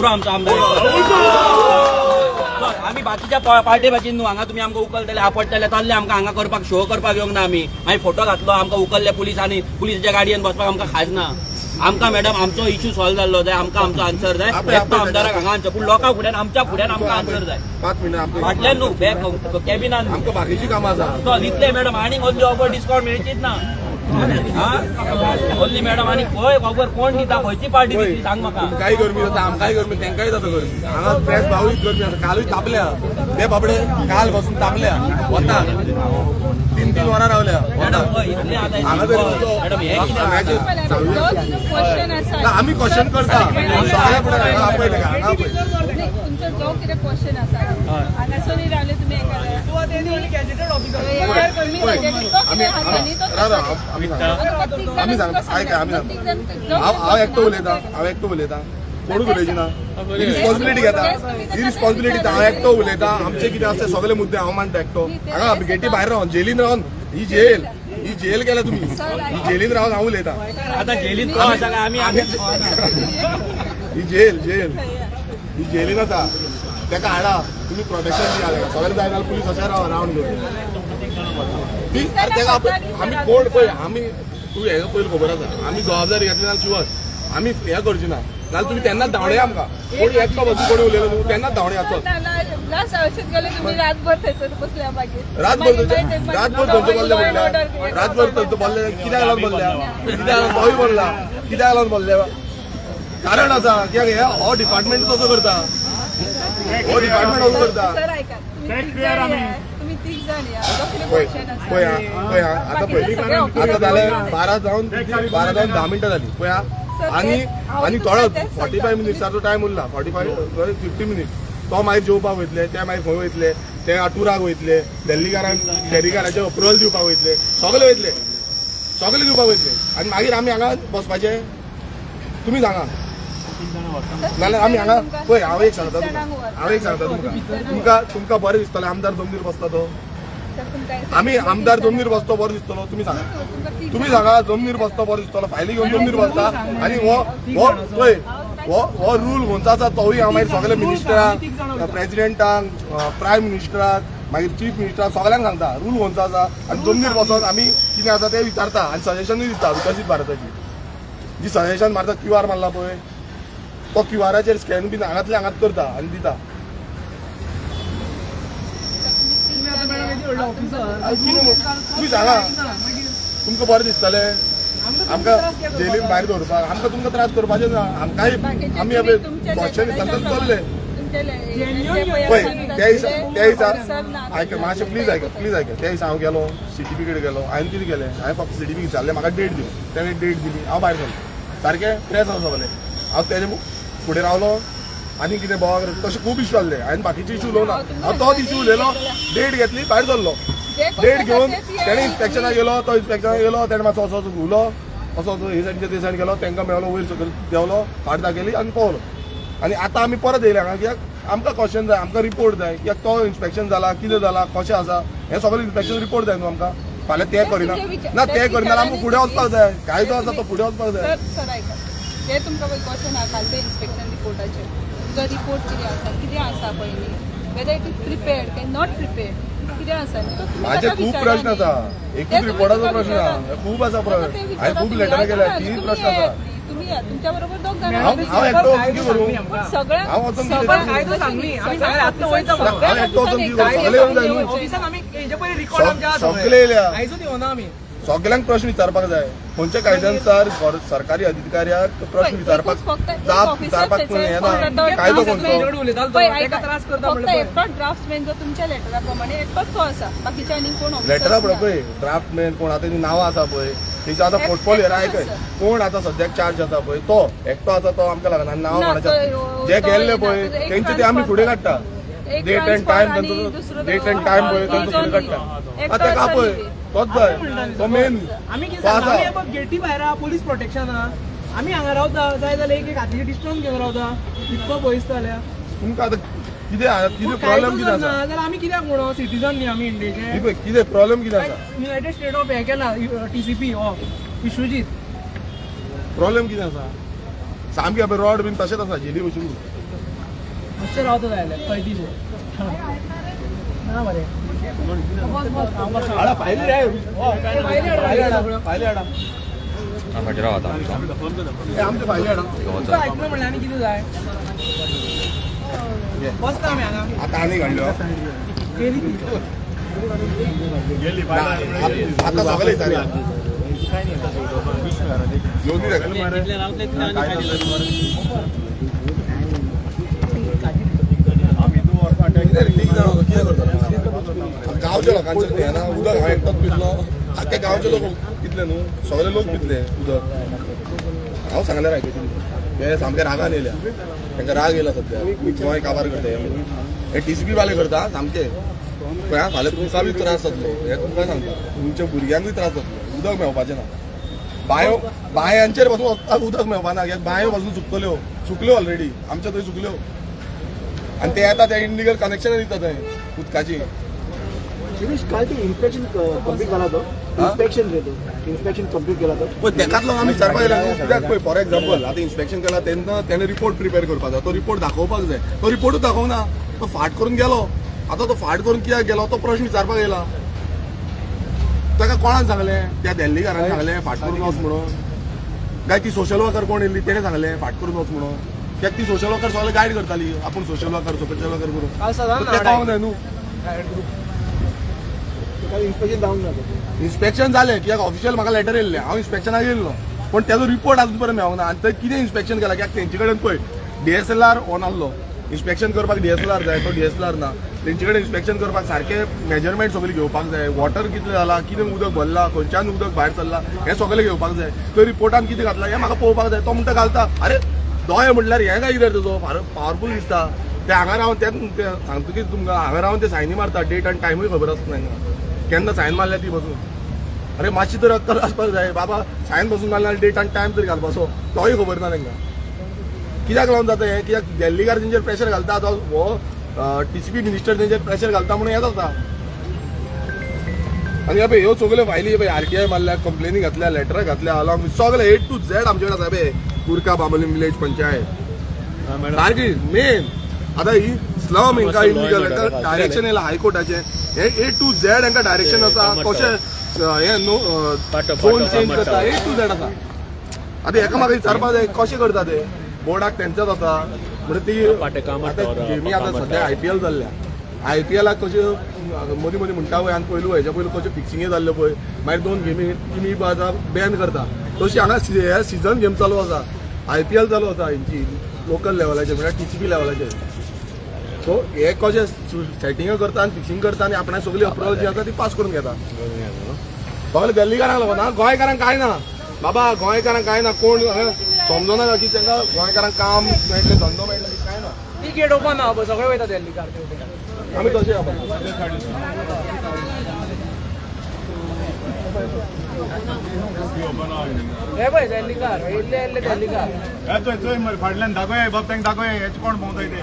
आमचो आमदार आमी बाकीच्या पार्टी भाशेन न्हू हांगा तुमी आमकां उकलतले आपडटले तल्ले आमकां हांगा करपाक शो करपाक येवंक ना आमी मागीर फोटो घातलो आमकां उकल्ले पुलिसांनी पुलिसाच्या गाडयेन बसपाक आमकां खास ना आमकां मॅडम आमचो इश्यू सॉल्व जाल्लो जाय आमकां आमचो आन्सर जाय एकटो आमदाराक हांगा आन्सर पूण लोकां फुड्यान आमच्या फुड्यान आमकां आन्सर जाय 5 मिनटां फाटल्यान न्हू बॅक कॅबिनान आमकां बाकीची कामां आसा तो दितले मॅडम आनीक खंयची ऑफर डिस्कावंट मेळचीच ना बोलली मॅडम आणि पळय खबर कोण दिता खंयची पार्टी दिली सांग म्हाका. काय गरमी जाता आमकांय गरमी तेंकाय जाता गरमी हांगा प्रेस भावूच गरमी आसा कालूय तापल्या ते बाबडे काल पासून तापल्या वता 3-3 वरां रावल्या मॅडम पळय इतले आता हांगा तरी मॅडम हे कितें क्वेश्चन आसा ना, आम्ही क्वेश्चन करता सगळ्या फुडें हांगा आपयले हांगा आपय तुमचो जो कितें क्वेश्चन आसा हांगासर रावले तुमी आम्ही सांगता ऐका आम्ही सांगता हांव एकटो उलयतां कोणूच उलयची ना ही रिस्पॉन्सिबिलिटी घेता ही रिस्पॉन्सिबिलिटी हांव एकटो उलयतां आमचे कितें आसता सगळे मुद्दे हांव मांडटा एकटो हांगा गेटी भायर रावन जेलीन रावन ही जेल केल्या तुम्ही ही जेलीन रावन हांव उलयतां आता जेलीन तो आसा काय आम्ही ही जेलीन आसा तेका हाडा तुम्ही प्रोटेक्शन दिया तेका सगळे जाय जाल्यार पुलीस अशें रावन घेवन ती तेका आमी कोण पळय आमी तूं हेका पयलीं खबर आसा आमी जबाबदारी घेतली जाल्यार शुअर आमी हें करची ना नाल्यार तुमी तेन्नाच धांवडे आमकां कोणी एकटो बसून कोणी उलयलो न्हू तेन्नाच धांवडे आसत लास्ट औषध गेले तुम्ही रातभर थंयसर बसल्या मागीर रातभर थंयचो बोल्ले म्हणल्यार रातभर थंयचो बोल्ले कित्याक लागून बोल्ल्या कित्याक लागून तोय बोल्ला कित्याक लागून बोल्ले कारण आसा कित्याक हे हो डिपार्टमेंट तसो करता हो डिपार्टमेंट असो करता सर ऐका तुम्ही 3 जाण या जो कितें पळय क्वेश्चन आसा पळय आता जाले 12 जावन 10 मिनटां जाली पळय आनी थोडो 45 मिनिट्साचो टायम उरला 50 मिनिट्स तो मागीर जेवपाक वयतले ते मागीर खंय वयतले ते टुराक वयतले डेल्लीकारांचे अप्रुवल दिवपाक वयतले सगळे दिवपाक वयतले आनी मागीर आमी हांगा बसपाचे तुमी सांगा नाल्यार आमी हांगा पळय हांव एक सांगता तुमकां बरें दिसतलें आमदार जमनीर बसता तो आमी आमदार जमनीर बसतो बरो दिसतलो तुमी सांगा जमनीर बसतो बरो दिसतलो फायली घेवन जमनीर बसता आनी हो रूल खंयचो आसा तोय हांव मागीर सगळे मिनिस्टरांक प्रेसिडेंटांक प्रायम मिनिस्टराक मागीर चीफ मिनिस्टराक सगळ्यांक सांगता रूल खंयचो आसा आनी जमनीर बसोन आमी कितें आसा तें विचारता आनी सजेशनूय दिता विकसीत भारताची जी सजेशन मारता QR मारला पळय तो QRाचेर स्कॅन बीन हांगातले हांगात करता आनी दिता तुम्ही सांगा तुमकां बरें दिसतलें आमकां जेलीन भायर दवरपाक आमकां तुमकां त्रास करपाचें ना आमकांय आमी क्वेश्चन विचारतात चल्ले पळय त्या दिसा आयका मातशें प्लीज आयका त्या दिसा हांव गेलो सर्टिफिकेट गेलो हांवें कितें केलें हांवें फक्त सर्टिफिकेट विचारलें म्हाका डेट दिव तेणें डेट दिली हांव भायर सरलो सारकें प्रेस आसा सगलें हांव तेजे फुडें रावलो आनी कितें बोवाक तशें खूब इश्यू आसले हांवें बाकीचे इश्यू उलोवना हांव तोच इश्यू उलयलो डेट घेतली भायर सरलो डेट घेवन तेणें इन्स्पेक्शनाक गेलो तो इन्स्पेक्शनाक गेलो तेणें मातसो असो घुलो असो हे सायडीच्या ते सायड गेलो तांकां मेळलो वयर सकयल देंवलो फाट दाखयली आनी पळोवलो आनी आतां आमी परत येयले हांगा कित्याक आमकां क्वेश्चन जाय आमकां रिपोर्ट जाय कित्याक तो इन्स्पेक्शन जाला कितें जाला कशें आसा हें सगळें इन्स्पेक्शन रिपोर्ट जाय न्हू आमकां फाल्यां तें करिना ना तें करिना आमकां फुडें वचपाक जाय कायदो आसा तो फुडें वचपाक जाय सर ऐका हे तुमकां पळय क्वेश्चन आसा कालचे इन्स्पेक्शन रिपोर्टाचेर तुमचो रिपोर्ट कितें आसा पयलीं वेदर इट इज प्रिपेर्ड काय नॉट प्रिपेर्ड कितें आसा माझे खूब प्रश्न आसा एकूच रिपोर्टाचो प्रश्न आसा खूब आसा प्रश्न हांवें खूब लेटरां केल्या 3 प्रश्न आसा तुम्ही तुमच्या बरोबर दोग जाण हांव एकटो वचून कितें करूं सगळ्यांक हांव वचून कितें सगळ्यांक करूं कायदो सांगली आमी सगळे आत्ता वयता हांव एकटो वचून कितें करूं सगळे येवंक जाय न्हू ऑफिसान आमी हेजे पयलीं रिकॉर्ड आमच्या सगळे येयल्या आयजूच येवना आमी सगळ्यांक प्रश्न विचारपाक जाय खंयच्या कायद्यानुसार सरकारी अधिकाऱ्याक प्रश्न विचारपाक जाप विचारपाक हें ना कायदो खंयचो फक्त एकटो ड्राफ्टमॅन जो तुमच्या लेटरा प्रमाणे एकटोच तो आसा बाकीचे आनी कोण लेटरा पळय ड्राफ्टमॅन कोण आतां तेजी नांवां आसा पळय तेजे आतां पोर्टफोलियो आयकय कोण आतां सद्याक चार्ज आसा पळय तो एकटो आसा तो आमकां लागना आनी नांव कोणाचें जे गेल्ले पळय तेंचे ते आमी फुडें काडटा डेट एंड टायम तेंचो डेट एंड टायम पळय तेंचो फुडें काडटा तेका पळय तोच जाय तो मेन आमी कितें सांगता आमी गेटी भायर पुलीस प्रोटेक्शन आमी हांगा रावता जाय जाल्यार एक हातीचे डिस्टन्स घेवन रावता इतको भंय दिसता तुमकां आतां कितें प्रॉब्लेम कितें आसा जाल्यार आमी कित्याक म्हणून सिटीजन न्ही आमी इंडियेचे कितें प्रॉब्लेम कितें आसा युनायटेड स्टेट ऑफ हे केला TCP हो विश्वजीत प्रॉब्लेम कितें आसा सामकें आपले रॉड बीन तशेंच आसा जेली वचून मातशें रावता जाय कैदीचे ना बरें हाडा फायली हाडा आमचे फायली हाडा तुमकां आयकना म्हणल्यार आनी कितें जाय बसता आमी हांगा आतां आनी घडलो गेली ती आतां सगळे विचारया येऊन नाही जायचं. गावच्या लोकांचं ते ना उदक हांवें एकटोच पितलो आख्या गांवचे लोक पितले न्हू सगळे लोक पितले उदक हांव सांगलें हे सामके रागान येयल्या तांकां राग येयला सध्या गोंय काबार करता हे TCP वाले करता सामके पळय हां फाल्यां तुमकां बी त्रास जातलो हे तुमकां सांगता तुमच्या भुरग्यांकूय त्रास जातलो उदक मेळपाचें ना बांयांचेर पासून वचपाक उदक मेळपाना कित्याक बांयो पासून सुकल्यो ऑलरेडी आमच्या थंय सुकल्यो आणि ते येता ते इनलिगल कनेक्शनां दिता थंय उदकाची काल ते इन्स्पेक्शन कंप्लीट केला तो इन्स्पेक्शन कंप्लीट केला तो पण तेकाच लोक आमी विचारपाक गेला कित्याक पळय फॉर एक्झाम्पल आतां इन्स्पेक्शन केला तेन्ना तेणे रिपोर्ट प्रिपेअर करपाक जाय तो रिपोर्ट दाखोवपाक जाय तो रिपोर्टूच दाखोवना तो फाट करून गेलो आतां तो फाट करून कित्याक गेलो तो प्रश्न विचारपाक येयला ताका कोणान सांगलें त्या देल्लीकारान सांगलें फाट करून वच म्हणून काय ती सोशल वर्कर कोण येयल्ली तेणे सांगलें फाट करून वच म्हणून कित्याक ती सोशल वर्कर सगळे गायड करताली आपूण सोशल वर्कर करून काल सदां तें पावूंक जाय न्हू काल इन्स्पेक्शन जावंक ना इन्स्पेक्शन जालें कित्याक ऑफिशियल म्हाका लेटर येयल्लें हांव इन्स्पेक्शनाक येयल्लो पण तेजो रिपोर्ट आजून पर्यंत मेळोंक ना आनी थंय कितें इन्स्पेक्शन केलां कित्याक तेंचे कडेन पळय DSLR ऑन आसलो इन्स्पेक्शन करपाक DSLR जाय तो DSLR ना तेंचे कडेन इन्स्पेक्शन करपाक सारके मेजरमेंट सगळी घेवपाक जाय वॉटर कितलें जाला कितें उदक भरला खंयच्यान उदक भायर सरला हें सगळें घेवपाक जाय तो रिपोर्टान कितें घातला हें म्हाका पळोवपाक जाय तो म्हणटा घालता अरे दोय म्हटल्यार हें काय कितें तुजो पावरफूल दिसता ते हांगा रावन तें सांगतकीच तुमकां हांगा रावन ते सायनी मारता डेट आनी टायमूय खबर आसना तांकां केन्ना सायन मारल्या ती बसून अरे मातशी तर अक्कल आसपाक जाय बाबा सायन बसून मारल्या डेट आनी टायम तरी घालपाचो तोय खबर ना तांकां कित्याक लागून जाता हें कित्याक दिल्लीकार तेंचेर प्रेशर घालता आतां हो TCP मिनिस्टर तेंचेर प्रेशर घालता म्हणून हें जाता आनी हे पळय ह्यो सगल्यो फायली पळय RTI मारल्या कंप्लेनी घातल्या लेटरां घातल्या अलॉंग सगळे A to Z आमचे कडेन आसा पळय कुरका बांबोलीम विलेज पंचायत सारकी मेन आतां ही स्लम हांकां इलिगल हांकां डायरेक्शन येयला हायकोर्टाचें हे A to Z हांकां डायरेक्शन आसा कशें हें झोन चेंज करता A to Z आसा आतां हेका म्हाका विचारपाक जाय कशें करता ते बोर्डाक तेंच्याच आसा म्हणजे ती गेमी आतां सद्या IPL जाल्ल्या IPLाक कशें मदीं मदीं म्हणटा पळय आनी पयलू हेच्या पयलू कशें फिक्सिंगे जाल्ल्यो पळय मागीर 2 गेमी टिमी आतां बॅन करता तशी हांगा हे सिजन गेम चालू आसा IPL चालू आसा हेंची लोकल लेवलाचेर म्हळ्यार TCP लेवलाचेर सो हे कशें सेटिंग करता आनी फिक्सिंग करता आनी आपणाक सगळी अप्रुवल जी आसा ती पास करून घेता सगळे दिल्लीकारांक लागून ना गोंयकारांक कांय ना बाबा गोंयकारांक कांय ना कोण समजना की तांकां गोंयकारांक काम मेळटलें धंदो मेळटलो कांय ना ती गेट ओपन आहा पळय सगळे वयता दिल्लीकार आमी तशें हे पळय दिल्लीकार येयल्ले दिल्लीकार फाटल्यान दाखोय बाब तांकां दाखोय हेच कोण भोंवताय ते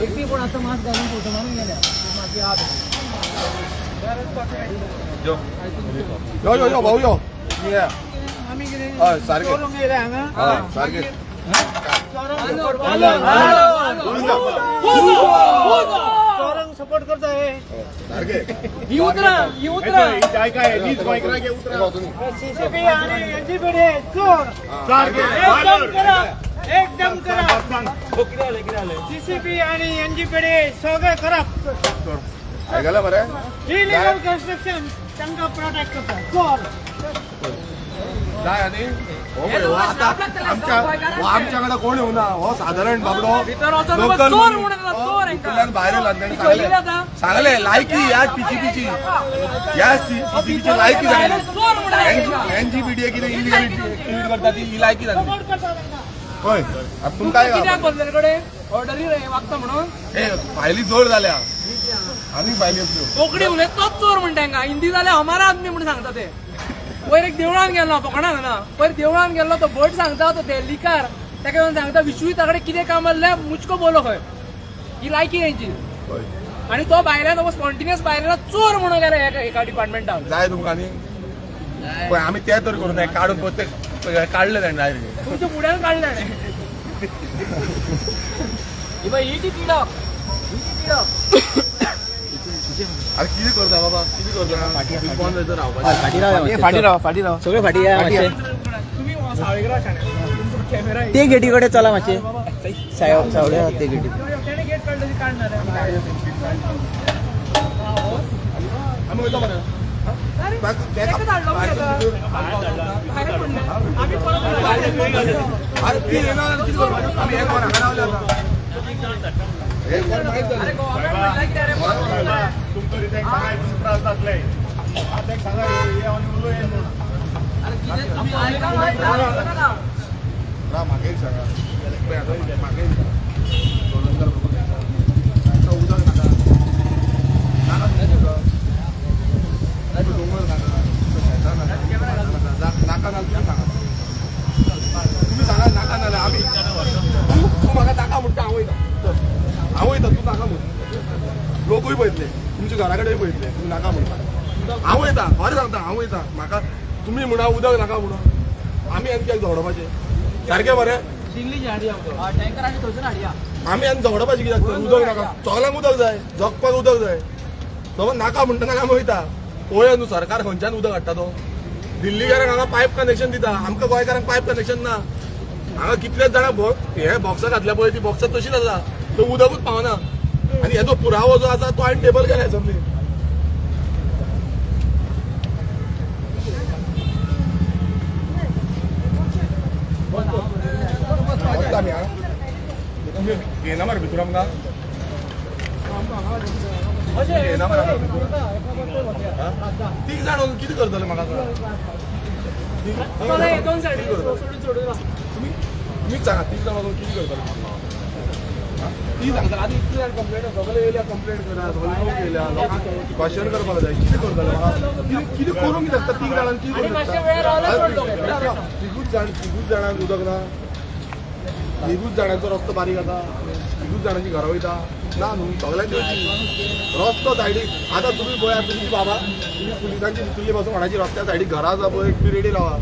एकटी कोण आतां मास्क घालून फोटो मारून गेल्या मागीर यो भाऊ यो आमी कितें हय सारकें चोरूंक येयले हांगा हय सारकें चोरांक सपोर्ट करता हे सारकें ही उतरा CCP आणि NGPD चोर एकदम करा CCP आणि NGPD सगळे करप्ट आयकलें मरे इलिगल कन्स्ट्रक्शन तांकां प्रोटेक्ट करता चोर जाय आनी हो पळय हो आतां आमच्या कडेन कोण येवना हो सादारण बाबडो भितरल्यान भायर येयला ताणें सांगलें लायकी ह्या TCPची ह्या CCPची लायकी जाली NGPD कितें इलिगल एक्टिविटी करता ती लायकी जाली हय आतां तुमकां काय ऑर्डरी वागता म्हणून हे फायली जोड जाल्या आनी फायली असल्यो कोंकणी उलयत तोच चोर म्हणटा तांकां हिंदी जाल्यार हमारा आदमी म्हणून सांगता ते पयर एक देवळान गेलो फकाणाक ना पयर देवळान गेल्लो तो भट सांगता तो दिल्लीकार ताका येवन सांगता विश्वी ताकडे कितें काम आसलें मुचको बोलो खंय ही लायकी तेंची आनी तो भायल्यान स्पॉन्टिनियस भायल्यान चोर म्हणून गेलो एका डिपार्टमेंटाक जाय तुमकां आनी पळय आमी ते तर करूं जाय काडून प्रत्येक काडले ताणें डायरेक्ट तुमच्या फुड्यान काडलें ताणें ही पळय ही ती पिडक अरे कितें करता बाबा कितें करता बंद जायचं रावपाचें फाटी राव सगळे फाटी या मातशे तुम्ही सावळेकर शाणे कॅमेरा ते गेटी कडे चला मातशे सावळे ते गेटी त्याने गेट काढलं की काढणार आहे आमी वयता मरे अरे, ताका- एकच हाडलो मग ताका- ताका. बाहेर पडले. आम्ही परत अरे ती येणार किती करपाचें? आमी एक वर हांगा रावले आतां. एक वर माहीत अरे जालें. गोव्हर्नमेंट म्हणलं कितें रे तुमकां रिटॅक्स सांगायचे त्रास जातले आता एक सांगा हे आनी उलोय म्हणून अरे कितें तुम्ही आयका माहित ना रा म्हाका एक सांगा पळय आतां म्हाका एक सांगा सोलंकर आतां उदक नाका नाका तुमचें उदक नाका दोंगर नाका शेतां नाका नाका नाका तुमी सांगा तुमी सांगा नाका नाल्या आमी तूं म्हाका नाका म्हणटा हांव वयता हांव वयता तूं नाका म्हण लोकूय पळयतले तुमच्या घरा कडेन पळयतले तुमी नाका म्हणटा हांव वयता खरें सांगता हांव वयता म्हाका तुमी म्हणा उदक नाका म्हणून आमी आनी कित्याक झगडपाचें सारकें बरें दिल्ली हाडया टँकर आनी थंयसून हाडया आमी आनी झगडपाचें कित्याक तर उदक नाका सगळ्यांक उदक जाय जगपाक उदक जाय समज नाका म्हणटा नाका आमी वयता पळया न्हू सरकार खंयच्यान उदक हाडटा तो दिल्लीकारांक हांगा पायप कनेक्शन दिता आमकां गोंयकारांक पायप कनेक्शन ना हांगा कितलेच जाणां हे बॉक्सां घातल्या पळय ती बॉक्सां तशीच आसा तो उदकूच पावना आनी हेजो पुरावो जो आसा तो हांवें टेबल केला समजी वचता आमी आं तुमी घेयना मरे भितर आमकां घेयना मरे आमकां भितर तीग जाण वचून कितें करतले म्हाका दोन सायडी सोडून राव. तुमीच सांगा तीग जाण वचून कितें करतले ती सांगता आधी इतली जाण कंप्लेंट सगळे येयल्या कंप्लेंट करा सगळे लोक येयल्या लोकांक क्वेश्चन करपाक जाय कितें करतले म्हाका कितें करूंक कितें शकता तीग जाणांक कितें आणि करूंक मातशे वेळ रावला सोडतो. शकता तिगूच जाणांक उदक ना तिगूच जाणांचो रस्तो बारीक आसा तिगूच जाणांची घरां वयता ना न्हू सगळ्यांची वयची रस्तो सायडीक आतां तुमी पळयात तुमची बाबा तुमी पुलिसांची भितरली पासून कोणाची रस्त्या सायडीक घरां आसा पळय तुमी रेडी रावा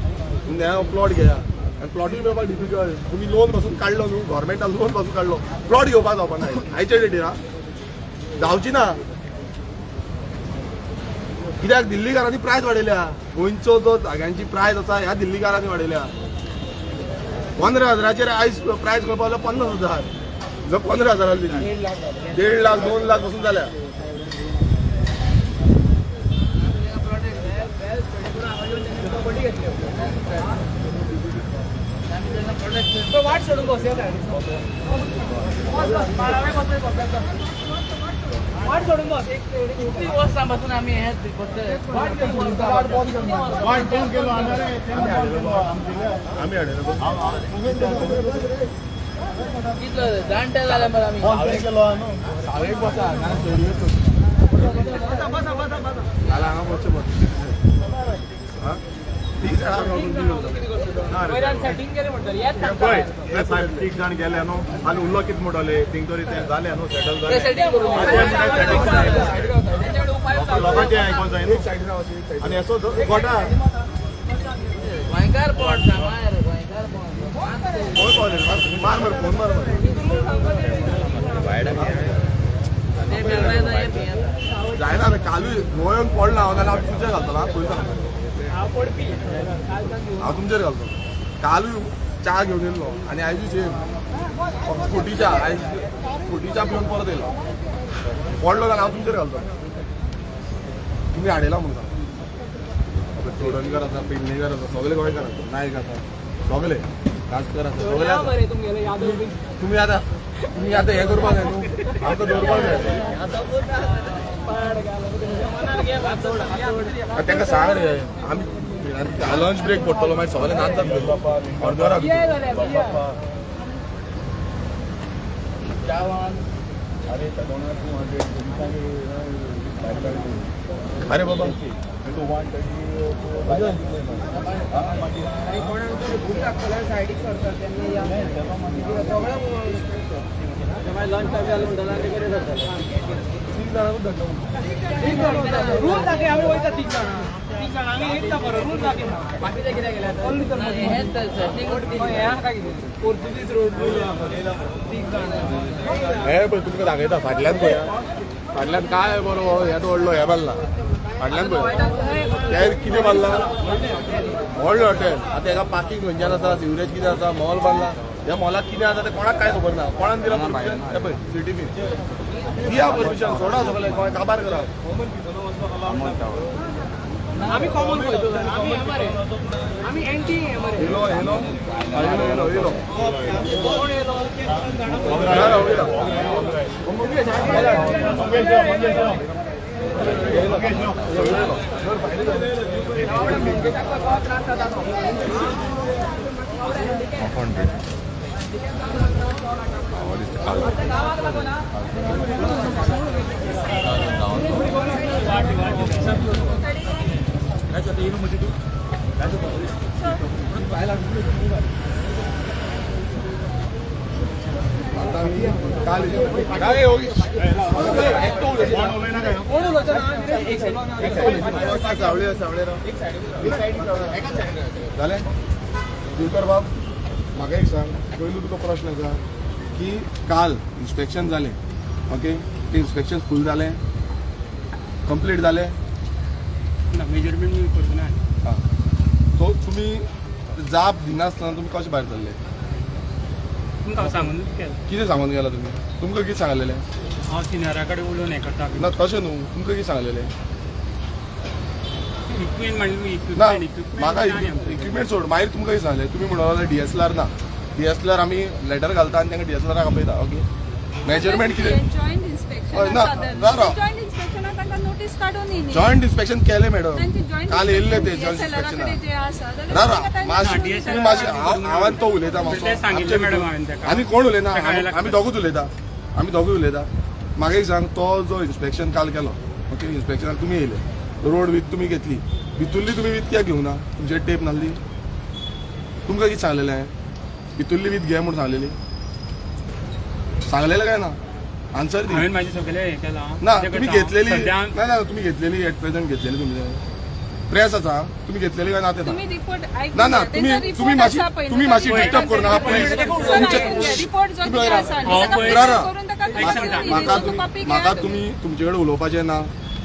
तुमी हे प्लॉट घेया आनी प्लॉटींग मेळपाक डिफिकल्ट तुमी लोन पासून काडलो न्हू गव्हर्मेंटान लोन पासून काडलो प्लॉट घेवपाक जावपाक ना आयच्या डेटीर जावची ना कित्याक दिल्लीकारांनी प्रायस वाडयल्या गोंयचो जो जाग्यांची प्रायस आसा ह्या दिल्लीकारांनी वाडयल्या 15,000 आयज प्रायस करपाक जाल्यार 50,000 जर 15,000 तेजी 1.5 लाख 2 लाख पासून जाल्या वाट सोडून बस या सायडीन. वाट सोडून बस एक किती वर्स बसून आम्ही हे वाट फोन केलो आमी हाडयलो जाणटे जाले मरे आम्ही सावेक बसा नाल्या हांगा वचचें पडटा तीग जाणां मेळून कितें करतले सेटिंग केले म्हणटले याच पळय ते साहेब तीग जाण गेले न्हू आनी उरलो कितें म्हणटले थिंग तरी ते जाले न्हू सेटल जाले सेटिंग करून लोकांचें आयकोन जाय न्हू एक सायडीन राव आनी असो गोटा गोंयकार पोट गोंयकार पोट मार मरे फोन मार जायना रे कालूय गोंयान पडला हांव जाल्यार हांव तुमचेर घालतलो हां पयलीं सांगता हांव तुमचेर घालतो कालूय च्या घेवन येयल्लो आनी आयजूय सेम फुटीच्या आयज फुटीच्या पिवन परत येयलो पडलो जाल्यार हांव तुमचेर घालतो तुमी हाडयला म्हणून सांग चोडणकर आसा पेडणेकर आसा सगळे गोंयकार आसा नायक आसा सगळे राजकर आसा सगळे आसा तुमी आतां हे करपाक जाय न्हू आमकां दवरपाक जाय तांकां सांग रे आमी लंच ब्रेक पडटलो मागीर सगळे नाच जातले अर्दवराक अरे बाबा रूल दाखय आम्ही वयता तीग जाणां आम्ही एकटा बरो रूल दाखय बाकीचे कितें केल्या पोर्तुगीज रोड तीग जाणां हे पळय तुमकां दाखयता फाटल्यान पळया फाटल्यान काय बरो हेच व्हडलो हे बांदला फाटल्यान पळय ते कितें बांदला व्हडलें हॉटेल आतां हेका पार्किंग खंयच्यान आसा सिवरेज कितें आसा मॉल बांदला ह्या मॉलाक कितें आसा तें कोणाक काय खबर ना कोणान दिला परमिशन हे पळय सिटी बी दिया परमिशन सोडा सगळें गोंय काबार करा आम्ही कॉमन पळयतो आम्ही एमआर आम्ही anti MR yellow yellow yellow yellow yellow कोण येलो काल काय होगी कोण उलयता ना एक झाले दिवकर बाब म्हाका एक सांग पयलू तुका प्रश्न आसा की काल इन्स्पेक्शन जालें ओके ते इन्स्पेक्शन फूल जालें कंप्लीट जालें मेजरमेंट करतो ना हां सो तुमी जाप दिनासतना तुमी कशें भायर सरले तुमकां सांगून केलें कितें सांगून गेला तुमी तुमकां कितें सांगलेलें हांव सिनियरा कडेन उलोवन हें करता ना तशें न्हू तुमकां कितें सांगलेलें इक्विपमेंट म्हणलें ना इक्विपमेंट म्हाका इक्विपमेंट सोड मागीर तुमकां कितें सांगलें तुमी म्हणून DSLR ना DSLR आमी लेटर घालता आनी तांकां DSLR आपयता ओके मेजरमेंट कितें जॉईंट हय, इन्स्पेक्शन ना, ना, ना. जॉईंट इन्स्पेक्शनाक तांकां नोटीस काडून येयली जॉईंट इन्स्पेक्शन केलें मॅडम तांची जॉईंट काल येयल्ले ते जॉईंट DSLR इन्स्पेक्शनाक कडेन जे आसा ना जाल्यार ना तांकां मातशें तुमी मातशें हांवें तो उलयता ते सांगिल्लें मॅडम हांवें ताका. आनी कोण उलयना ताका आयला आमी दोगूच उलयता म्हाका एक सांग तो जो इन्स्पेक्शन काल केलो ओके इन्स्पेक्शनाक तुमी येयले रोड वीथ तुमी घेतली भितुल्ली तुमी वीथ कित्याक घेवना तुमचे टेप नासली तुमकां कितें सांगलेलें भितुल्ली वीथ घे म्हणून सांगलेलें काय ना आन्सर दी हांवें म्हाजें सगळें हें केलां ना तुम्ही घेतलेली सद्या ना ना तुम्ही घेतलेली एट प्रेझेंट घेतलेली तुमचे प्रेस आसा तुम्ही घेतलेली काय ना ते तुम्ही सांग रिपोर्ट ना ना तुम्ही मातशी डिस्टर्ब करू नका प्लीज रिपोर्ट जो कितें आसा म्हाका तुम्ही तुमचे कडेन उलोवपाचें ना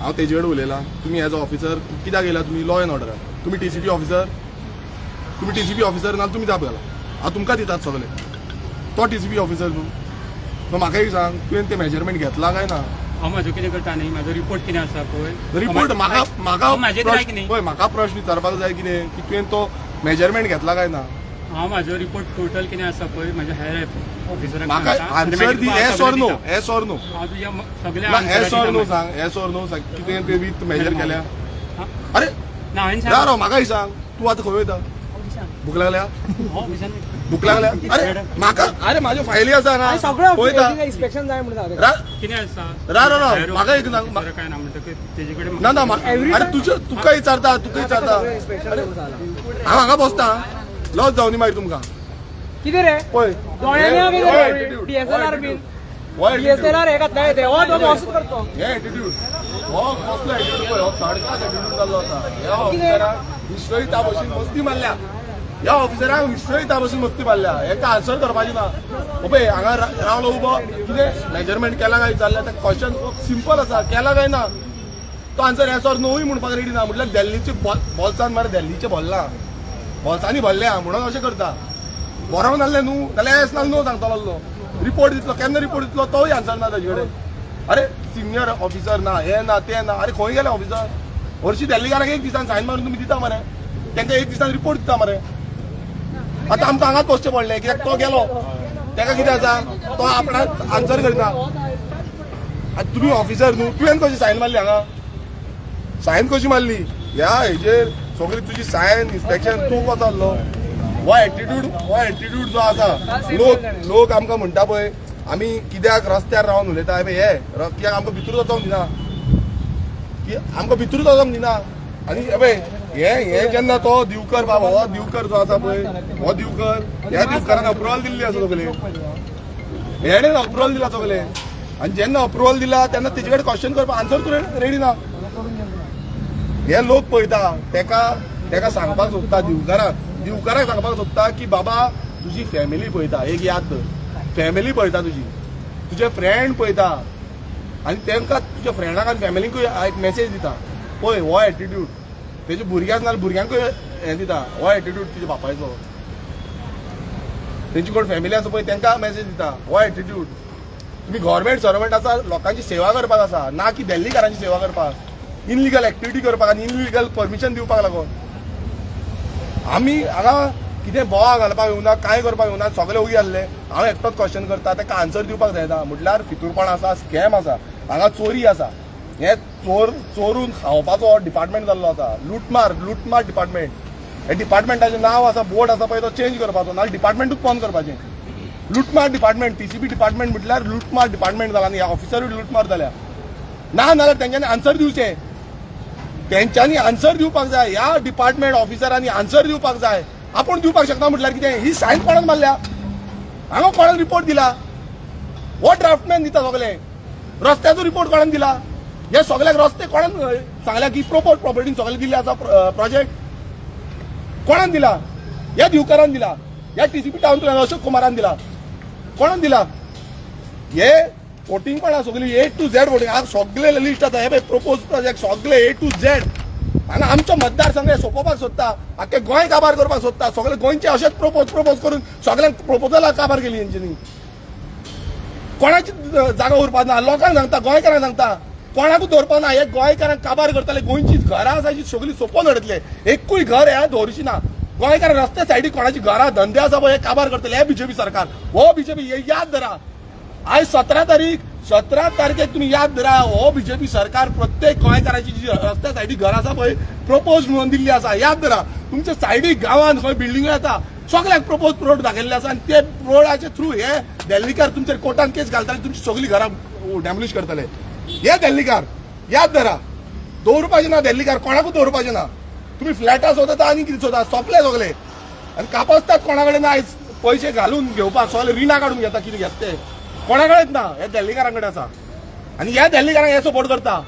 हांव तेजे कडेन उलयलां तुम्ही एज अ ऑफिसर कित्याक येयला तुमी लॉ एंड ऑर्डर तुम्ही TCP ऑफिसर ना तुम्ही जाप घाला हांव तुमकां दितात सगळें तो TCP ऑफिसर न्हू सो म्हाका एक सांग तुवें ते मेजरमेंट घेतला काय ना हांव म्हाजो कितें करता न्ही म्हाजो रिपोर्ट कितें आसा पळय रिपोर्ट म्हाका म्हाजें जाय की न्ही पळय म्हाका प्रश्न विचारपाक जाय कितें की तुवें तो मेजरमेंट घेतला काय ना हांव म्हाजो रिपोर्ट टोटल कितें आसा पळय म्हाज्या हायर ऑफिसराक म्हाका आन्सर दी yes or no yes or no हांव तुज्या सगळ्या ना येस ऑर नो सांग येस ऑर नो सांग कितें ते वीथ मेजर केल्या अरे ना हांवें राव म्हाकाय सांग तूं आतां खंय वयता भूक लागल्या भूक लागल्या अरे म्हाका अरे म्हाज्यो फायली आसा ना पळयता इन्स्पेक्शन जाय म्हणून कितें आसा रा म्हाका एक सांग काय ना म्हणटकीर तेजे कडेन ना ना अरे तुका विचारता हांव हांगा बसता लॉस जावनी मागीर तुमकां कितें रे पळय DSLR बीन DSLR हे घातला ते हो तो असंच करतो हे एटिट्यूड हो कसलो एटिट्यूड पळय हो थर्ड क्लास एटिट्यूड जाल्लो आसा ह्या ऑफिसराक विश्वहिता भशेन मस्ती मारल्या ह्या ऑफिसराक विश्वहिता भशेन मस्ती मारल्या हेका आन्सर करपाची ना पळय हांगा रावलो उबो कितें मेजरमेंट केला काय विचारल्या ते क्वेश्चन सिंपल आसा केला काय ना तो आन्सर येस ऑर नोय म्हणपाक रेडी ना म्हटल्यार दिल्लीचे बॉल्सान मरे दिल्लीचे भरला बॉल्सांनी भरल्या म्हणून अशें करता बरोवन नासलें न्हू जाल्यार येस नाल नो सांगतलो रिपोर्ट दितलो केन्ना रिपोर्ट दितलो तोय आन्सर ना ताजे कडेन अरे सिनियर ऑफिसर ना हे ना ते ना अरे खंय गेले ऑफिसर हरशीं दिल्लीकाराक एक दिसान सायन मारून तुमी दिता मरे तांकां एक दिसान रिपोर्ट दिता मरे आतां आमकां हांगाच बसचें पडलें कित्याक तो गेलो ताका कितें आसा तो आपणाक आन्सर करता आतां तुमी ऑफिसर न्हू तुवें कशी सायन मारली हांगा सायन कशी मारली ह्या हेजेर सगळी तुजी सायन इन्स्पेक्शन तूं कसो आसलो हो एटिट्यूड जो आसा लोक आमकां म्हणटा पळय आमी कित्याक रस्त्यार रावन उलयता हे कित्याक आमकां भितूर वचोंक दिना आमकां भितूर वचोंक दिना आनी हे जेन्ना तो दिवकर बाबा हो दिवकर जो आसा पळय हो दिवकर ह्या दिवकरान अप्रुवल दिल्ली आसा सगळें हेणेन अप्रुवल दिला सगळें आनी जेन्ना अप्रुवल दिला तेन्ना तेजे कडेन क्वेश्चन करपाक आन्सर तुवें रेडी ना हे लोक पळयता तेका सांगपाक सोदता दिवकाराक सांगपाक सोदता की बाबा तुजी फॅमिली पळयता एक याद कर फॅमिली पळयता तुजे फ्रेंड पळयता आनी तांकां तुज्या फ्रेंडाक आनी फॅमिलीकूय एक मेसेज दिता पळय हो एटिट्यूड तेजे भुरग्याक नाल्यार भुरग्यांकूय हें दिता हो एटिट्यूड तुज्या बापायचो तेंची कोण फॅमिली आसा पळय तांकां मेसेज दिता हो एटिट्यूड तुमी गव्हर्मेंट सर्वंट आसा लोकांची सेवा करपाक आसा ना की दिल्लीकारांची सेवा करपाक इनलिगल एक्टिविटी करपाक आनी इनलिगल परमिशन दिवपाक लागून आमी हांगा कितें बोवाळ घालपाक येवना कांय करपाक येवना सगळे उगी आहले हांव एकटोच क्वेश्चन करता ताका आन्सर दिवपाक जायना म्हटल्यार फितूरपण आसा स्कॅम आसा हांगा चोरी आसा हे चोरून खावपाचो डिपार्टमेंट जाल्लो आसा लुटमार डिपार्टमेंट हे डिपार्टमेंटाचें नांव आसा बोर्ड आसा पळय तो चेंज करपाचो नाल्यार डिपार्टमेंटूच बंद करपाचें लुटमार डिपार्टमेंट TCP डिपार्टमेंट म्हटल्यार लुटमार डिपार्टमेंट जाला आनी ह्या ऑफिसरूय लुटमार जाल्या ना नाल्यार तेंच्यांनी आन्सर दिवचें तेंच्यांनी आन्सर दिवपाक जाय ह्या डिपार्टमेंट ऑफिसरांनी आन्सर दिवपाक जाय आपूण दिवपाक शकना म्हटल्यार कितें ही सायन कोणान मारल्या हांगा कोणान रिपोर्ट दिला हो ड्राफ्टमॅन दिता सगळे रस्त्याचो रिपोर्ट कोणान दिला हे सगळ्याक रस्ते कोणान सांगल्या की प्रॉपर प्रॉपर्टीन सगळे दिल्ले आसा प्रोजेक्ट कोणान दिला ह्या दिवकरान दिला ह्या TCP टावन प्लॅनर अशोक कुमारान दिला कोणान दिला हे वोटींग पण सगळी A to Z वोटींग आज सगळे लिस्ट आसा हे प्रपोज प्रोजेक्ट सगळे A to Z हांगा आमचो मतदारसंघ सोंपोवपाक सोदता आख्खे गोंय काबार करपाक सोदता सगळे गोंयचे अशेच प्रपोज करून सगळ्यांक प्रपोजलां काबार केली हेंच्यांनी कोणाची जागा उरपाक ना लोकांक सांगता गोंयकारांक सांगता कोणाकूच दवरपाक ना हे गोंयकारांक काबार करताले गोंयची घरां आसा जी सगळीं सोंपोवन उडयतले एकूय घर हे दवरची ना गोंयकार रस्त्या सायडीक कोणाची घरां धंदे आसा पळय हे काबार करतले हे बीजेपी सरकार हो बीजेपी हे याद धरा आयज 17 तारखेक तुम्ही याद धरा हो बीजेपी सरकार प्रत्येक गोंयकाराची जी रस्त्या सायडीक घर आसा पळय प्रपोज म्हणून दिल्ली आसा याद धरा तुमच्या सायडीक गांवांत खंय बिल्डिंगो येता सगळ्याक प्रपोज रोड दाखयल्ले आसा आनी ते रोडाचे थ्रू हे दिल्लीकार तुमचेर कोर्टान केस घालताले तुमची सगळीं घरां डॅमोलिश करतले हे दिल्लीकार याद धरा दवरपाचे ना दिल्लीकार कोणाकूच दवरपाचे ना तुम्ही फ्लॅटां सोदता आनी कितें सोदता सोंपले सगळे आनी कापसतात कोणा कडेन आयज पयशे घालून घेवपाक सगळे रिणां काडून घेता कितें घेता ते कोणा कडेच ना हे दिल्लीकारां कडेन आसा आनी ह्या दिल्लीकारांक हे सपोर्ट करता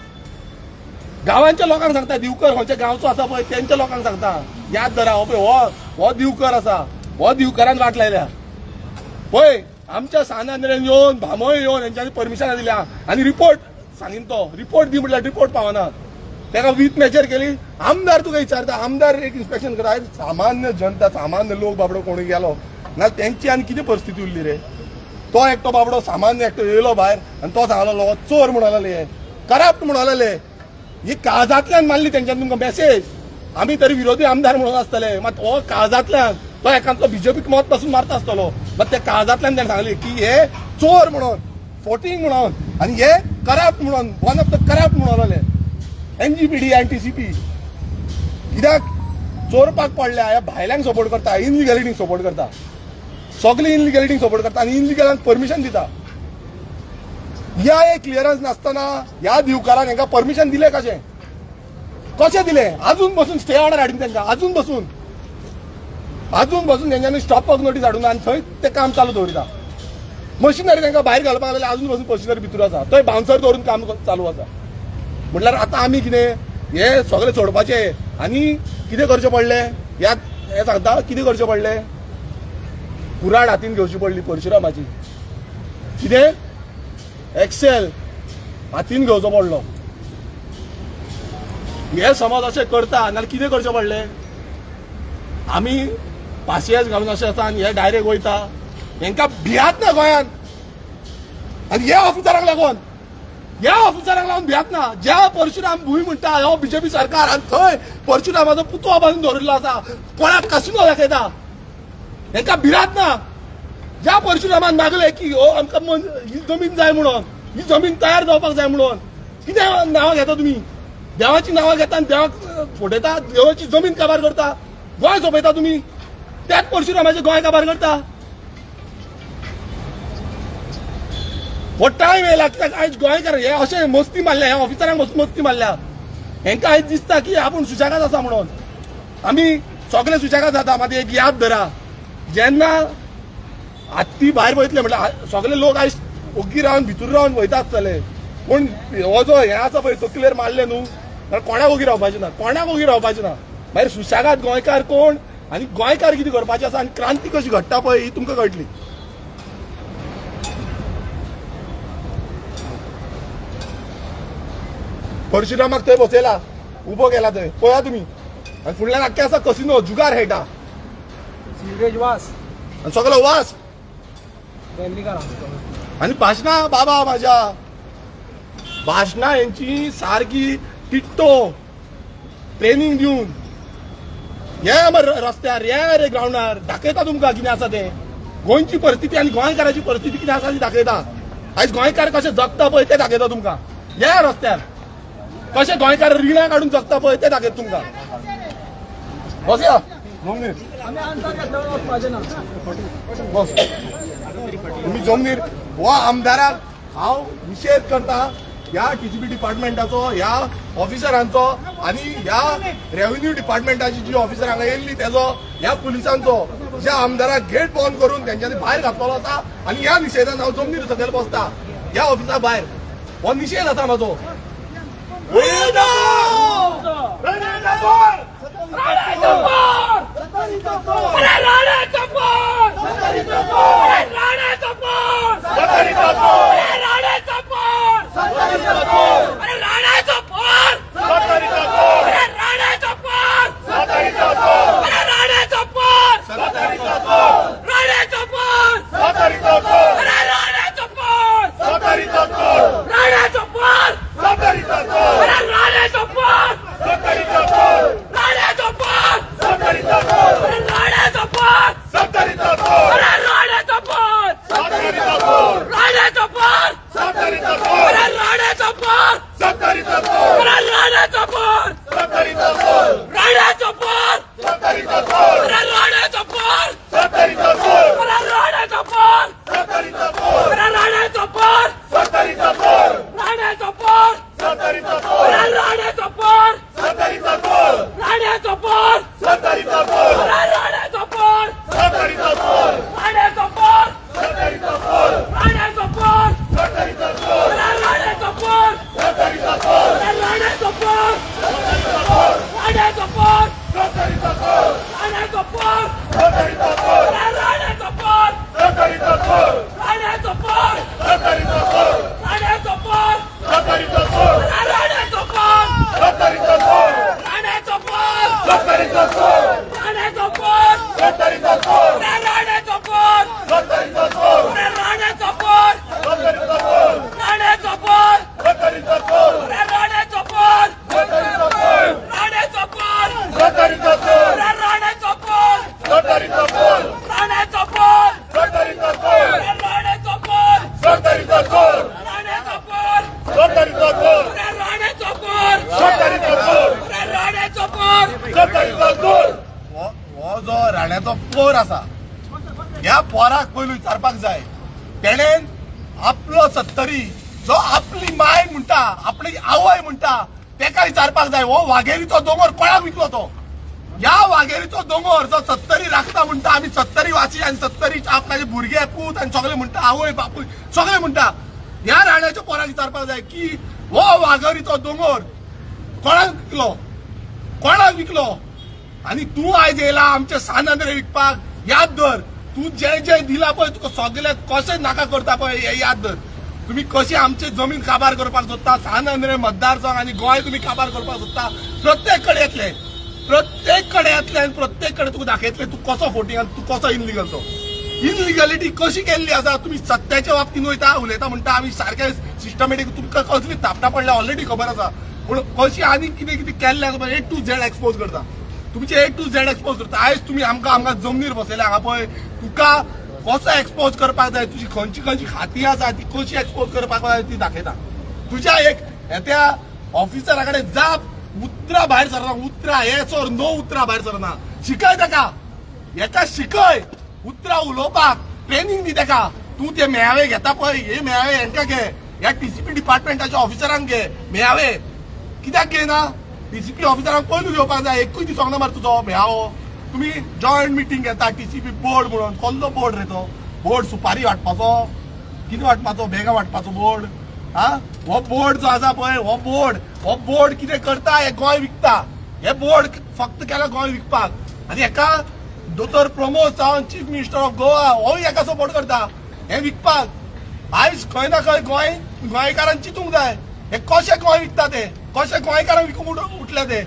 गांवांच्या लोकांक सांगता दिवकर खंयच्या गांवचो आसा पळय तेंच्या लोकांक सांगता याद धरा हो पळय हो दिवकर आसा हो दिवकरान वाट लायल्या पळय आमच्या सानांद्रेन येवन भामोय येवन हेंच्यांनी परमिशनां दिल्या आनी रिपोर्ट सांगिन तो रिपोर्ट दी म्हटल्यार रिपोर्ट पावना तेका वीथ मेजर केली आमदार तुका विचारता आमदार एक इन्स्पेक्शन करता आयज सामान्य जनता सामान्य लोक बाबडो कोणी गेलो ना तेंची आनी कितें परिस्थिती उरली रे तो एकटो बाबडो सामान्य एकटो येयलो भायर आनी तो सांगलो चोर म्हणून लागले करप्ट म्हणून लागले ही काळजांतल्यान मारली तेंच्यान तुमकां मेसेज आमी तरी विरोधी आमदार म्हणून आसतले मात हो काळजांतल्यान तो एकांतलो बीजेपीक मत पासून मारता आसतलो मात त्या काळजांतल्यान तेणें सांगले की हे चोर म्हणून फोटिंग म्हणून आनी हे करप्ट म्हणून वन ऑफ द करप्ट म्हणून लागले NGPD आणि TCP कित्याक चोरपाक पडल्या ह्या भायल्यांक सपोर्ट करता इनलिगॅलिटीक सपोर्ट करता सगळी इनलिगॅलिटीक सपोर्ट करता आनी इनलिगलांक परमिशन दिता ह्या एक क्लियरन्स नासतना ह्या दिवकारान हांकां परमिशन दिलें कशें दिलें अजून बसून स्टे ऑर्डर हाडून तांकां अजून बसून तेंच्यांनी स्टॉप नोटीस हाडून आनी थंय तें काम चालू दवरिता मशिनरी तांकां भायर घालपाक लागले अजून बसून मशिनरी भितर आसा थंय बाउन्सर दवरून काम चालू आसा म्हटल्यार आतां आमी कितें हे सगळे सोडपाचे आनी कितें करचें पडलें हे सांगता कितें करचें पडलें कुराड हातीन घेवची पडली परशुरामाची कितें एक्सेल हातीन घेवचो पडलो हे समज अशें करता नाल्यार कितें करचें पडलें आमी पासियेस घालून अशें आसा आनी हे डायरेक्ट वयता हेंकां भियात ना गोंयांत आनी हे ऑफिसरांक लागून भियात ना ज्या परशुराम भूंय म्हणटा हो बीजेपी सरकार आनी थंय परशुरामाचो पुतळो बांदून दवरिल्लो आसा कोणाक कसिनो दाखयता हेंकां भिरात ना ज्या परशुरामान मागले की हो आमकां ही जमीन जाय म्हणून ही जमीन तयार जावपाक जाय म्हणून कितें नांवां घेता तुमी देवाची नांवां घेता आनी देवाक फोटयता देवाची जमीन काबार करता गोंय सोंपयता तुमी त्याच परशुरामाचें गोंय काबार करता हो टायम येयला कित्याक आयज गोंयकार हे अशें मस्ती मारल्या ह्या ऑफिसरांक मस्ती मारल्या हेंकां आयज दिसता की आपूण सुशेगाद आसा म्हणून आमी सगळे सुशेगाद जाता मात एक याद धरा जेन्ना हत्ती भायर वयतले म्हटल्यार सगळे लोक आयज ओग्गी रावन भितर रावन वयता आसतले पूण हो जो हें आसा पळय तकलेर मारले न्हू जाल्यार कोणाक ओगी रावपाचें ना मागीर सुशेगाद गोंयकार कोण आनी गोंयकार कितें करपाचें आसा आनी क्रांती कशी घडटा पळय ही तुमकां कळटली परशुरामाक थंय बसयला उबो केला थंय पळया तुमी आनी फुडल्यान आख्खे आसा कसिनो जुगार खेळटा वास आनी सगळो वास आनी भाशणां बाबा म्हाज्या भाशणां हेंची सारकी डिट्टो ट्रेनिंग दिवन या मरे रस्त्यार या रे ग्राउंडार दाखयता तुमकां कितें आसा तें गोंयची परिस्थिती आनी गोंयकाराची परिस्थिती कितें आसा ती दाखयता आयज गोंयकार कशे जगता पळय ते दाखयता तुमकां या रस्त्यार कशे गोंयकार रिणां काडून जगता पळय ते दाखयता तुमकां बसया जमनीर बस तुम्ही जमनीर हो आमदाराक हांव निशेध करता ह्या टीसीपी डिपार्टमेंटाचो ह्या ऑफिसरांचो आनी ह्या रेव्हेन्यू डिपार्टमेंटाची जी ऑफिसर हांगा येयल्ली तेजो ह्या पुलिसांचो ज्या आमदाराक गेट बंद करून तेंच्यांनी भायर घातलेलो आसा आनी ह्या निशेधान हांव जमनीर सकयल बसता ह्या ऑफिसा भायर हो निशेध आसा म्हाजो हो जो राण्याचो पोर आसा ह्या पोराक पयलू विचारपाक जाय तेणेन आपलो सत्तरी जो आपली माय म्हणटा आपली आवय म्हणटा तेका विचारपाक जाय हो वाघेरीचो दोंगर कोणाक विकलो तो ह्या वाघेरीचो दोंगर जो सत्तरी राखता म्हणटा आमी सत्तरी वासी आनी सत्तरी आपणाचे भुरगे पूत आनी सगळे म्हणटा आवय बापूय सगळे म्हणटा ह्या राण्याच्या पोराक विचारपाक जाय की हो वाघेरीचो दोंगर कोणाक विकलो आणि तू आयज येयला आमचे सानंद्रे विकपाक याद धर तू जे जे दिला पळय तुका सगळे कशे नाका करता पळय हे याद धर तुम्ही कशी आमची जमीन काबार करपाक सोदता सानंद्रे मतदारसंघ आणि गोंय तुम्ही काबार करपाक सोदता प्रत्येक कडेन येतले आनी प्रत्येक कडेन तुका दाखयतले तू कसो फोटिंग आनी तू कसो इनलिगल तो इनलिगलिटी कशी केल्ली आसा तुम्ही सत्याच्या बाबतीन वयता उलयता म्हणटा आमी सारखे सिस्टमॅटीक तुमकां कसली थापटा पडल्या ऑलरेडी खबर आसा पूण कशी आनी कितें कितें केल्लें खबर A to Z एक्सपोज करता तुमचे A to Z एक्सपोज करता आयज तुम्ही आमकां जमनीर बसयले हांगा पळय तुका कसो एक्सपोज करपाक जाय तुजी खंयची खंयची खाती आसा ती कशी एक्सपोज करपाक जाय ती दाखयता तुज्या एक त्या ऑफिसरा कडेन जाप उतरां भायर सरना उतरां येस ऑर नो उतरां भायर सरना शिकय ताका हेका शिकय उतरां उलोवपाक ट्रेनिंग दी ताका तू ते मेळावे घेता पळय हे मेळावे हेंका घे ह्या टीसीपी डिपार्टमेंटाच्या ऑफिसरांक घे मेळावे कित्याक घेयना टीसीपी ऑफिसरांक पयलू घेवपाक जाय एकूय दिसोंक ना मरे तुजो मेळावो तुम्ही जॉयंट मिटींग घेता टीसीपी बोर्ड म्हणून कसलो बोर्ड रे तो बोर्ड सुपारी वाटपाचो कितें वाटपाचो बेगा वाटपाचो बोर्ड हा हो बोर्ड जो आसा पळय हो बोर्ड कितें करता हे गोंय विकता हे बोर्ड फक्त केला गोंय विकपाक आनी हेका दोतोर Pramod Sawant chief minister of Goa होय हेका सपोर्ट करता हे विकपाक आयज खंय ना खंय गोंयकारांक चिंतूंक जाय हे कशे गोंय विकता ते कशे गोंयकारांक विकूंक उठले ते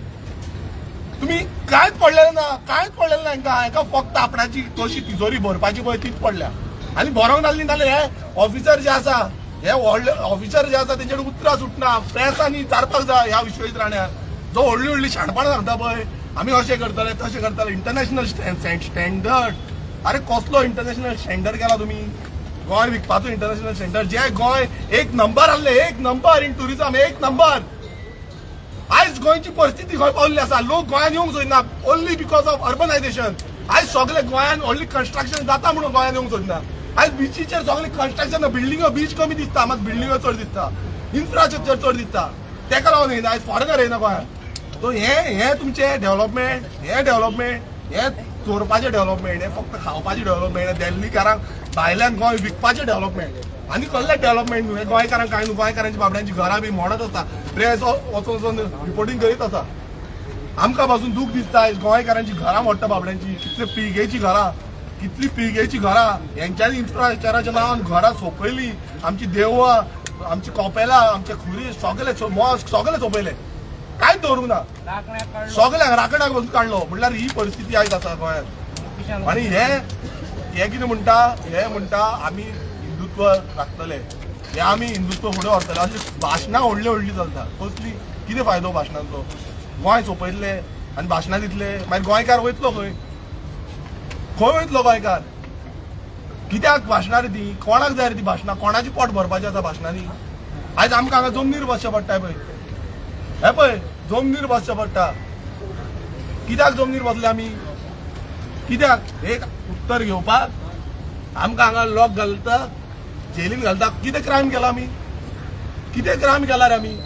तुम्ही कांयच पडलेले ना हेका फक्त आपणाची कशी तिजोरी भरपाची पळय तीच पडल्या आनी बरोंक नासली नाल्यार हे ऑफिसर जे आसा हे व्हडले ऑफिसर जे आसा तेंचेर उतरां सुटना, प्रेसांनी चारपाक जाय ह्या विश्वजीत राण्यार. जो व्हडली शाणपणां सांगता पळय, आमी अशें करतले तशें करतले, इंटरनॅशनल स्टँडर्ड. अरे कसलो इंटरनॅशनल स्टँडर्ड केला तुमी? Goa विकपाचो international standard. जे गोंय एक नंबर आहले, एक नंबर इन टुरिझम, एक नंबर. आयज गोंयची परिस्थिती खंय पावल्ली आसा. लोक गोंयान येवंक सोदिना ओन्ली बिकॉज ऑफ अर्बनायझेशन. आयज सगळे गोंयान व्हडली कन्स्ट्रक्शन जाता म्हणून गोंयान येवंक सोदिना. आयज बिचीचेर सगळे कन्स्ट्रक्शन, बिल्डिंग बीच कमी दिसता, मात बिल्डिंगो चड दिसता, इन्फ्रास्ट्रक्चर चड दिसता. तेका लागून येयना आयज फॉरेनर येयना गोंयान. सो हे तुमचे डेव्हलपमेंट, हे चोरपाचें डेव्हलपमेंट, हे फक्त खावपाचें डेव्हलपमेंट, दिल्लीकारांक भायल्यान गोंय विकपाचें डेव्हलपमेंट. आनी कसलें डेव्हलपमेंट न्हू. हे गोंयकारांक काय न्हू. गोंयकारांची बाबड्यांची घरां बी मोडत आसा. प्रेस वचून रिपोर्टींग करीत आसा. आमकां पासून दूख दिसता आयज गोंयकारांची घरां मोडटा बाबड्यांची. कितली पिळगेची घरां, कितली पिळगेची घरां. हेंच्यांनी इन्फ्रास्ट्रक्चराच्या नांवान घरां सोंपयली. आमची देवळां, आमची कॉपेलां, आमचे खुरी सगळे मॉस्क सगळे सोंपयले. कांयच दवरूंक ना. सगळ्यांक राखणाक बसून काडलो. म्हणल्यार ही परिस्थिती आयज आसा गोंयांत. आनी हे कितें म्हणटा, हे म्हणटा आमी हिंदुत्व राखतले, हे आमी हिंदुत्व फुडें व्हरतले. अशी भाशणां व्हडली चलता. कसली, कितें फायदो भाशणांचो? गोंय सोंपयतले आनी भाशणां दितले, मागीर गोंयकार वयतलो खंय? खंय वयतलो गोंयकार? कित्याक भाशणां रे ती? कोणाक जाय रे ती भाशणां? कोणाची पोट भरपाचें आसा भाशणांनी? आयज आमकां हांगा जमनीर बसचें पडटा पळय. हे पळय जमनीर बसचें पडटा. कित्याक जमनीर बसले आमी? कित्याक? एक उत्तर घेवपाक आमकां हांगा लॉक घालता, जेलीन घालता. कितें क्रायम केला आमी? कितें क्रायम केला रे आमी?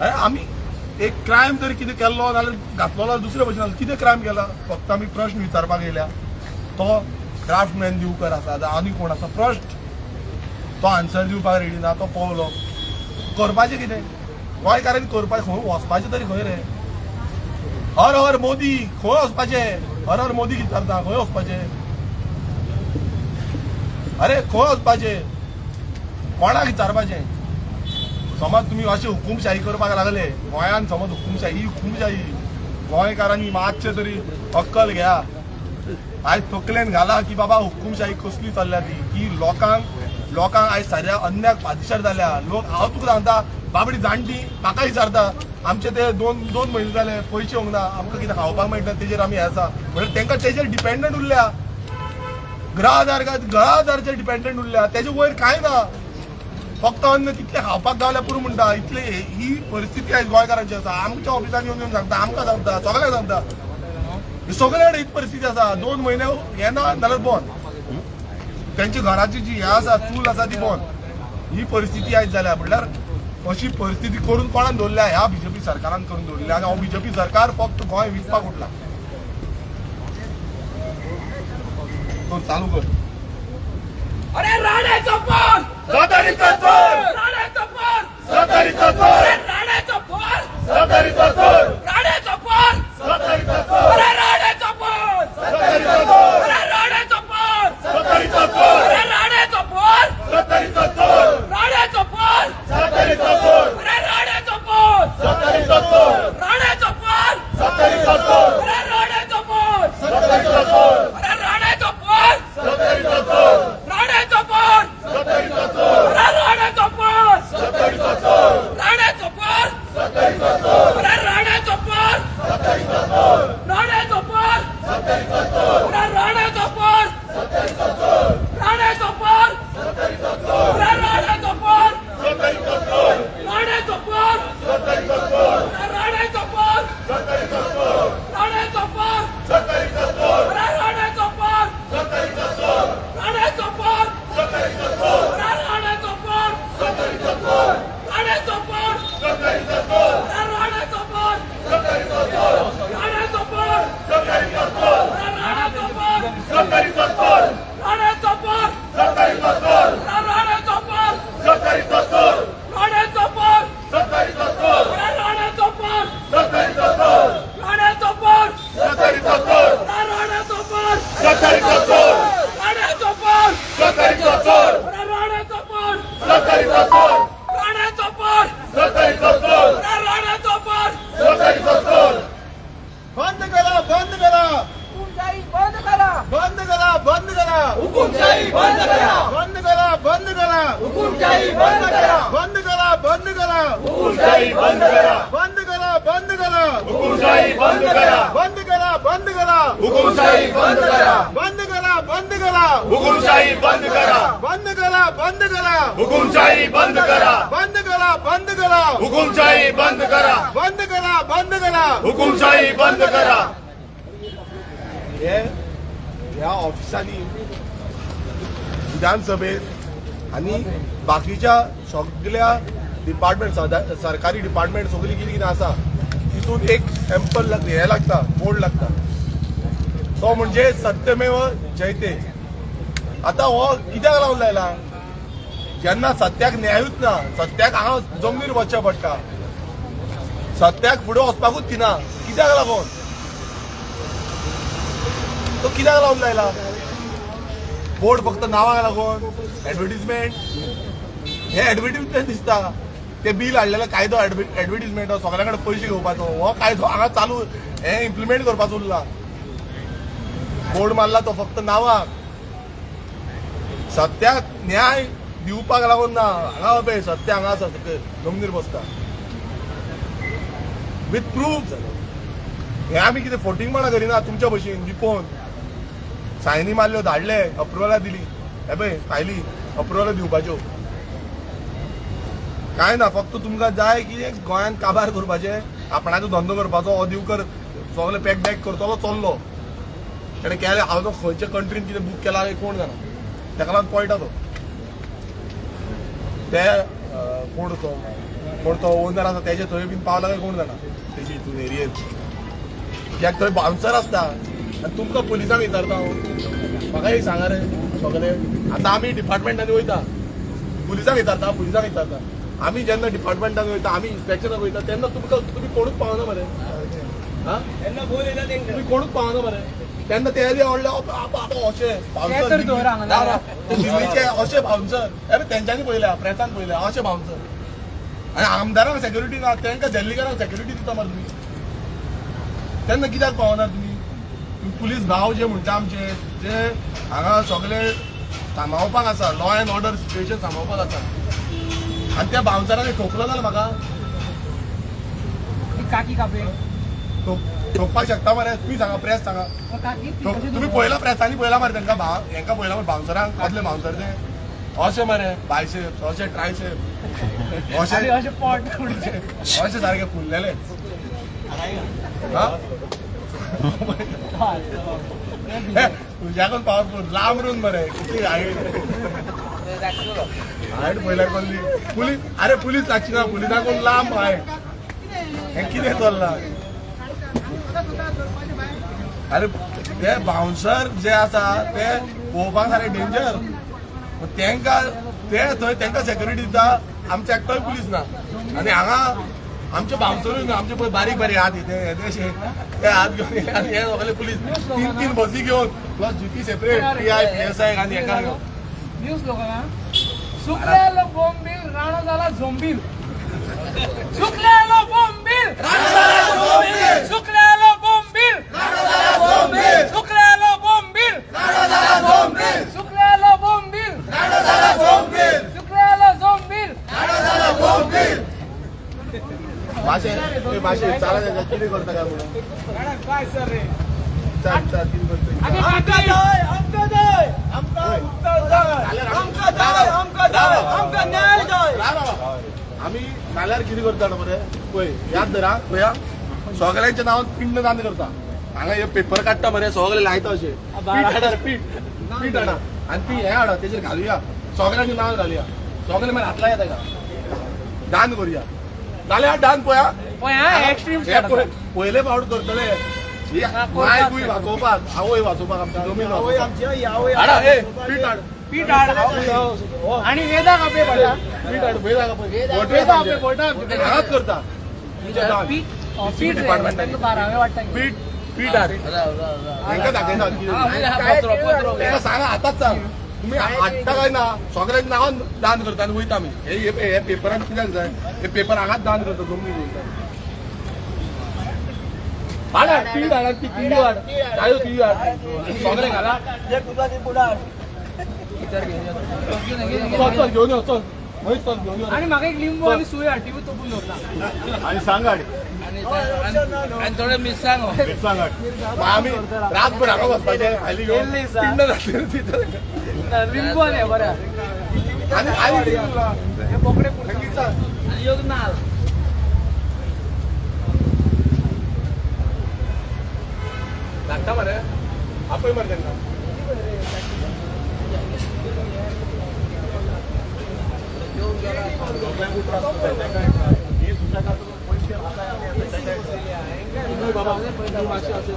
आमी एक क्रायम तरी कितें केल्लो नाल्यार घातलो जाल्यार दुसरे भशेन कितें क्रायम केला? फक्त आमी प्रश्न विचारपाक येयल्या. तो ड्राफ्टमॅन दिवकर आसा, आनी कोण आसा प्रश्न, तो आन्सर दिवपाक रेडी ना. तो पळलो. करपाचें कितें? गोंयकारांनी करपाचें खंय वचपाचें तरी खंय रे? हर हर मोदी खंय वचपाचें? हर हर मोदी कितें करता? खंय वचपाचें? अरे खंय वचपाचें? कोणाक विचारपाचें? समज तुमी अशें हुकूमशाही करपाक लागले गोंयान, समज हुकूमशाही गोंयकारांनी मातशें तरी अक्कल घ्या. आयज तकलेन घाला की बाबा हुकूमशाही कसली चल्ल्या ती, की लोकांक आयज साऱ्या अन्याक फाटीसर जाल्या. लोक हांव तुका सांगता, बाबडी जाणटी म्हाका विचारता, आमचे ते दोन म्हयने जाले पयशे येवंक ना, आमकां कितें खावपाक मेळटा तेजेर आमी आसा. म्हणजे तांकां तेजेर डिपेंडंट उरल्या. ग्रह आदाराचेर डिपेंडंट उरल्या. तेजे वयर कांय ना. फक्त अन्न कितले खावपाक गावल्या पुरो म्हणटा. इतले ही परिस्थिती आयज गोंयकारांची आसा. आमच्या ऑफिसान येवन सांगता, आमकां सांगता, सगळ्यांक सांगता. सगळे कडेन हीच परिस्थिती आसा. 2 म्हयने येना नाल्यार बंद. तेंची घराची जी हे आसा, चूल आसा ती बंद. ही परिस्थिती आयज जाल्या. म्हणल्यार अशी परिस्थिती करून कोणान दवरल्या? ह्या बीजेपी सरकारान करून दवरली. आनी हांव बीजेपी सरकार फक्त गोंय विकपाक उठला. चालू कर. अरे राण्याचा फोन, सदारीचा चोर, राण्याचा फोन, सदारीचा चोर, राण्याचा फोन, सदारीचा चोर, राण्याचा फोन, सदारीचा चोर, अरे राण्याचा फोन, सदारीचा चोर, अरे राण्याचा फोन, सदारीचा चोर, अरे राण्याचा फोन, सदारीचा चोर, राण्याचा फोन, सदारीचा चोर, अरे राण्याचा फोन, सदारीचा चोर, राण्याचा फोन, सदारीचा चोर, अरे राण्याचा फोन, सदारीचा चोर, अरे राण्याचा फोन, सदारीचा चोर, राण्याचा फोन, सदारीचा चोर, अरे राण्याचा फोन, सदारीचा चोर, राण्याचा फोन, सदारीचा चोर, अरे राण्याचा बंद करा हुकुमशाही बंद करा बंद करा बंद करा हुकुमशाही बंद करा बंद करा बंद करा हुकुमशाही बंद करा बंद करा बंद करा हुकुमशाही बंद करा बंद करा बंद करा हुकुमशाही बंद करा बंद करा बंद करा हुकुमशाही बंद करा बंद करा बंद करा हुकुमशाही बंद करा बंद करा बंद करा हुकुमशाही बंद करा बंद करा बंद करा हुकुमशाही बंद करा हे ह्या ऑफिसांनी विधानसभेत आणि बाकीच्या सगळ्या डिपार्टमेंट सरकारी डिपार्टमेंट सगळी कितें कितें आसा तितून एक सॅम्पल हे लागता बोर्ड लागता तो म्हणजे सत्यमेव जयते. आता हो कित्याक लावून लायला जेन्ना सत्याक न्यायूच ना सत्याक हांगा जमनीर वचचें पडटा सत्याक फुडें वचपाकूच दिना कित्याक लागून तो कित्याक लावून लायला बोर्ड फक्त नांवाक लागून एडवर्टिजमेंट हे एडवर्टिजमेंट दिसता ते बील हाडलेले कायदो एडवर्टिजमेंट सगळ्या कडेन पयशे घेवपाचो हो कायदो हांगा चालू हे इम्प्लिमेंट करपाचो उरला बोर्ड मारला तो फक्त नांवाक सत्याक न्याय दिवपाक लागून ना हांगा पळय सत्य हांगा आसा जमनीर बसता विथ प्रूफ हे आमी कितें फोटिंगपणां करिना तुमच्या भशेन लिपोवन सायनी मारल्यो धाडले अप्रुवलां दिली हे पळय फायली अप्रुवलां दिवपाच्यो काय ना फक्त तुमकां जाय की गोंयांत काबार करपाचें आपणाचो धंदो करपाचो हो दिवकर सगळे पॅक बॅक करतलो चल्लो ताणें केलें हांव तो खंयच्या कंट्रीन कितें बूक केला कोण जाणा ताका लागून पळयता तो ते कोण तो ओनर आसा तेजे थंय बीन पावला काय कोण जाणा तेजे हितून एरियेत कित्याक थंय बाउन्सर आसता आनी तुमकां पुलिसांक विचारता हांव म्हाका एक सांगा रे सगळे आतां आमी डिपार्टमेंटांनी वयता पुलिसांक विचारता आमी जेन्ना डिपार्टमेंटान वयता आमी इन्स्पेक्शनाक वयता तेन्ना तुमकां तुमी कोणूच पावना मरे हा तुमी कोणूच पावना मरे तेन्ना ते व्हडले अशे बाउन्सर दिल्लीचे अशे बाउन्सर तेंच्यांनी पळयल्या प्रेसान पळयल्या अशे बाउन्सर आनी आमदारांक सेक्युरिटी ना तांकां झेल्लीकारांक सेक्युरिटी दिता मरे तुमी तेन्ना कित्याक पावना तुमी पुलीस भाव जे म्हणटा आमचे जे हांगा सगळे सांबाळपाक आसा लॉ एंड ऑर्डर सिच्युएशन सांबाळपाक आसा आनी त्या बाउन्सरांनी ठोकलो जाल्यार म्हाका काकी कापे ठोकपाक शकता मरे तुमी सांगा प्रेस सांगा तुम्ही पळयला प्रेसांनी पळयला मरे तांकां हांकां पळयला मरे बाउन्सरांक कसले बाउन्सर ते अशे मरे बायसेप अशे ट्रायसेप अशे अशे सारखे फुललेले तुझ्याकडून पावरफुल लांब रून मरे किती हायट पळयल्यार कसली पुलीस अरे पुलीस लागची ना पुलिसाकडून लांब हायट हे कितें चल्ला अरे ते बाउन्सर जे आसा ते पळोवपाक सारखे डेंजर तांकां ते थंय तांकां सेक्युरिटी दिता आमचे एकटोय पुलीस ना आनी हांगा आमचे बाउन्सरूय ना आमचे पळय बारीक बारीक हात येते ते हात घेवन आनी हे सगळे पुलीस तीन बसी घेवन plus GP separate PI PSI आनी हेका घेवन न्यूज लोकांना सुकलेलो बोंबील राणो झाला झोंबील सुकलेलो बोंबील राणो झाला झोंबील सुकलेलो बोंबील राणो झाला झोंबील सुकलेलो बोंबील राणो झाला झोंबील सुकलेलो बोंबील राणो झाला झोंबील सुकलेलो झोंबील राणो झाला झोंबील भाषे चाला किती करता काय म्हणून काय सर रे चाल किती करता आम्ही नाल्यार कितें करता मरे पळय याद धरा पळया सगळ्यांच्या नांवान पिंड दान करता हांगा हे पेपर काडटा मरे सगळे लायता अशे पीठ हाडा आनी ती हे हाडा तेजेर घालुया सगळ्यांची नांव घालुया सगळे मागीर हातला येता का दान करुया जाल्यार दान पळया एक्स्ट्रीम पयले फावट करतले माय गुय वाचोवपाक आवय वाचोवपाक आमच्या जमीन हाडा हे पीठ हाड आणि वेदा कापे पडला पीठ हाड वेदा कापे हांगाच करता पीठ डिपार्टमेंटान 12वे वाटतं पीठ हाड तांकां दाखयता तांकां सांगा आतांच सांग तुम्ही हाडटा काय ना सगळ्यांच्या नांवान दान करता आनी वयता आमी हे पेपरान कित्याक जाय हे पेपर हांगाच दान करता जमनी वयता हाडा तीड हाडा ती तीड वाड काय तीड वाड सगळे घाला जे तुझा ते पुढे चल घेऊन येऊ चल माहित चल घेऊन येऊ आणि म्हाका एक लिंबू आणि सुय हाड ती तोपून दवरला आणि सांगाड आणि थोडे मिरसांग सांगाड मग आम्ही रातभर हाका बसपाचे खाली घेऊन पिंड जातले तिथं. लिंबू आणि बऱ्या आणि हे बोकडे थंडीचा योग ना लागता मरे आपण मरे त्यांना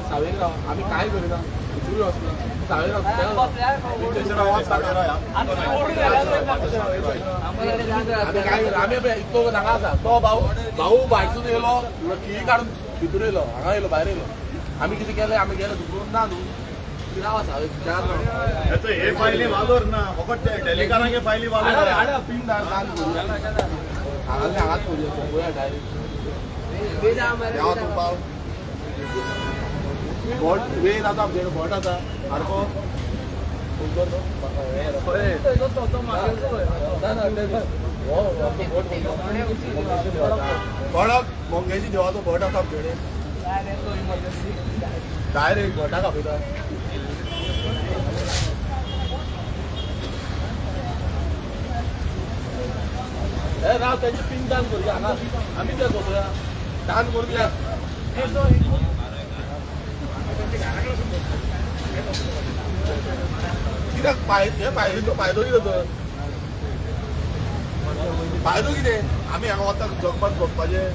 सावेगाव आम्ही काय करूया सुरू असतो सावेगाव आम्ही इतको नाका आसा तो भाऊ भायसून येयलो की काढून भितूर येयलो हांगा येयलो भायर येयलो आम्ही कितें केलें आमी गेले दुकरून ना न्हू कित्याक आसा याचं हे फायली वालोर ना फकत डेलिकारांगे फायली वालोर पिंड दान करूया हांगाले हांगाच करूया पळोवया डायरेक्ट देवा तुमकां बोट वेल आसा आमचे बोट आसा सारको बोटाक मोंगेची देवाचो बोट आसा आमचे कडेन डायरेक्ट बोटाक आपयता हे राव त्याची पिंड दान करूया हांगा आमी ते करूया दान करूया कित्याक फायदो कितें तर फायदो कितें आमी हांगा वता जगपात बसपाचें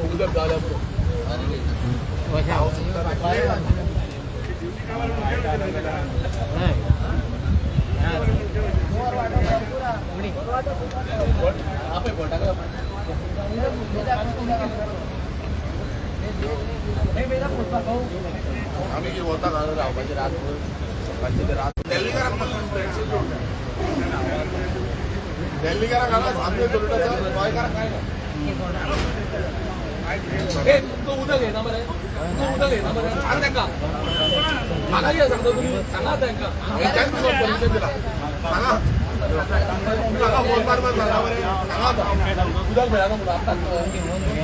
उदक जाल्या आम्ही जे वता रावपाचे रातभर सकाळचे ते रात दिल्लीकारांक हांगा सामके सोडून आसा गोंयकारांक काय ना तुमचं उदक येना मरे तुमचं उदक येना मरे सांग त्यांना म्हाका कितें सांगता तुम्ही सांगा त्यांना हेंच्यान तुका परमिशन दिला सांगा म्हाका फोन मारपाक सांगा मरे सांगा उदक मेळना म्हणून आतां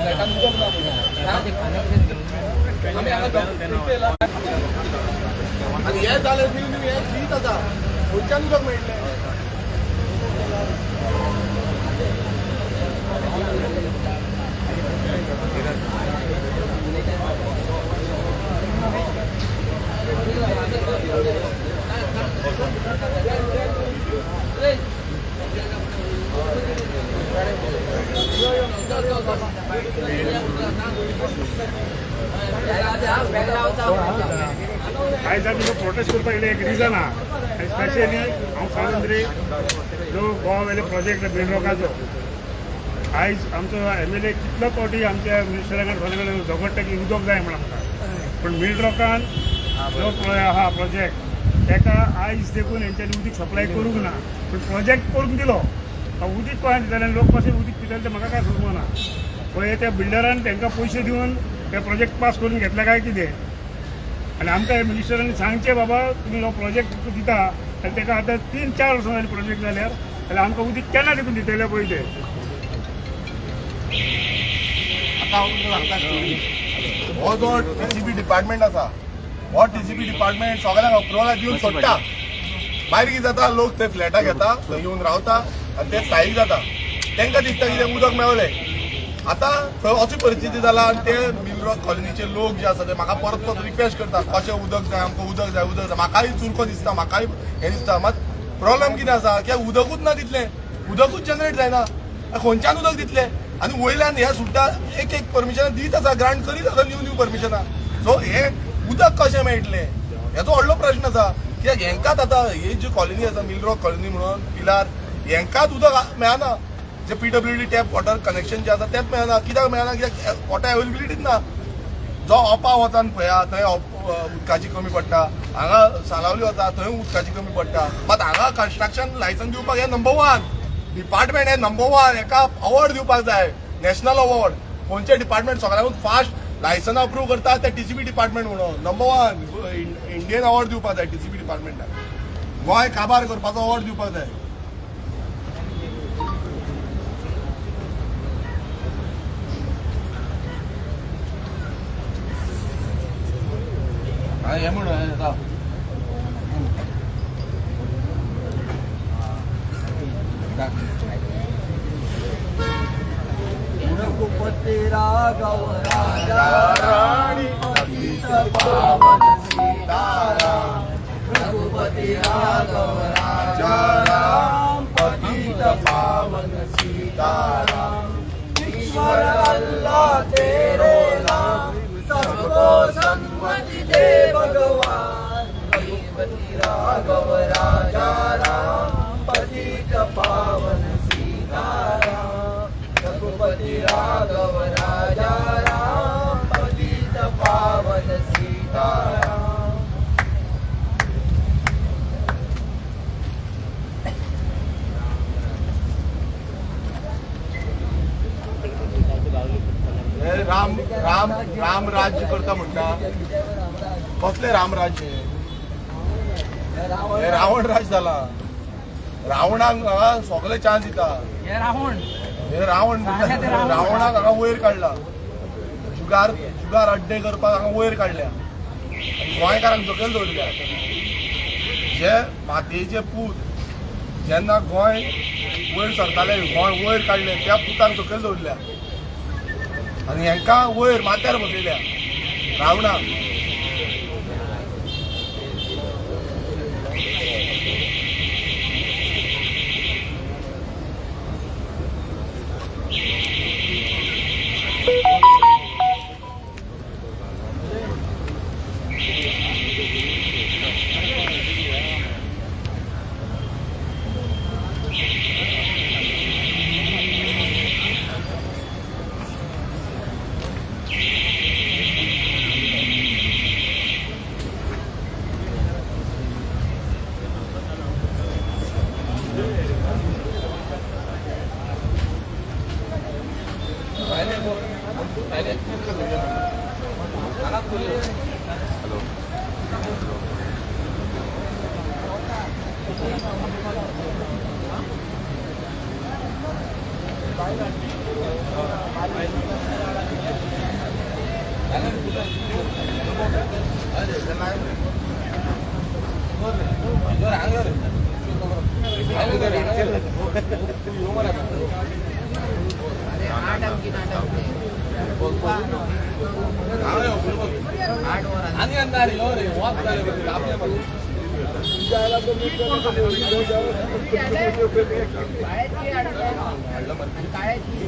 फ्लॅटान उदक ना म्हणून आमी हांगा केला आनी हे जालें बिल हे फ्रीच आसा खंयच्यान उदक मेळटलें काय जाती प्रोटेस्ट करपा येयले एक रिजन आहा स्पेशली हांव सांगून रे जो गोवा वेले प्रोजेक्ट बेडरॉकाचो आयज आमचो MLA कितलो फावटी आमच्या मिनिस्टरांकडे फोन झगडटा की उदक जाय म्हणून आमकां पण मिडरॉकान जो आहा प्रोजेक्ट ताका आयज देखून हेंच्यांनी उदीक सप्लाय करूंक ना पण प्रोजेक्ट करून दिलो उदीक कोण दिताले लोक कशें उदीक पिताले तें म्हाका काय खबर ना पळय त्या बिल्डरान तांकां पयशे दिवन ते प्रोजेक्ट पास करून घेतले काय कितें आनी आमकां मिनिस्टरांनी सांगचें बाबा तुमी हो प्रोजेक्ट दिता आनी ताका आतां 3-4 वर्सां जालीं प्रोजेक्ट जाल्यार आमकां उदीक केन्ना देखून दितले पळय ते आतां हांव तुमकां सांगता स्टोरी हो जो TCP डिपार्टमेंट आसा हो TCP डिपार्टमेंट सगळ्यांक अप्रुवलां दिवन सोडटा भायर कितें जाता लोक ते फ्लॅटां घेता थंय येवन रावता आनी ते स्थायीक जाता तांकां दिसता की तें उदक मेळलें आतां थंय अशी परिस्थिती जाला आनी ते मिलरॉक कॉलनीचे लोक जे आसा ते म्हाका परत परत रिक्वेस्ट करता कशें उदक जाय आमकां उदक जाय म्हाकाय चुरको दिसता म्हाकाय हें दिसता मात प्रॉब्लेम कितें आसा की उदकूच ना तितलें उदकूच जनरेट जायना खंयच्यान उदक दितलें आनी वयल्यान हे सुद्दां एक परमिशनां दीत आसा ग्रांट करीत आसा न्यू परमिशनां सो हे उदक कशें मेळटलें हेचो व्हडलो प्रश्न आसा कित्याक हेंकांच आतां ही जी कॉलनी आसा मिलरॉक कॉलनी म्हणून पिलार हेंकांच उदक मेळना जे PWD टॅप वॉटर कनेक्शन जे आसा तेंच मेळना. कित्याक मेळना? कित्याक वॉटर अवेलेबिलिटीच ना. जो ओपा वता पळया थंय उदकाची कमी पडटा, हांगा सालावली वता थंय उदकाची कमी पडटा. मात हांगा कन्स्ट्रक्शन लायसन्स दिवपाक हे नंबर 1 डिपार्टमेंट, हे नंबर 1. हेका अवॉर्ड दिवपाक जाय, नॅशनल अवॉर्ड. खंयचे डिपार्टमेंट सगळ्यांकून फास्ट लायसन अप्रूव्ह करता ते TCB डिपार्टमेंट म्हणून नंबर 1 इंडियन अवॉर्ड दिवपाक जाय TCB डिपार्टमेंटाक. गोंय काबार करपाचो अवॉर्ड दिवपाक जाय. हे म्हणून रघुपति राघव राजा रानी पतित पावन सीताराम. रघुपति राघव राजा राम पतित पावन सीताराम. ईश्वर अल्लाह तेरे नाम सबको सन्मति दे भगवान. रघुपति राघव राजा राम पतित पावन सीताराम. रघुपति राघव राजा राम पतित पावन सीताराम. राम राम राम राज्य करता म्हणटा. कसले राम राज्य? हे रावण राज जाला. रावणाक सगळे चान्स दिता. हे रावण रावणाक हांगा वयर काडला. शुगार अड्डे करपाक हांगा वयर काडल्या. गोंयकारांक सकयल दवरल्या. जे मातयेचे पूत जेन्ना गोंय वयर सरताले, गोंय वयर काडले, त्या पुतांक सकयल दवरल्या आनी हेंकां वयर माथ्यार बसयल्या रावणाक.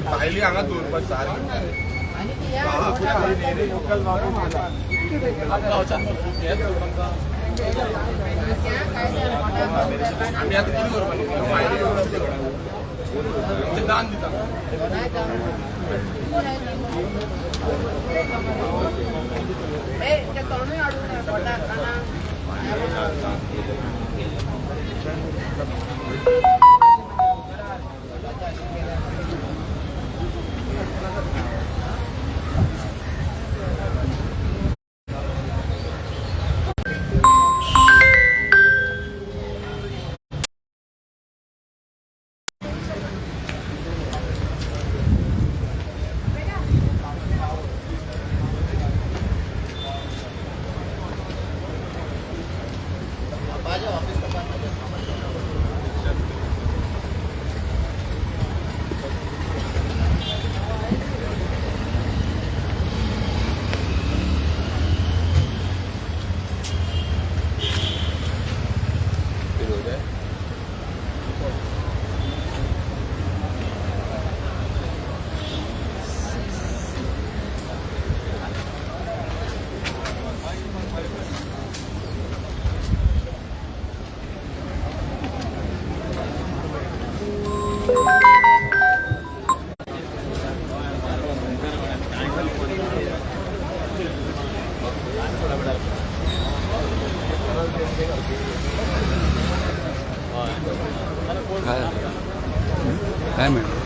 भायली हांगा दवरपाक सारकी आमी आतां कितें करपाचें? दान दिता. काय मॅडम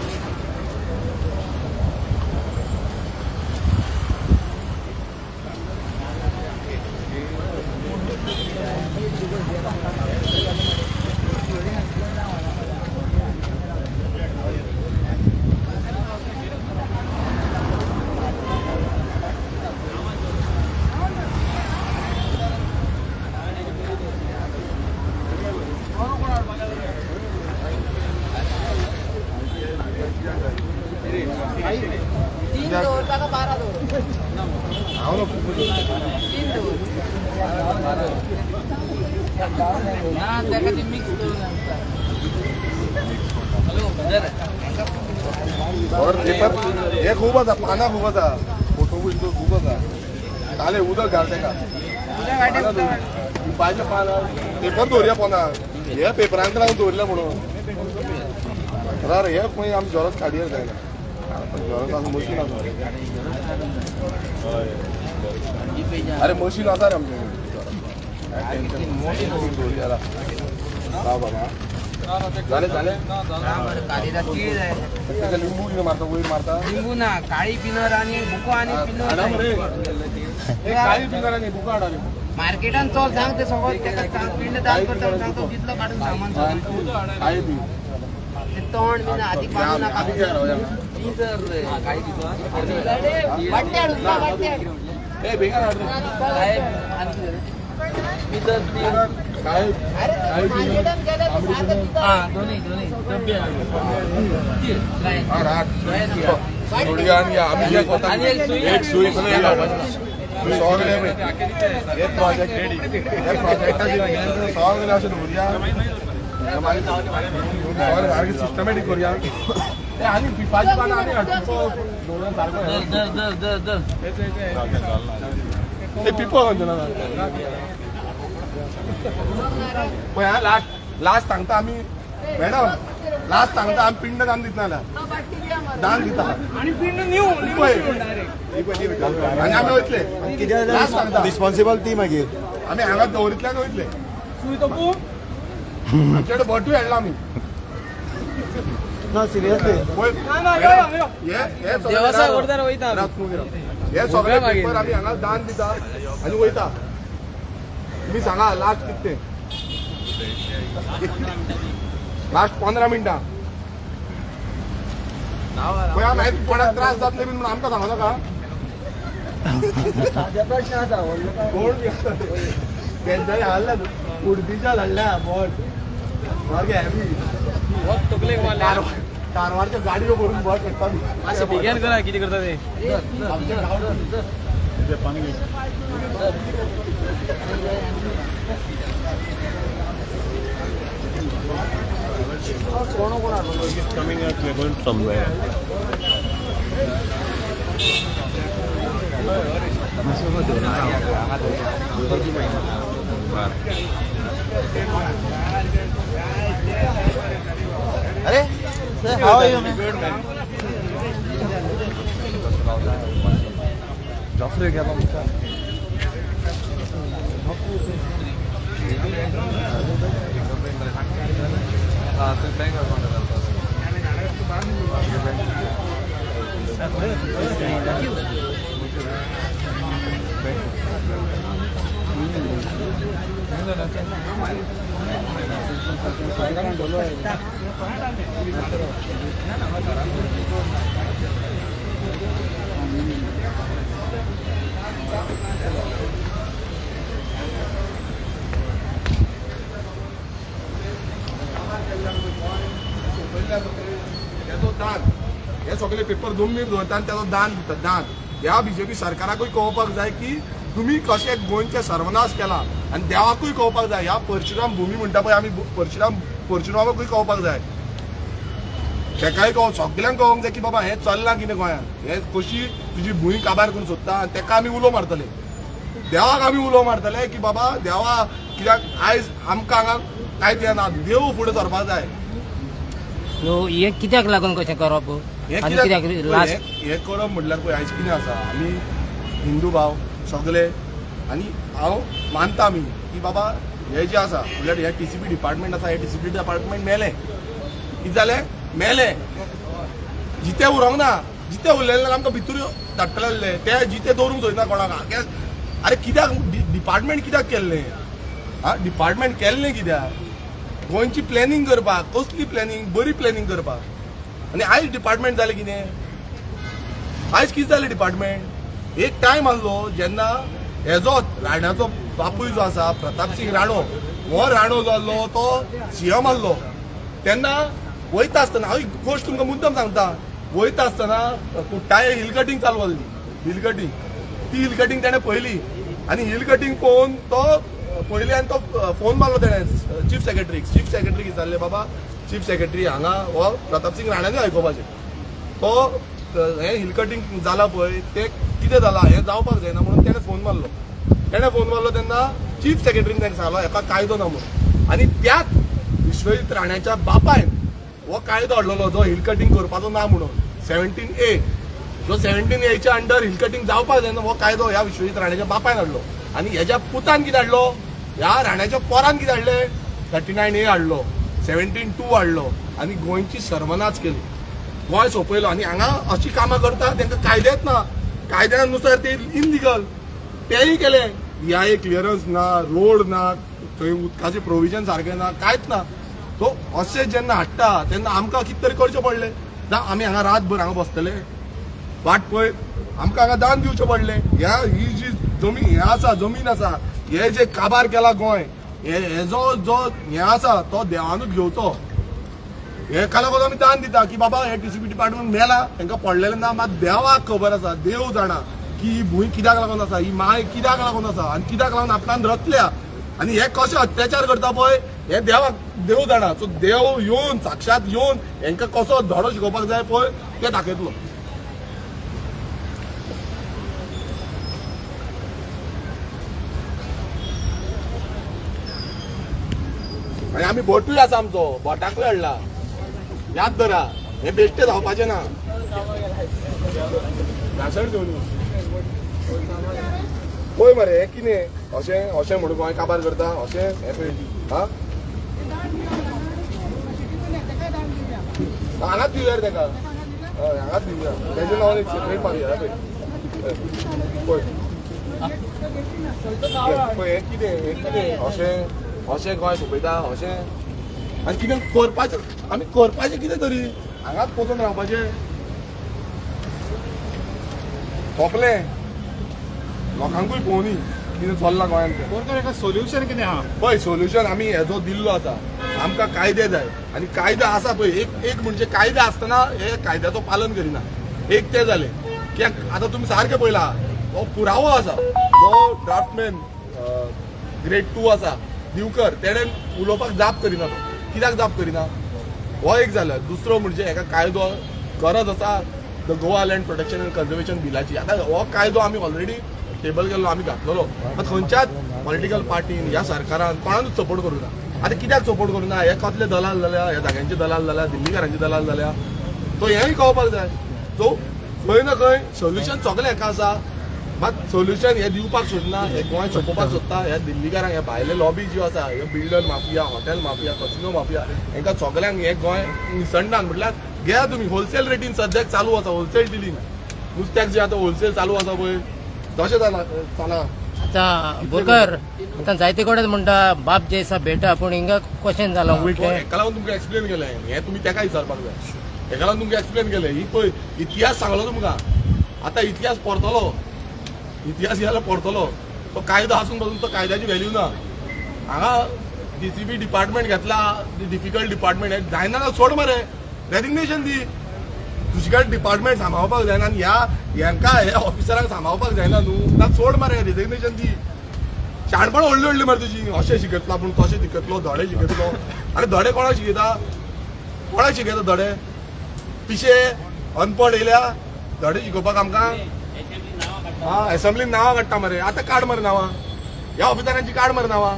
और पेपर हे खूप होता पाना खूप होता फोटो बिटो खूप होता चाले उदक घालते का पाहिजे पाना पेपर दवरया पोना हे पेपरांक लागून दवरल्या म्हणून हे खंय आमी झरोक्स काडयर जायना झरोक्स आसा मशीन आसा अरे मशीन आसा रे आमचे बाबा झाले झाले लिंबू मारता वयर मारता लिंबू ना काळी पिनर आणि बुको आणि काळी पिंगार आणि बुका हाडा मार्केटान चल सांग ते सगळं त्याका पिंड दान करता सांगतो तिथलं काढून सामान काळी पी ते तोंड बिन आधी पाहू नका ए बेकार हाड काय एक सुई सगळे सिस्टमॅटिक करूया आणि पिपाची पानं आम्ही ते पिपो म्हणतो ना पण लास्ट सांगता आम्ही मॅडम लास्ट सांगता आम्ही पिंड दान दिता दान दिता आणि पिंड न्यू आणि आम्ही वयतले लास्ट सांगता रिस्पॉन्सिबल ती मागीर आम्ही हांगा दवरितल्यान वयतले सुई तपू आमच्याकडे बटू हाडला आम्ही ना सिरियसली हे सगळे पेपर आम्ही हांगा दान दिता आणि वयता तुम्ही सांगा लास्ट कितले लास्ट 15 मिनिटां माहिती कोणाक त्रास जातले बीन म्हणून आमकां सांगू नका कोण तेंच्यानी हाडल्या उडपीच्या हाडल्या बोट मागे हॅवी कारवारच्या गाडयो भरून बोट करता बिगेन करा किती करता ते coming out, we're going somewhere. अरे sir how are you man Geoffrey क्या दान हे सगळे पेपर 2 मिनिट दवरता आनी त्याचो दान दिता दान ह्या बीजेपी सरकाराकूय कळपाक जाय की तुम्ही कशे गोंयचे सर्वनाश केला आणि देवाकूय कळपाक जाय ह्या परशुराम भूमी म्हणटा पळय आमी परशुरामाकूय कळपाक जाय तेकाय कळोवंक सगळ्यांक कळोवंक जाय की बाबा हे चल्लां कितें गोंयांत हे कशी तुजी भूंय काबार करून सोदता आनी तेका आमी उलो मारतले देवाक आमी उलो मारतले की बाबा देवा कित्याक आयज आमकां हांगा कांयच येना देव फुडें सरपाक जाय हे कित्याक लागून कशें करप हे करप म्हटल्यार पळय आयज कितें आसा आमी हिंदू भाव सगळे आनी हांव मानता आमी की बाबा हे जे आसा उलट हे TCP डिपार्टमेंट आसा हे TCP डिपार्टमेंट मेलें कितें जालें मेलें जिते उरोंक ना जिते उरलेले जाल्यार आमकां भितूर धाडटले ते जिते दवरूंक सोदिना कोणाक अरे कित्याक डिपार्टमेंट कित्याक केल्लें डिपार्टमेंट केल्लें कित्याक गोंयची प्लॅनिंग करपाक कसली प्लॅनिंग बरी प्लॅनिंग करपाक आनी आयज डिपार्टमेंट जालें कितें आयज कितें जालें डिपार्टमेंट एक टायम आसलो जेन्ना हेजो राण्याचो बापूय जो आसा प्रताप सिंग राणो हो राणो जो आसलो तो CM आसलो तेन्ना वयता आसतना हांव एक गोश्ट तुमकां मुद्दम सांगता वयता आसतना कुट्टाळे हिल कटींग चालू जाल्ली हिल कटींग ती हिल कटींग तेणें पयली आनी हिल कटींग पळोवन तो पयली आनी तो फोन मारलो तेणें चीफ सेक्रेटरीक विचारलें बाबा चीफ सेक्रेटरी हांगा हो प्रताप सिंग राण्याचे आयकोपाचें तो हें हिल कटींग जाला पळय तें कितें जालां हें जावपाक जायना म्हणून तेणें फोन मारलो तेन्ना चीफ सेक्रेटरीन तेणें सांगलो हेका कायदो ना म्हणून आनी त्याच विश्वजीत राण्याच्या बापायन हो कायदो हाडलेलो जो हिल कटींग करपाचो ना म्हणून 17A जो 17A अंडर हिल कटींग जावपाक जायना हो कायदो ह्या विश्वजीत राण्याच्या बापायन हाडलो आनी हेज्या पुतान कितें हाडलो ह्या राण्याच्या पोरान कितें हाडलें 39A हाडलो 17(2) हाडलो आनी गोंयची सर्वनाश केली गोंय सोंपयलो आनी हांगा अशी कामां करता तांकां कायदेच ना कायद्यानुसार ते इनलिगल तेंय केलें EIA क्लियरन्स ना रोड ना थंय उदकाचें प्रोविजन सारकें ना कांयच ना सो अशें जेन्ना हाडटा तेन्ना आमकां कितें तरी करचें पडलें ना आमी हांगा रातभर हांगा बसतले वाट पळय आमकां हांगा दान दिवचें पडलें ही जी जमीन आसा हे जे काबार केला गोंय हेजो जो हें आसा तो देवानूच घेवचो हेका लागून आमी दान दिता की बाबा हे TCP डिपार्टमेंट मेला तांकां पडलेलें ना मात देवाक खबर आसा देव जाणा की ही भूंय कित्याक लागून आसा ही माय कित्याक लागून आसा आनी कित्याक लागून आपणान रचल्या आनी हे कशे अत्याचार करता पळय हे देव जाणा सो देव येवन साक्षात येवन हेंकां कसो धडो शिकोवपाक जाय पळय ते दाखयतलो आनी आमी बोटूय आसा आमचो बोटाकूय हाडला याद धरा हे बेश्टे जावपाचें ना भाशण घेवन पळय मरे हे कितें अशें म्हणून गोंय काबार करता अशें हे पळय हा हांगाच दिवया रे तेका हय हांगाच दिवया तेजे नांवान एक सेपरेट मारया पळय हे कितें अशें गोंय सोंपयता अशें आनी कितें करपाचें आमी करपाचें कितें तरी हांगाच पोचून रावपाचें सोंपलें लोकांकूय पळोवनी कितें चल्लां गोंयांत तें हेका सोल्युशन कितें आहा पळय सोल्युशन आमी हेजो दिल्लो आसा आमकां कायदे जाय आनी कायदो आसा पळय एक म्हणजे कायदे आसतना हे कायद्याचो पालन करिना एक तें जालें कित्याक आतां तुमी सारकें पळयलां हो पुरावो आसा जो ड्राफ्टमॅन ग्रेड 2 आसा दिवकर तेणें उलोवपाक जाप करिना तो कित्याक जाप करिना हो एक जालो दुसरो म्हणजे हेका कायदो गरज आसा the Goa land protection and conservation बिलाची आतां हो कायदो आमी ऑलरेडी टेबल केल्लो आमी घातलेलो आतां खंयच्याच पॉलिटिकल पार्टीन ह्या सरकारान कोणानूच सपोर्ट करूं ना आतां कित्याक सपोर्ट करूं ना हे कसले दलाल जाल्या ह्या जाग्यांचे दलाल जाल्या दिल्लीकारांचे दलाल जाल्या तो हेंय कळपाक जाय सो खंय ना खंय सोल्युशन सगळें हेका आसा मात सोल्युशन हे दिवपाक सोदना हे गोंय सोंपोवपाक सोदता ह्या दिल्लीकारांक हे भायले लॉबी ज्यो आसा हे builder mafia hotel mafia casino mafia हेंकां सगळ्यांक हे गोंय निसंडान म्हटल्यार घ्या तुमी होलसेल रेटीन सद्याक चालू आसा होलसेल डिलींग नुस्त्याक जे आतां होलसेल चालू आसा पळय तशें चला आतां बोरकर आतां जायते कडेन म्हणटा बाप जे आसा बेटा पूण हिंगा क्वेश्चन जाला उलटें हेका लागून तुमकां एक्सप्लेन केलें हे तुमी तेका विचारपाक जाय हेका लागून तुमकां एक्सप्लेन केलें ही पळय इतिहास सांगलो तुमकां आतां इतिहास पडटलो इतिहास जाल्यार पडटलो तो कायदो आसून पासून तो कायद्याची व्हॅल्यू ना हांगा TCP डिपार्टमेंट घेतला डिफिकल्ट डिपार्टमेंट हे जायना सोड मरे रेजिग्नेशन दी तुजे डिपार्टमेंट सांबाळपाक जायना आनी हेंकां हे ऑफिसरांक सांबाळपाक जायना न्हू ना सोड मरे रेजिग्नेशन दी शाणपण व्हडली व्हडली मरे तुजी अशें शिकयतलो आपूण तशें शिकयतलो धडे शिकयतलो आनी धडे कोणाक शिकयता धडे पिशे अनपड येयल्या धडे शिकोवपाक आमकां असेंब्लीन नांवां काडटा मरे आतां काड मरे नांवां ह्या ऑफिसरांची काड मरे नांवां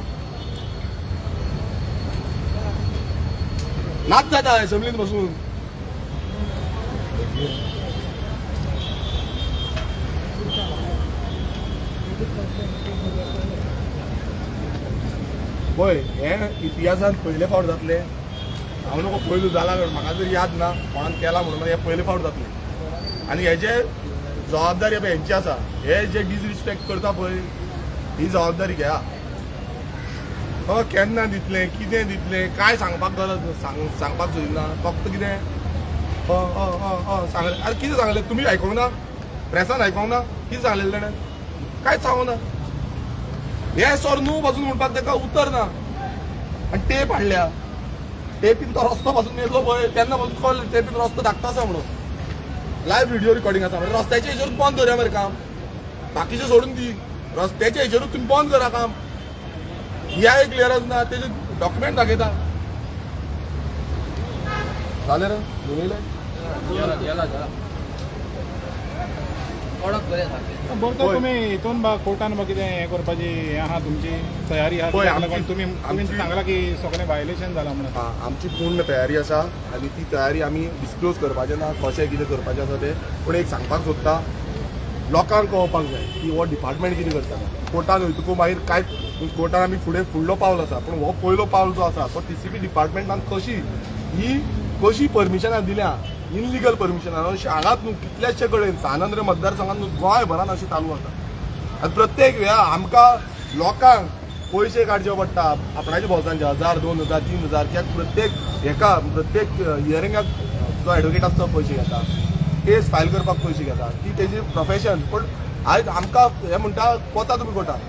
नाच जाता असेंब्लीन बसून पळय हे इतिहासांत पयले फावट जातले हांव नको पयलू जाला म्हाका जर याद ना कोणान केला म्हणून हे पयले फावट जातले आनी हेजे जबाबदारी पळय हेंची आसा हे जे डिसरिस्पेक्ट करता पळय ही जबाबदारी घेया केन्ना दितले कितें दितले काय सांगपाक गरज सांगपाक सोदिना फक्त कितें सांगलें आरे कितें सांगलें तुमी आयकूंक ना प्रेसान आयकूंक ना कितें सांगलेलें ताणें कांयच सांगूंक ना हे सर न्हू पासून म्हणपाक ताका उतर ना आनी टेप हाडल्या टेपीन तो रस्तो पासून येयलो पळय तेन्ना पासून कळ्ळें टेपीन रस्तो धाकटो आसा म्हणून लायव्ह व्हिडिओ रिकॉर्डिंग आसा म्हणजे रस्त्याच्या हेचेरूच बंद करुया मरे काम बाकीचें सोडून दी रस्त्याच्या हेचेरूच तुमी बंद करा काम ह्या एक क्लियरच ना तेजे डॉक्युमेंट दाखयता जालें रे घेवयलें बोलता तुम्ही इथून कोर्टान कितें हें करपाची हें आहा तुमची तयारी आहा पळय, कित्याक लागून तुम्ही सांगला की सगळें वायलेशन जालां म्हणून आमची पूर्ण तयारी आसा आनी ती तयारी आमी डिस्क्लोज करपाचें ना कशें कितें करपाचें आसा तें पूण एक सांगपाक सोदता लोकांक कळपाक जाय की हो डिपार्टमेंट कितें करता कोर्टान वयतकूच मागीर कांयच कोर्टान आमी फुडलो पावल आसा पूण हो पयलो पावल जो आसा तो TCP डिपार्टमेंटान कशी परमिशनां दिल्या इनलिगल परमिशनां अशें हांगाच न्हू कितल्याशे कडेन सानंद्र मतदारसंघात न्हू गोंयभरान अशें चालू आसा आनी प्रत्येक वेळा आमकां लोकांक पयशे काडचे पडटा आपणाच्या भोवतांचे 1000 2000 3000 कित्याक प्रत्येक हियरिंगाक जो एडवोकेट आसता तो पयशे घेता केस फायल करपाक पयशे घेता ती तेजी प्रोफेशन पूण आयज आमकां हें म्हणटा वता तुमी कोर्टाक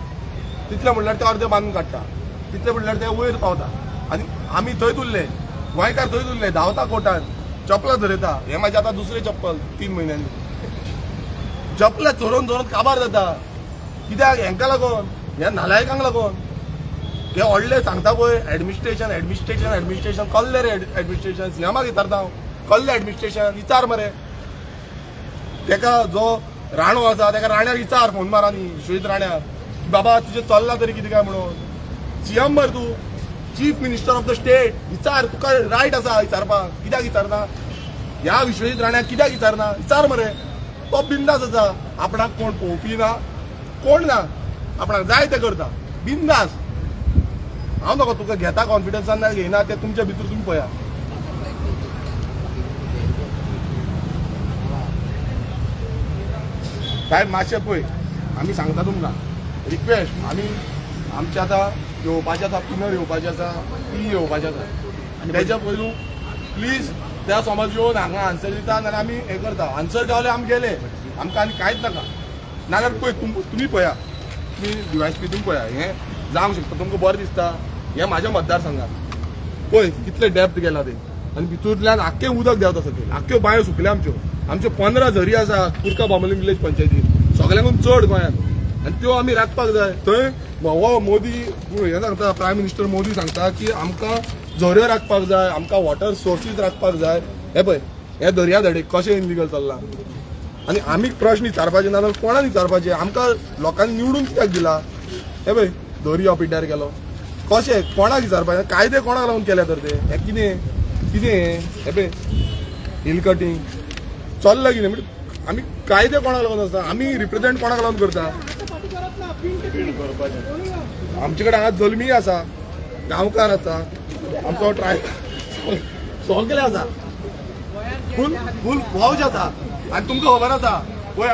तितले म्हणल्यार ते अर्दे बांदून काडटा तितले म्हणल्यार ते वयर पावता आनी आमी थंयच उरले गोंयकार थंयच उरले धांवता कोर्टान चपलां धरयता हे म्हाजें आतां दुसरें चप्पल 3 म्हयन्यांनी चपलां चोरून काबार जाता कित्याक हेंका लागून ह्या नालायकांक लागून हे व्हडले सांगता पळय एडमिनिस्ट्रेशन कसलें रे एडमिनिस्ट्रेशन सीएमाक विचारता हांव कसलें एडमिनिस्ट्रेशन विचार मरे तेका जो राणो आसा तेका राण्याक विचार फोन मारानी विश्वजीत राण्याक बाबा तुजें चल्लां तरी कितें काय म्हणून सीएम मरे तूं chief minister of the state विचार तुका रायट आसा विचारपाक कित्याक विचारना ह्या विश्वजीत राण्याक कित्याक विचारना विचार मरे तो बिंदास आसा आपणाक कोण पळोवपी ना कोण ना आपणाक जाय तें करता बिंदास हांव नका तुका घेता कॉन्फिडन्सान ना घेयना तें तुमच्या भितर तुमी पळया काय मातशें पळय आमी सांगता तुमकां रिक्वेस्ट आमी आमचे आतां येवपाचें आसा पुनर येवपाचें आसा ती येवपाचें आसा आनी तेच्या पयलू प्लीज त्या समज येवन हांगा आन्सर दिता नाल्यार आमी हें करता आन्सर गावले आमी गेले आमकां आनी कांयच नाका नाल्यार पळय तुमी पळया तुमी DYSP तुमी पळया हें जावंक शकता तुमकां बरें दिसता हें म्हाज्या मतदारसंघात पळय कितले डेप्थ गेला ते आनी भितूंतल्यान आख्खें उदक देंवता सकयल आख्ख्यो बांयो सुकल्या आमच्यो 15 झरी आसा कुर्का बांबोलीम विलेज पंचायतीन सगळ्यांकून चड गोंयांत आनी त्यो आमी राखपाक जाय थंय हो मोदी हें सांगता प्रायम मिनिस्टर मोदी सांगता की आमकां झऱ्यो राखपाक जाय आमकां वॉटर सोर्सीस राखपाक जाय हे पळय हे दर्या धडेक कशें इनलिगल चल्लां आनी आमी प्रश्न विचारपाचे ना जाल्यार कोणाक विचारपाचे आमकां लोकांनी निवडून कित्याक दिला हे पळय दर्या पिड्ड्यार गेलो कशें कोणाक विचारपाचें कायदे कोणाक लागून केले तर ते हें कितें हे पळय हिल कटींग चल्लां कितें म्हणजे आमी कायदे कोणाक लागून आसता आमी रिप्रेझेंट कोणाक लागून करता आमचे कडेन हांगा जल्मी आसा गांवकार आसा आमचो सगळे आसा फूल फौज आसा आनी तुमकां खबर आसा पळय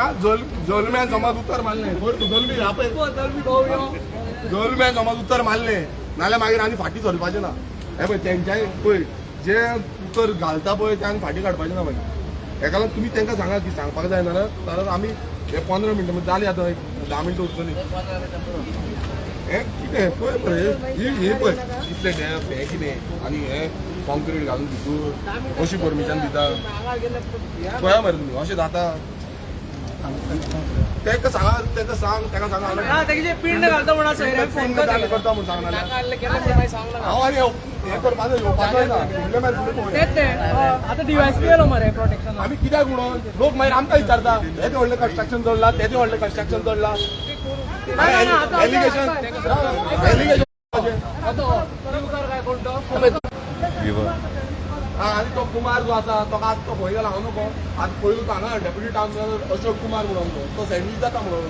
जल्म्यान समज उतर मारलें पळय तूं जल्मी आपय जल्म्यान समज उतर मारलें नाल्यार मागीर आनी फाटीं सरपाचें ना हे पळय तेंच्याय पळय जे उतर घालता पळय ते आनी फाटीं काडपाचें ना मागीर हेका लागून तुमी तांकां सांगा की सांगपाक जाय नाल्यार आमी हे 15 मिनटां जाली आतां 10 मिनटां उरतली हें कितें पळय पळय ही पळय कितले डॅप हें कितें आनी हें कॉन्क्रीट घालून भितूर अशी परमिशन दिता पळया मरे तुमी अशें जाता ताका सांगा तेजे पिंड घालता म्हणून फोन करता म्हणून सांगना हांव आनी हें करपाचो येवपाचो ना तेच ते आता DYSP येलो मरे प्रोटेक्शन आमी कित्याक म्हणून लोक मागीर आमकां विचारता हेजे व्हडलें कन्स्ट्रक्शन चडलां तेजे व्हडलें कन्स्ट्रक्शन चडलां एलिगेशन आनी तो कुमार जो आसा तो आज तो खंय गेला हांव नको आज पयलू हांगा डेप्युटी टावन अशोक कुमार म्हणून तो सँडवीच जाता म्हणून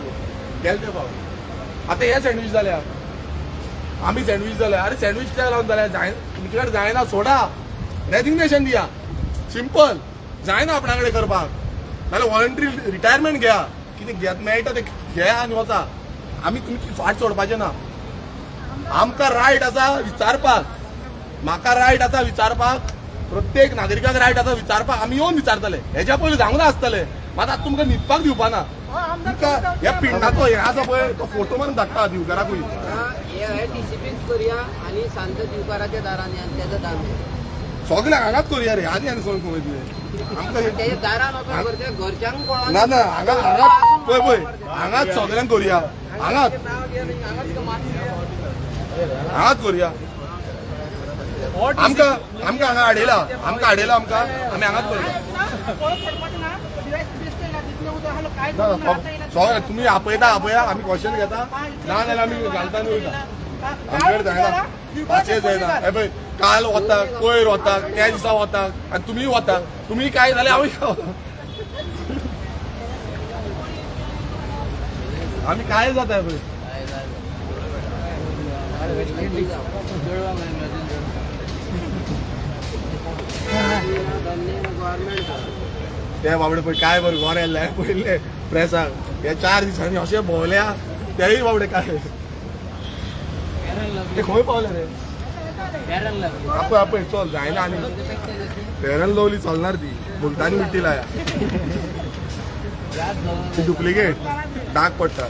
गेले ते फावट आतां हे सँडवीच जाल्या आम्ही सँडविच जाले अरे सँडविच काय लावून जाल्या जाय तुमच्याकडे जायना सोडा रेजिग्नेशन दिया सिंपल जायना आपणाकडे करपाक नाल्यार व्हॉलंटरी रिटायरमेंट घ्या कितें घेत मेळटा ते घ्या आनी वचा आमी तुमची फाट सोडपाचें ना आमकां रायट आसा विचारपाक म्हाका रायट आसा विचारपाक प्रत्येक नागरिकाक रायट आसा विचारपाक आमी येवन विचारतले हेच्या पयलीं जावंक आसतले मात आतां तुमकां न्हिदपाक दिवपा ना तुमकां ह्या पिंडाचो हे आसा पळय तो फोटो मारून धाडटा दिवकाराकूय डीसीपीन करूया आणि सांत दिवकाराच्या दारांनी आणि त्याचं दान सगळ्यांक हांगाच करूया रे आनी आनी कोण खंय आमकां त्याच्या दारान वचून घरच्यांक कोणाक ना ना हांगाच पळय पळय हांगाच सगळ्यांक करूया हांगाच करूया आमकां हांगा हाडयला आमकां आमी हांगाच करूया सगळे तुम्ही आपयता आमी क्वेश्चन घेता ना जाल्यार आमी घालता आनी वयता आमचे कडेन जायना पांचशे जायना हे पळय काल वता कोयर वता त्या दिसा वता आनी तुमी वता तुमी काय जाल्यार हांवूय आमी काय जाता हे पळय ते बाबडे पळय काय बरें गोरे येयल्ले पयले प्रेसाक हे 4 दिसांनी अशे भोंवल्या तेय बाबडे काय ते खंय पावले रे आपय चल जायना आनी फेरन लवली चलनार ती मुलतानी मिट्टी लाया ती डुप्लिकेट डाग पडटा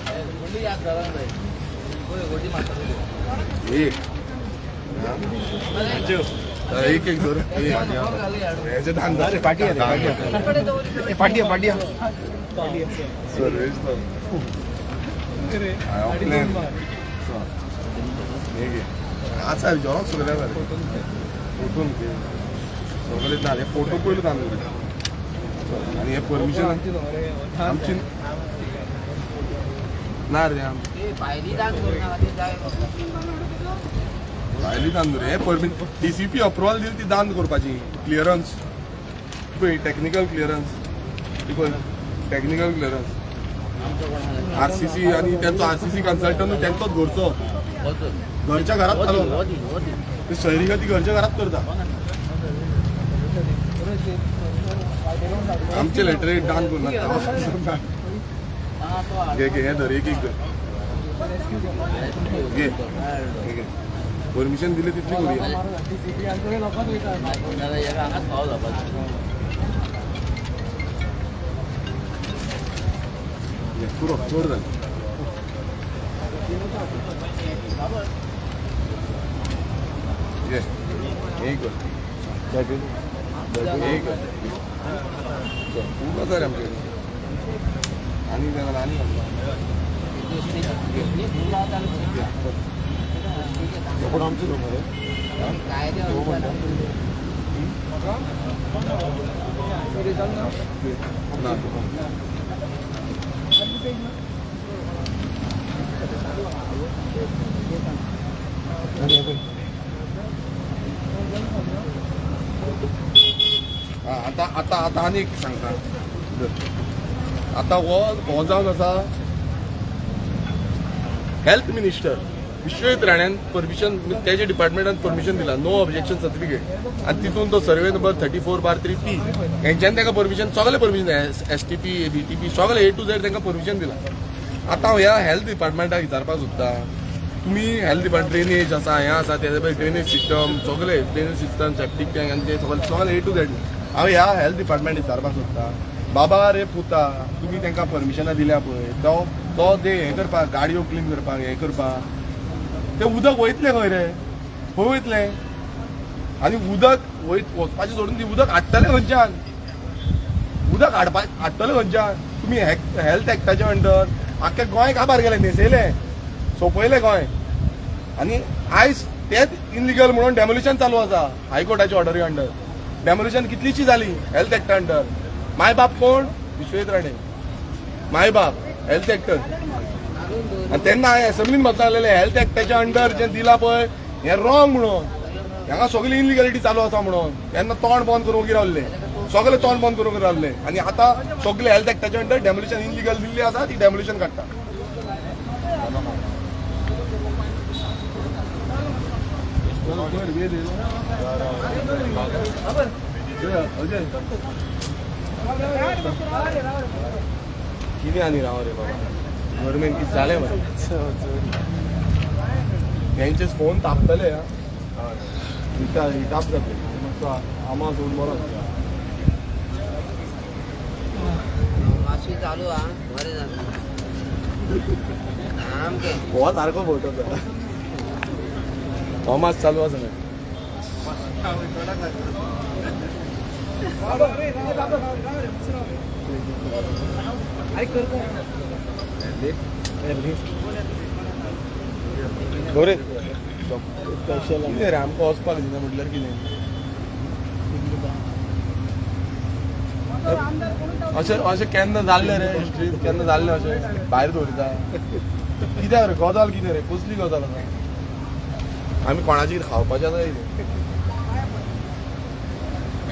एक एक दोन हेचे धांदा रे फाटिया सर्वेज आसा जेवण सगळ्या फोटो सगळे ना हे फोटो पयलू तांदूळ आनी हे परमिशन आमची ना रे भायली दान भायली तांदूळ हे परमिशन डीसीपी अप्रुवल दिली ती दान करपाची क्लियरन्स पळय technical clearance technical clearance RCC आणि त्यांचो आरसीसी कन्सल्टंट त्यांचोच घरचो घरच्या घरात चालवता ते शहरी ती घरच्या घरात करता आमचे लेटर दान करना घे हे धर एक घे परमिशन दिले तितली करूया पुरो चोर जालें खूब आसा रे आमचे आनी जाल्यार आनी आमचे ना आता आता आता आनी एक सांगता आता हो जावन आसा हेल्थ मिनिस्टर विश्वेत राण्यान परमिशन त्याच्या डिपार्टमेंटान परमिशन दिला नो ऑब्जेक्शन सर्टिफिकेट आणि तितून तो सर्वे नंबर 34/3P हेंच्यान ताका परमिशन सगळे परमिशन STP BTP सगळे A to Z तांकां परमिशन दिला आता हांव ह्या हेल्थ डिपार्टमेंटाक विचारपाक सोदता तुम्ही हेल्थ डिपार्टमेंट ड्रेनेज आसा हें आसा तेजे ड्रेनेज सिस्टम सगळे ड्रेनेज सिस्टम सेप्टीक टँक आनी ते सगळे A to Z हांव ह्या हेल्थ डिपार्टमेंट विचारपाक सोदता बाबा रे पुता तुम्ही तांकां परमिशनां दिल्या पळय तो ते हें करपाक गाडयो क्लीन करपाक हें करपाक ते उदक वयतले खंय रे खंय वयतले आनी उदक वचपाचें सोडून ती उदक हाडटले खंयच्यान उदक हाडटले खंयच्यान तुमी हेल्थ एक्टाच्या अंडर आख्खे गोंय काबार गेले न्हेसयले सोंपयले गोंय आनी आयज तेच इनलिगल म्हणून डेमोलिशन चालू आसा हायकोर्टाच्या ऑर्डरी अंडर डेमोलिशन कितलीशी जाली हेल्थ एक्टा अंडर माय बाप कोण विश्वेत राणे माय बाप हेल्थ एक्टर आनी तेन्ना हांवें असेंब्लीन म्हणलेले हेल्थ एक्टाच्या अंडर जें दिला पळय हें रॉंग म्हणून हांगा सगळी इनलिगलिटी चालू आसा म्हणून तेन्ना तोंड बंद करूंक रावले सगळे तोंड बंद करूंक रावले आनी आतां सगळे हेल्थ एक्टाच्या अंडर डेमोलिशन इनलिगल दिल्ली आसा ती डेमोलिशन काडटा किती आणि राहा रे बाबा गव्हर्नमेंट किती झाले मग त्यांचेच फोन तापतले ताप जाते आम्हा सोडून बरो चालू हा बरे हो सारखो फोटो थॉमास चालू असं नाही बरे स्पेशल रे आमकां वचपाक दिना म्हटल्यार कितें अशें अशें केन्ना जाल्लें रे हिस्ट्रीन केन्ना जाल्लें अशें भायर दवरिता कित्याक रे गजाल कितें रे कसली गजाल आसा आमी कोणाची कितें खावपाचें आसा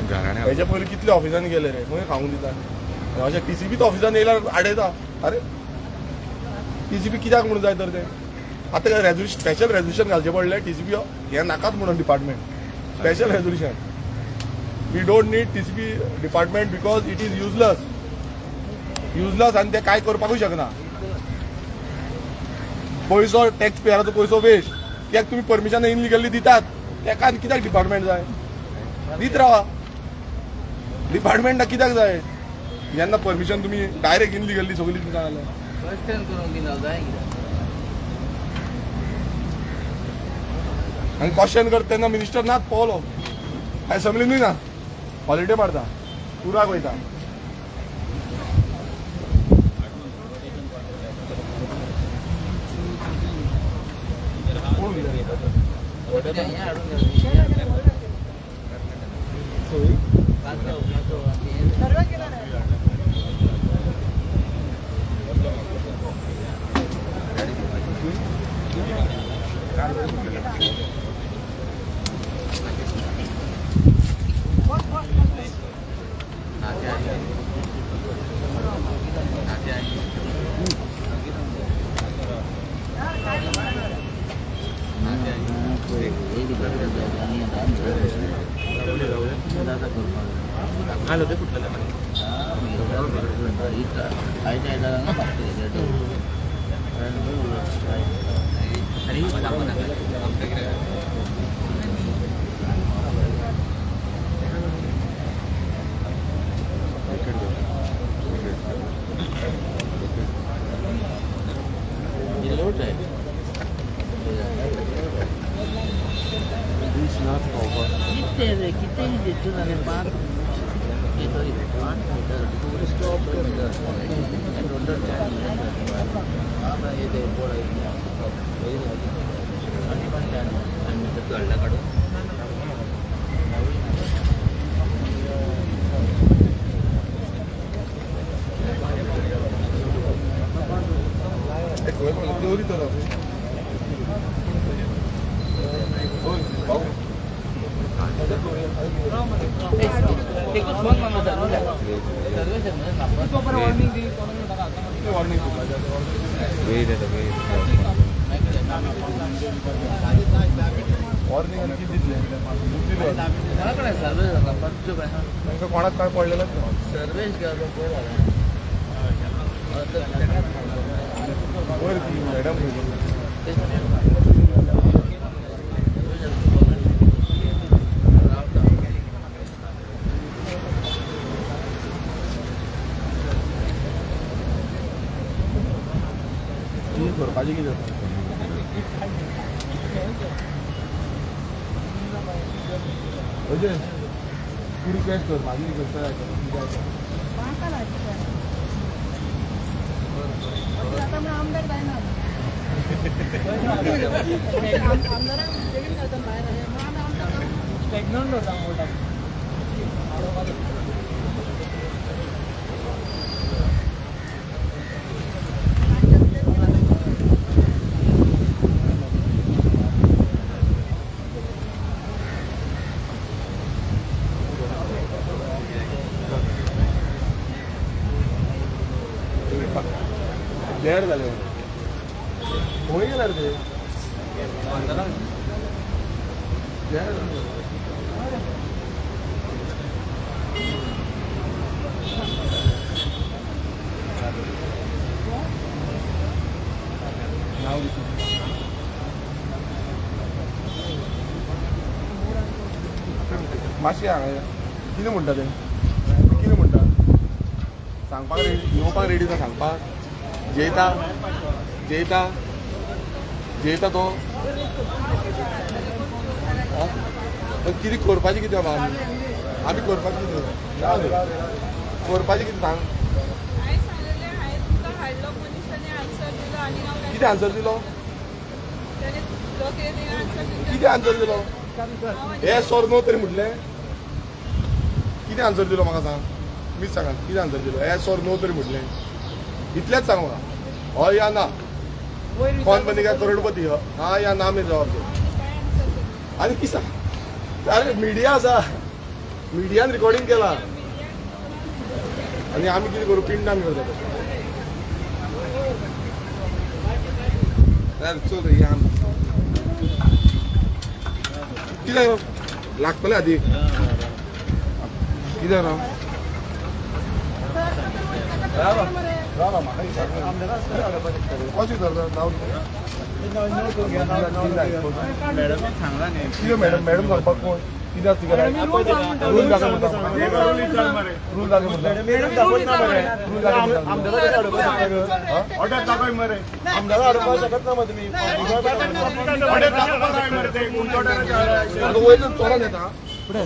हेच्या पयलीं कितले ऑफिसांनी गेले रे खंय खावंक दिता अशें TCBच ऑफिसान येयल्यार आडयता अरे TCB कित्याक म्हणून जाय तर तें आतां रेजोल्युशन स्पेशल रेजोल्युशन घालचें पडलें TCB हें नाकाच म्हणून department special resolution we don't need TCB department because it is useless आनी ते कांय करपाकूय शकना पयसो टॅक्स पेयराचो पयसो वेस्ट कित्याक तुमी परमिशन इनलिगली दितात तेका आनी कित्याक डिपार्टमेंट जाय दीत रावा डिपार्टमेंटाक कित्याक जाय जेन्ना परमिशन तुमी डायरेक्ट इनलिगली सगळी दिता जाल्यार आनी क्वेश्चन करता तेन्ना मिनिस्टर नाच पावलो असेंब्लीनूय ना हॉलिडे मारता पुराक वयता कोणाक काय पडलेलं मॅडम करपाची कितें अजय तू रिक्वेस्ट कर माझी करता आमदार जायना प्रेग्नंट होता मोठा देड झाले होय गेला रे मातशें हांगा कितें म्हणटा तें कितें म्हणटा सांगपाक रेडी येवपाक रेडी ना सांगपाक जेयता जेयता जेयता तो कितें करपाचें कितें बाबा आमी करपाचें कितें करपाचें कितें सांग हांवें सांगलेलें हांवें तुमकां हाडलो मनीशांनी आन्सर दिलो आनी हांव कितें आन्सर दिलो ताणें जो कितें तेणें आन्सर दिलो कितें आन्सर दिलो हे सर नो तरी म्हटलें कितें आन्सर दिलो म्हाका सांग मीच सांगात कितें आन्सर दिलो हे सर नो तरी म्हटलें इतलेंच सांग म्हाका हय या ना कौन बनेगा करोडपती हाँ या ना में जवाब दे आनी कितें सांग अरे मिडिया आसा मिडियान रिकॉर्डिंग केला आनी आमी कितें करूं पिंडान करता चल रे या कितें लागतलें आदी कितें रा कशें करता नांव कितें मॅडम मॅडम सांगपाक कोण कितें आसता रूल जाता म्हणटा रूल जाता म्हणटा ऑर्डर दाखय मरे आमदार हाडपाक शकत ना मरे तुमी ऑर्डर दाखय मरे ते आतां वयल्यान तोडान येता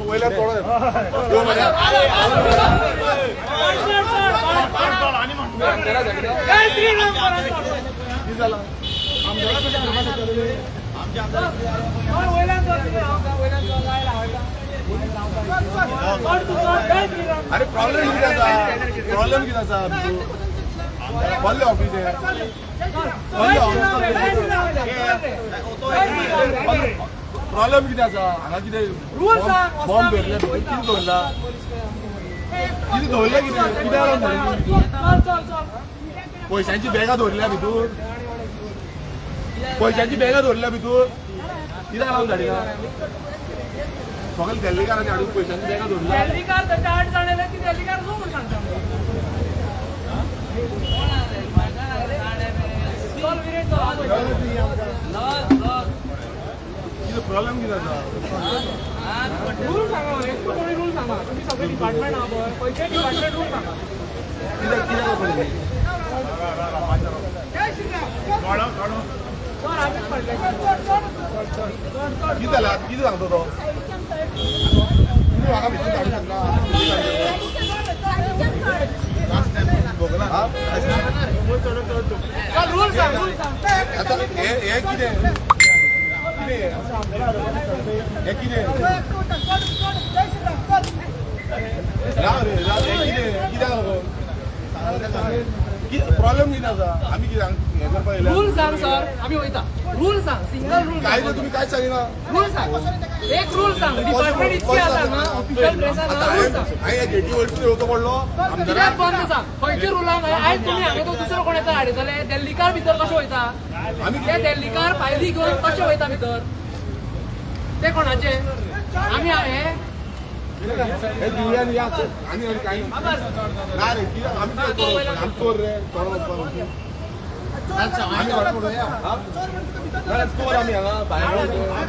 वयल्यान तोडान कितें जालां अरे प्रॉब्लेम कितें आसा प्रॉब्लेम कितें आसा व्हडलें ऑफीस प्रॉब्लेम कितें आसा हांगा कितें बॉम्ब दवरल्या कितें दवरला कितें दवरल्या कितें कित्याक लागून दवरल्या पयशांची बॅगां दवरल्या भितूर पयशांची बॅगां दवरल्या भितूर कित्याक लागून धाडिना सगळे दिल्लीकारांनी हाडून पयशांची बॅगां दवरल्या दिल्लीकार त्याच्या 8 जाणांना की दिल्लीकार नो म्हणून सांगता कितें प्रॉब्लेम कितें आसा रूल सांगा एक कोणी रूल सांगा तुम्ही सगळे डिपार्टमेंट आहा पळय खंयचे डिपार्टमेंट रूल सांगा कित्याक कित्याक पडली कितें जालां कितें सांगता तो तुमी म्हाका भितर धाडूंक शकना रूल सांग आतां हे कितें हे कितें राव रे राव हे कितें कित्याक लागून प्रॉब्लेम कितें आसा आमी कितें हें करपाक येयल्या रूल सांग सर आम्ही वयता रूल सांग सिंगल रूल काय तुमी कांयच सांगिना रूल सांग एक रूल सांग डिपार्टमेंट इतके आसा ना ऑफिशियल प्रेसार रूल सांग हांवें हे गेटी वयरसून येवचो पडलो कित्याक बंद सांग खंयचे रुलांक आयज तुमी हांगा तो दुसरो कोण येता हाडयतले दिल्लीकार भितर कशे वयता ते दिल्लीकार फायली घेवन कशे वयता भितर ते कोणाचे आमी हे हे दिवयान या आनी कांय ना रे कित्याक आमी कितें करूं आमी चोर रे चोर वचपाक आमी वाटून या ना चोर आमी हांगा भायर वचपाक